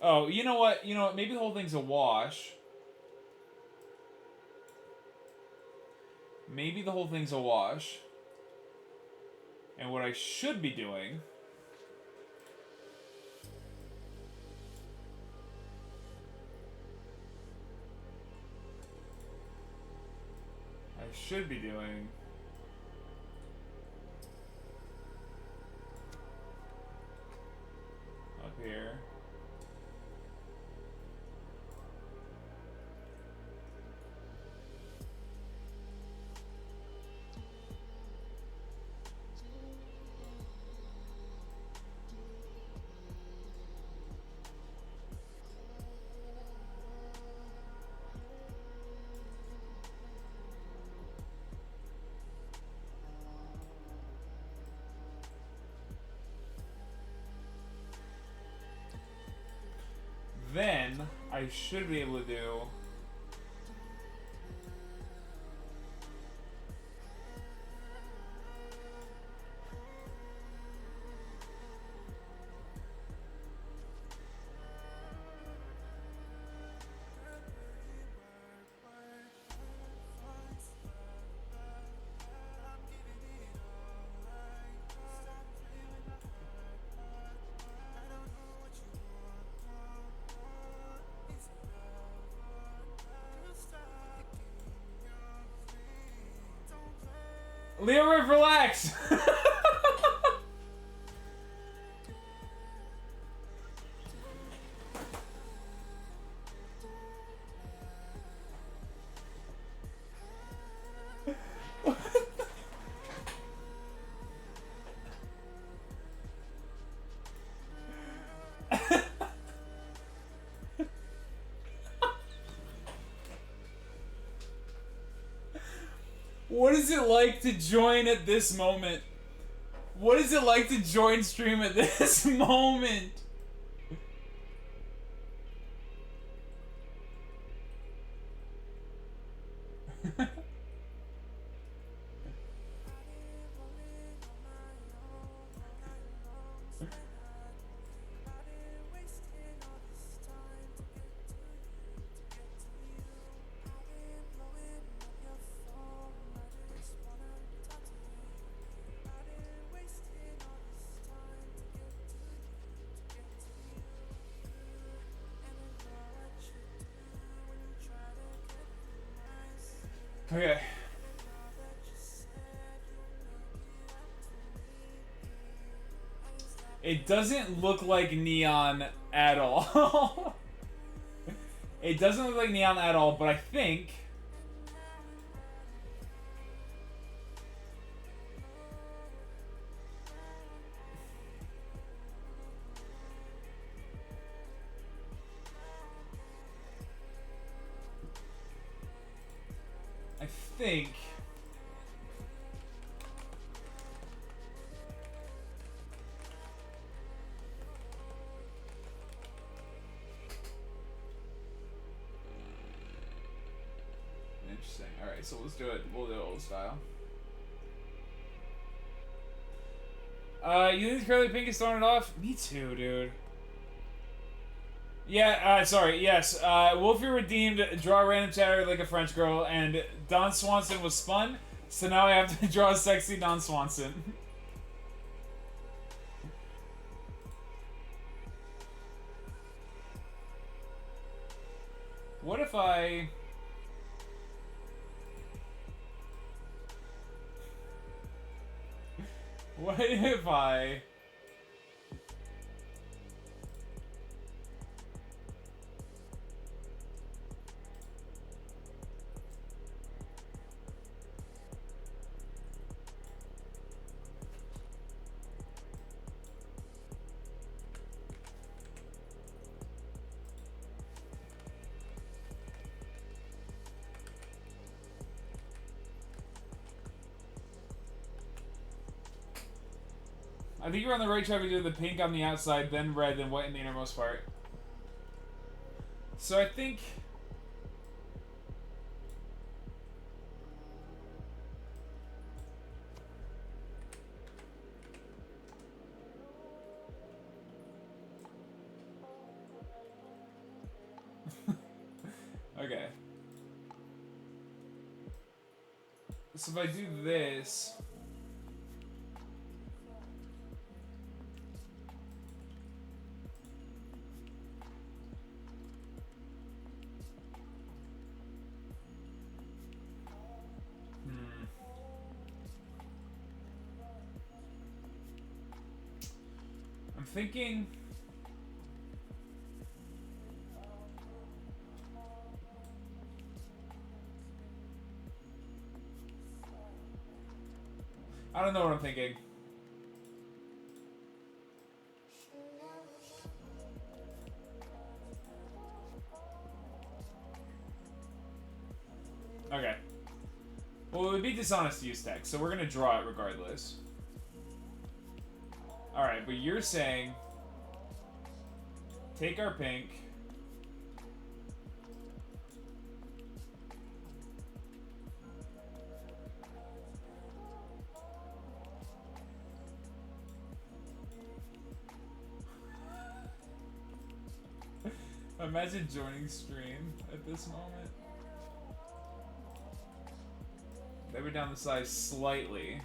Speaker 1: Oh, you know what? You know what? Maybe the whole thing's a wash. Maybe the whole thing's a wash. And what I should be doing... I should be doing... Up here... Then, I should be able to do... Leroy, relax! What is it like to join at this moment? What is it like to join stream at this moment? Okay. It doesn't look like Neon at all. It doesn't look like Neon at all, but I think... Interesting. Alright, so let's do it. We'll do it old style. You think Curly Pink is throwing it off? Me too, dude. Yeah, sorry, yes. Wolfie redeemed draw random chatter like a French girl, and Don Swanson was spun, so now I have to draw a sexy Don Swanson. if I... What if I... I think you're on the right track. We do the pink on the outside, then red, then white in the innermost part. So I think... Okay. So if I do this... I'm thinking... I don't know what I'm thinking. Okay. Well, it would be dishonest to use text, so we're gonna draw it regardless. Alright, but you're saying... Take our pink... Imagine joining stream at this moment. They were down the size slightly.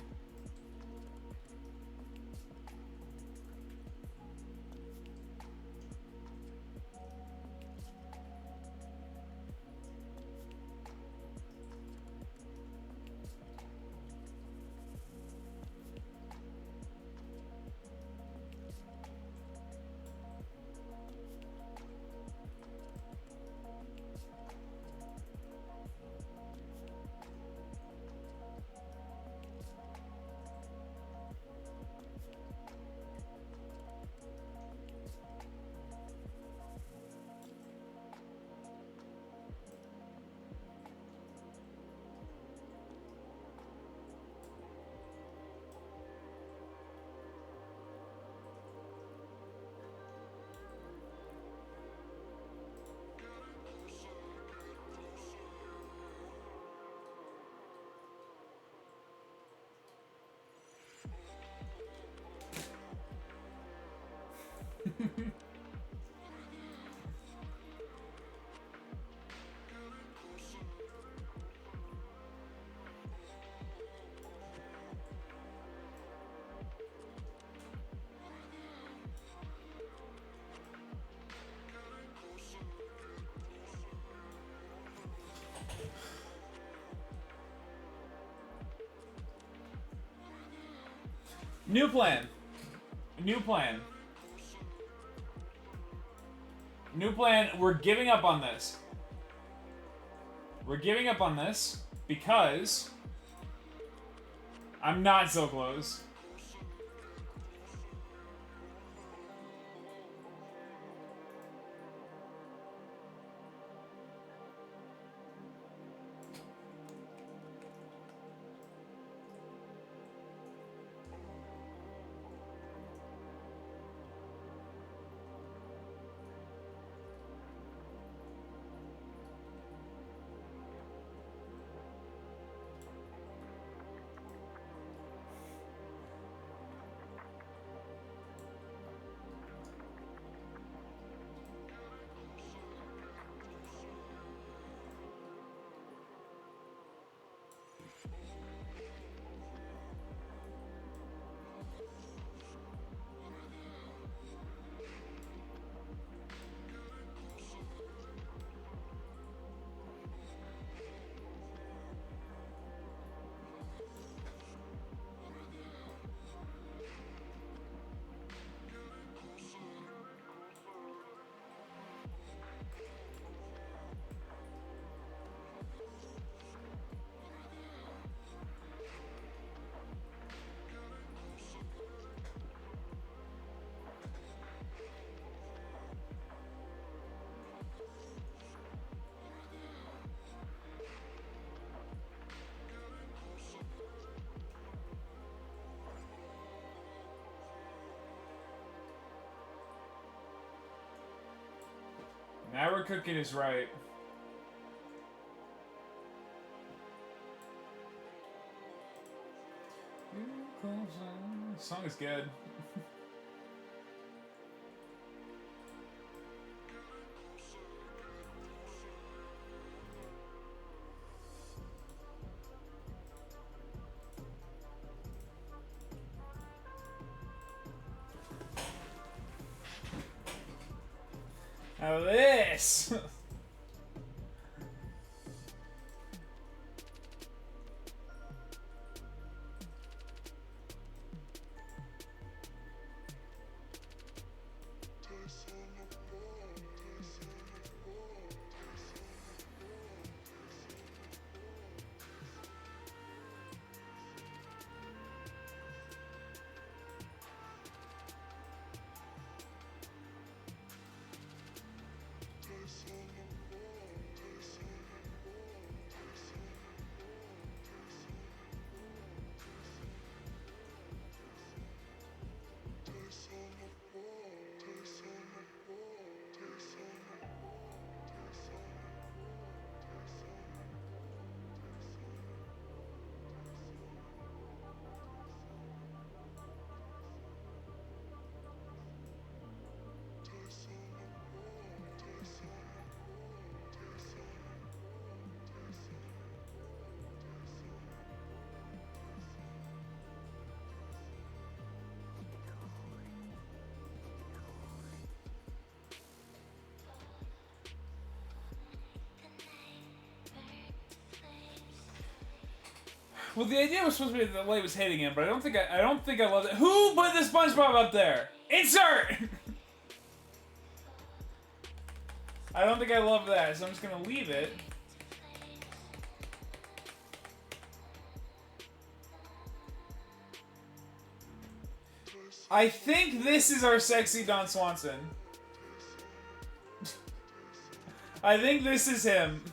Speaker 1: New plan. New plan. New plan. We're giving up on this. We're giving up on this because I'm not so close. Now we're cooking is right. The song is good. Now this! Well, the idea was supposed to be that the light was hitting him, but I don't think I love it. Who put the SpongeBob up there? Insert! I don't think I love that, so I'm just gonna leave it. I think this is our sexy Don Swanson. I think this is him.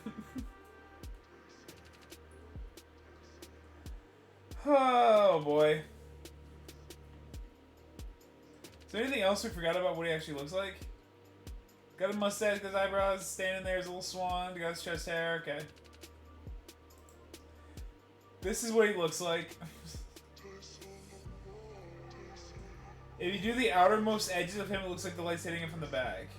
Speaker 1: Oh boy. Is there anything else we forgot about what he actually looks like? Got a mustache, got his eyebrows, standing there as a little swan, got his chest hair, okay. This is what he looks like. If you do the outermost edges of him, it looks like the light's hitting him from the back.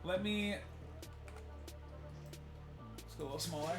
Speaker 1: Let me... Let's go a little smaller.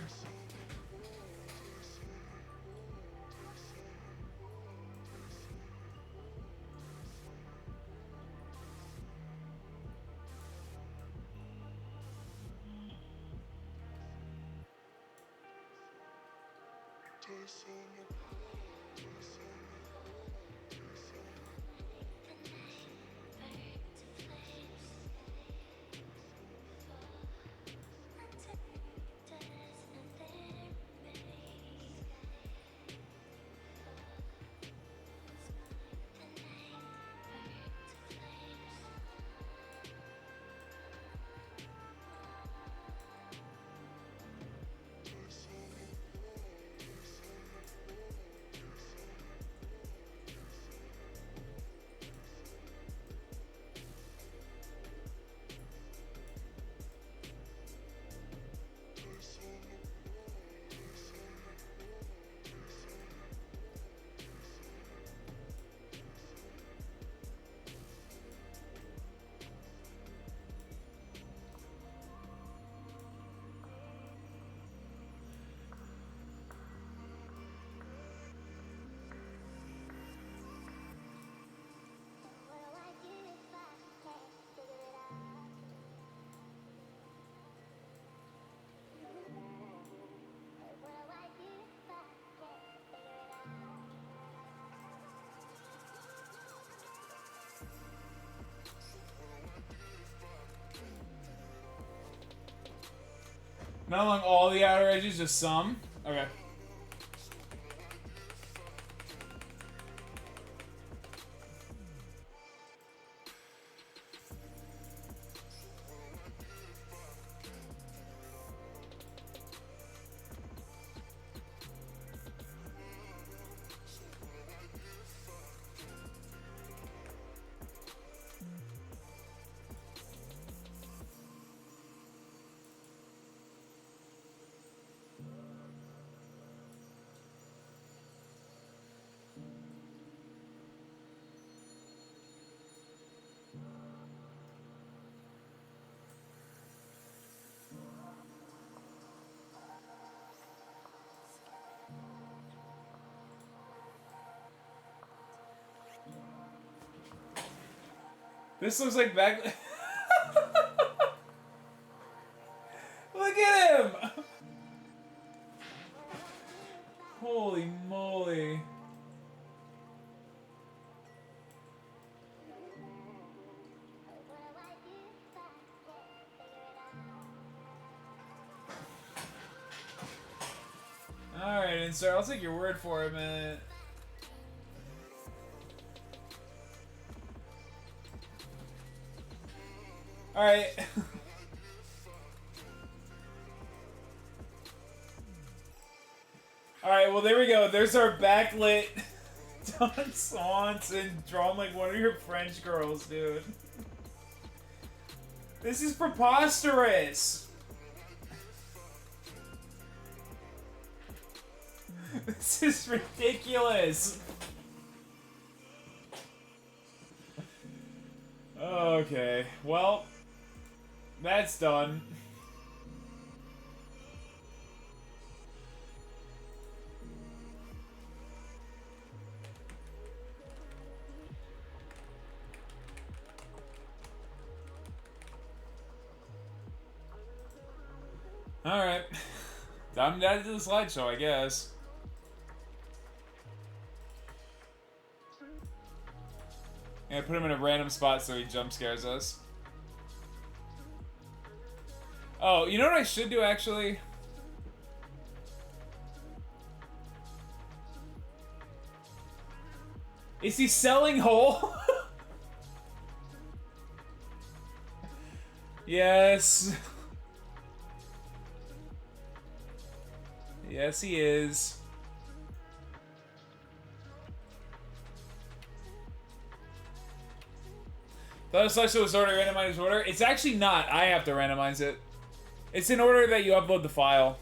Speaker 1: Not along all the outer edges, just some? Okay. This looks like back. Look at him! Holy moly. Alright, and sir, I'll take your word for it, man. Alright. Alright, well there we go. There's our backlit Dawn Swanson drawn like one of your French girls, dude. This is preposterous! This is ridiculous! Okay, well, that's done. Alright. Time to add to the slideshow, I guess. Yeah, put him in a random spot so he jump scares us. Oh, you know what I should do, actually? Is he selling whole? Yes. Yes, he is. Thought a slideshow was order randomized order. It's actually not. I have to randomize it. It's in order that you upload the file.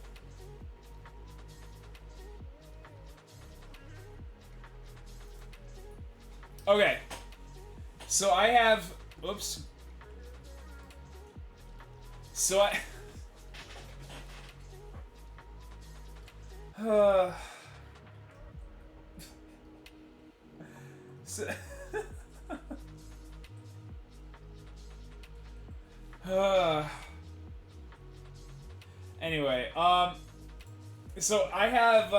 Speaker 1: Okay. So I have... Oops. So I... So... Anyway, so I have,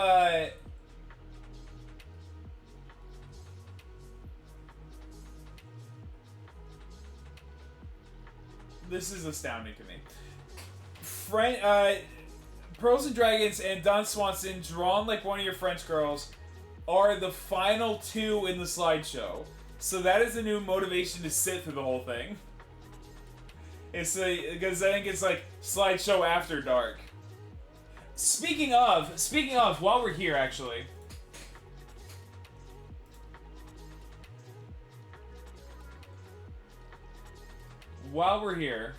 Speaker 1: this is astounding to me. Pearls and Dragons and Dawn Swanson, drawn like one of your French girls, are the final two in the slideshow. So that is a new motivation to sit through the whole thing. It's because I think it's like slideshow after dark. Speaking of, while we're here, actually. While we're here.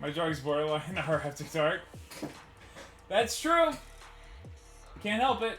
Speaker 1: My drawing's borderline hour after dark. That's true. Can't help it.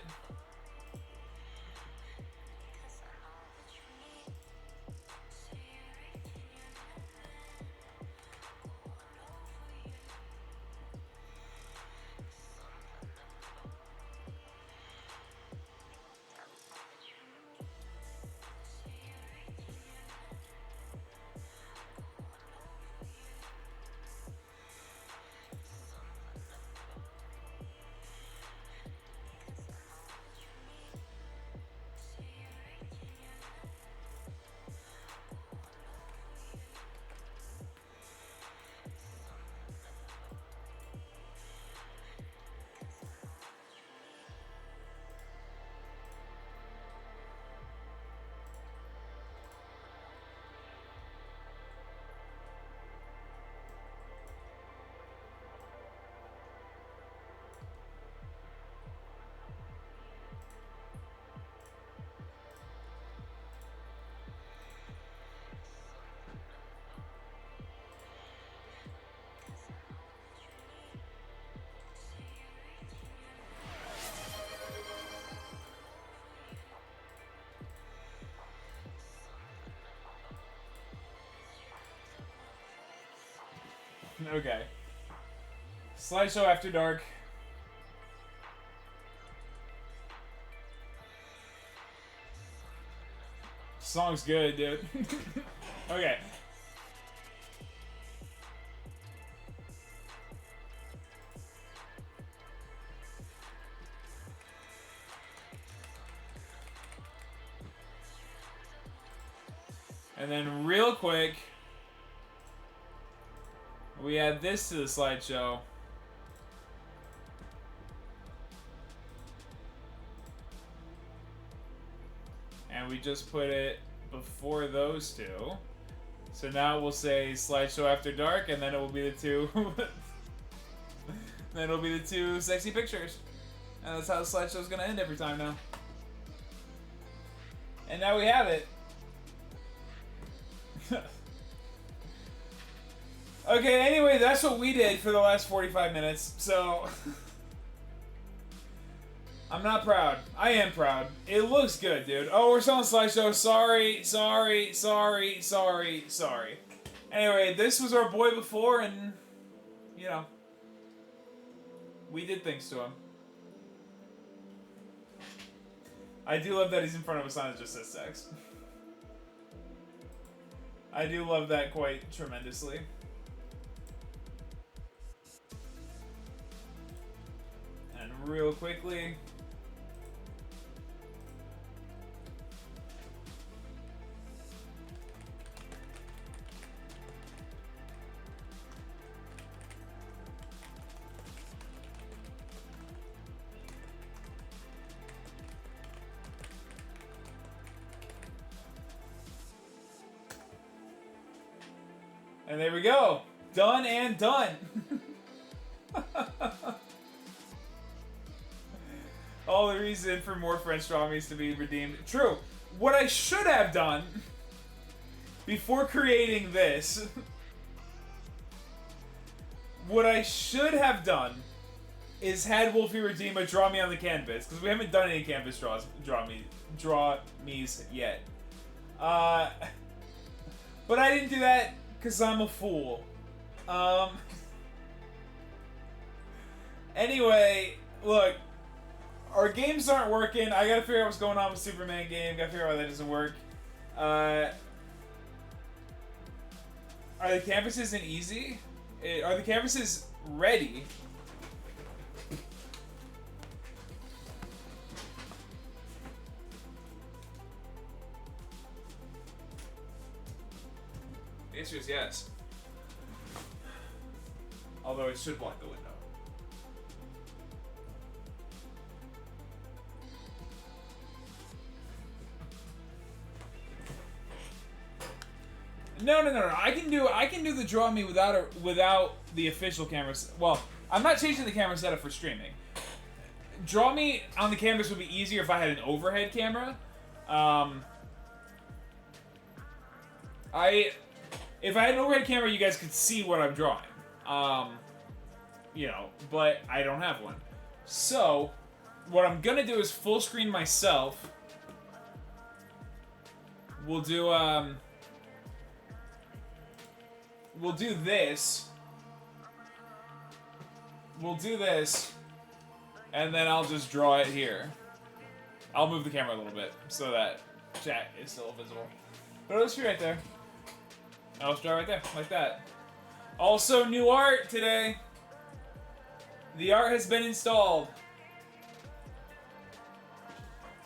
Speaker 1: Okay. Slideshow after dark. Song's good, dude. Okay. And then real quick, we add this to the slideshow. And we just put it before those two. So now we'll say slideshow after dark, and then it will be the two. Then it'll be the two sexy pictures. And that's how the slideshow's gonna end every time now. And now we have it. Okay, anyway, that's what we did for the last 45 minutes, so... I'm not proud. I am proud. It looks good, dude. Oh, we're still on slideshow. Sorry. Anyway, this was our boy before, and, you know, we did things to him. I do love that he's in front of a sign that just says sex. I do love that quite tremendously. And real quickly... And there we go. Done and done. All the reason for more French Dramies to be redeemed. True. What I should have done before creating this, what I should have done is had Wolfie redeem a Draw Me on the canvas, because we haven't done any canvas draw me's yet. But I didn't do that because I'm a fool. Anyway, look, our games aren't working. I gotta figure out what's going on with Superman game. Gotta figure out why that doesn't work. Are the canvases in easy? Are the canvases ready? The answer is yes. Although it should block the window. No. I can do the Draw Me without the official cameras. Well, I'm not changing the camera setup for streaming. Draw Me on the canvas would be easier if I had an overhead camera. If I had an overhead camera, you guys could see what I'm drawing. You know, but I don't have one. So, what I'm gonna do is full screen myself. We'll do this. We'll do this, and then I'll just draw it here. I'll move the camera a little bit so that chat is still visible. But it'll just be right there. I'll just draw right there, like that. Also, new art today. The art has been installed.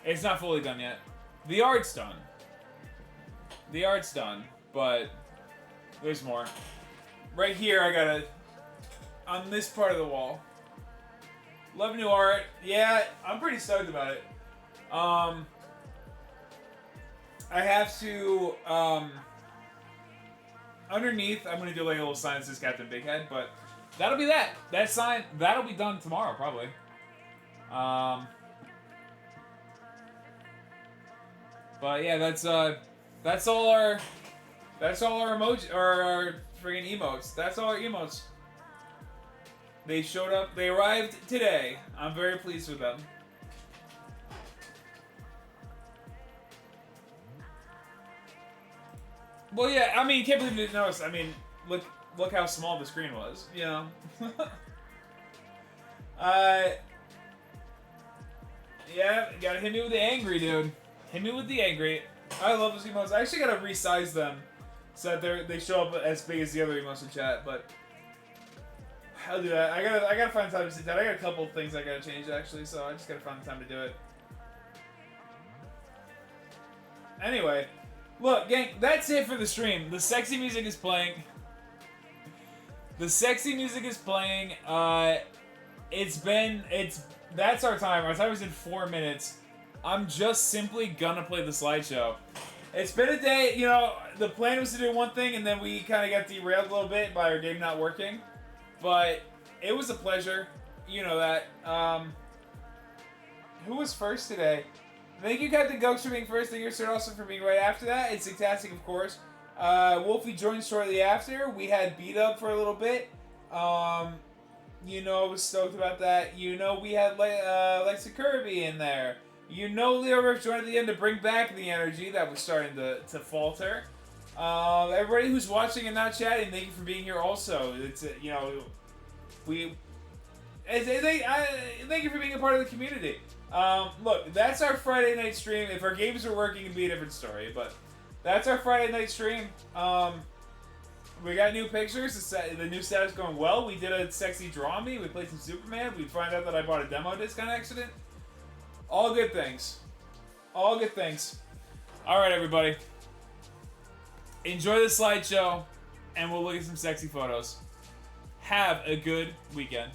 Speaker 1: It's not fully done yet. The art's done. The art's done, but there's more. Right here, I gotta... on this part of the wall. Love new art. Yeah, I'm pretty stoked about it. I have to, underneath, I'm gonna do like a little sign that says Captain Big Head, but that'll be that. That sign, that'll be done tomorrow, probably. But yeah, that's all our emoji, or our friggin' emotes. That's all our emotes. They showed up, they arrived today. I'm very pleased with them. Well, yeah, I mean, can't believe you didn't notice. I mean, look how small the screen was, you know? Yeah, gotta hit me with the angry, dude. Hit me with the angry. I love those emotes. I actually gotta resize them so that they show up as big as the other emotes in chat, but I'll do that. I gotta find time to sit down. I got a couple of things I gotta change, actually, so I just gotta find the time to do it. Anyway, look, gang, that's it for the stream. The sexy music is playing. The sexy music is playing. That's our time. Our time is in 4 minutes. I'm just simply gonna play the slideshow. It's been a day, you know, the plan was to do one thing and then we kind of got derailed a little bit by our game not working. But it was a pleasure. You know that. Who was first today? Thank you, Captain Gokes, for being first. Thank you, Sir Austin, for being right after that. It's fantastic, of course. Wolfie joined shortly after. We had beat up for a little bit. You know, I was stoked about that. You know, we had Lexa Kirby in there. You know, Leo Riff joined at the end to bring back the energy that was starting to falter. Everybody who's watching and not chatting, thank you for being here also. It's, you know, thank you for being a part of the community. Look, that's our Friday night stream. If our games were working, it'd be a different story, but that's our Friday night stream. We got new pictures. The new setup's going well. We did a sexy draw me. We played some Superman. We find out that I bought a demo disc on accident. All good things. All good things. Alright, everybody. Enjoy the slideshow, and we'll look at some sexy photos. Have a good weekend.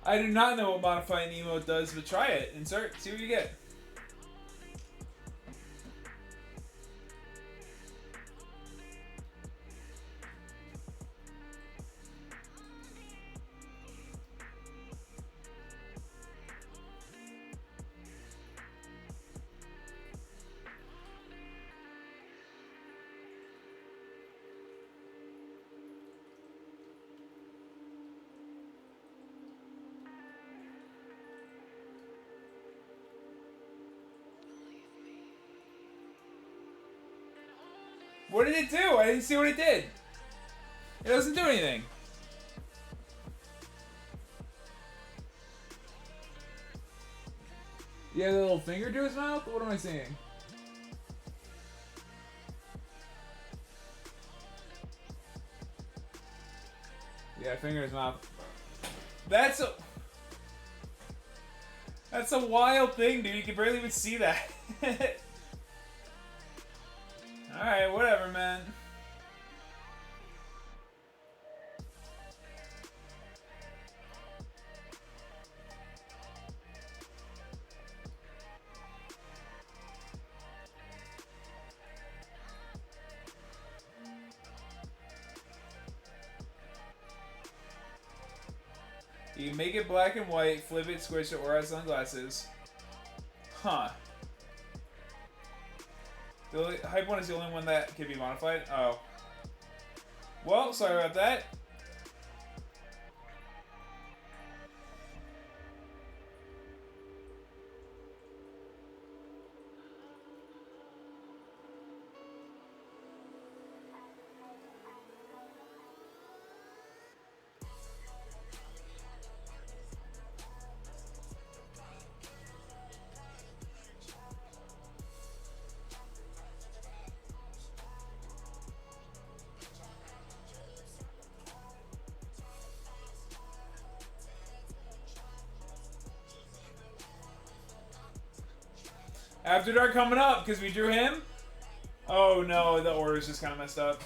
Speaker 1: I do not know what modifying emote does, but try it. Insert, see what you get. What did it do? I didn't see what it did. It doesn't do anything. You have a little finger to his mouth? What am I seeing? Yeah, finger in his mouth. That's a wild thing, dude. You can barely even see that. Alright, whatever, man. You can make it black and white, flip it, squish it, or add sunglasses. Huh. The hype one is the only one that can be modified? Oh. Well, sorry about that. After Dark coming up, because we drew him? Oh no, the order's just kind of messed up.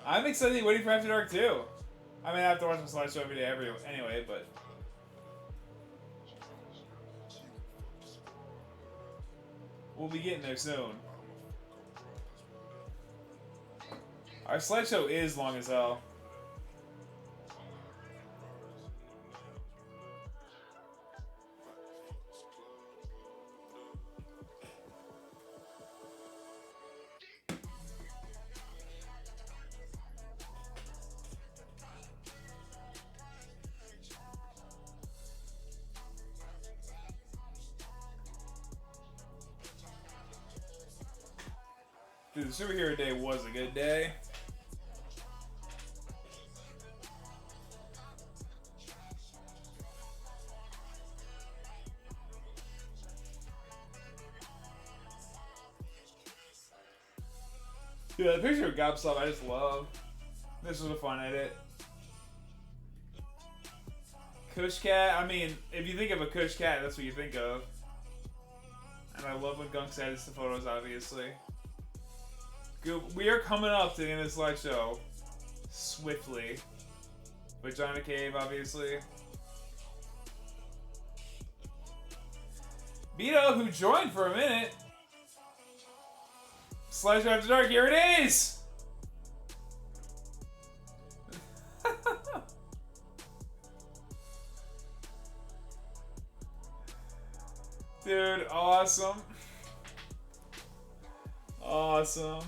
Speaker 1: I'm excited waiting for After Dark too. I mean, I have to watch my slideshow every day anyway, but... we'll be getting there soon. Our slideshow is long as hell. Dude, the superhero day was a good day. Dude, that picture of Gobstop I just love. This was a fun edit. Kush Cat, I mean, if you think of a Kush Cat, that's what you think of. And I love when Gunks edits the photos, obviously. We are coming up to the end of the slideshow swiftly. Vagina Cave, obviously. Beto, who joined for a minute. Slideshow After Dark, here it is! Dude, awesome. Awesome.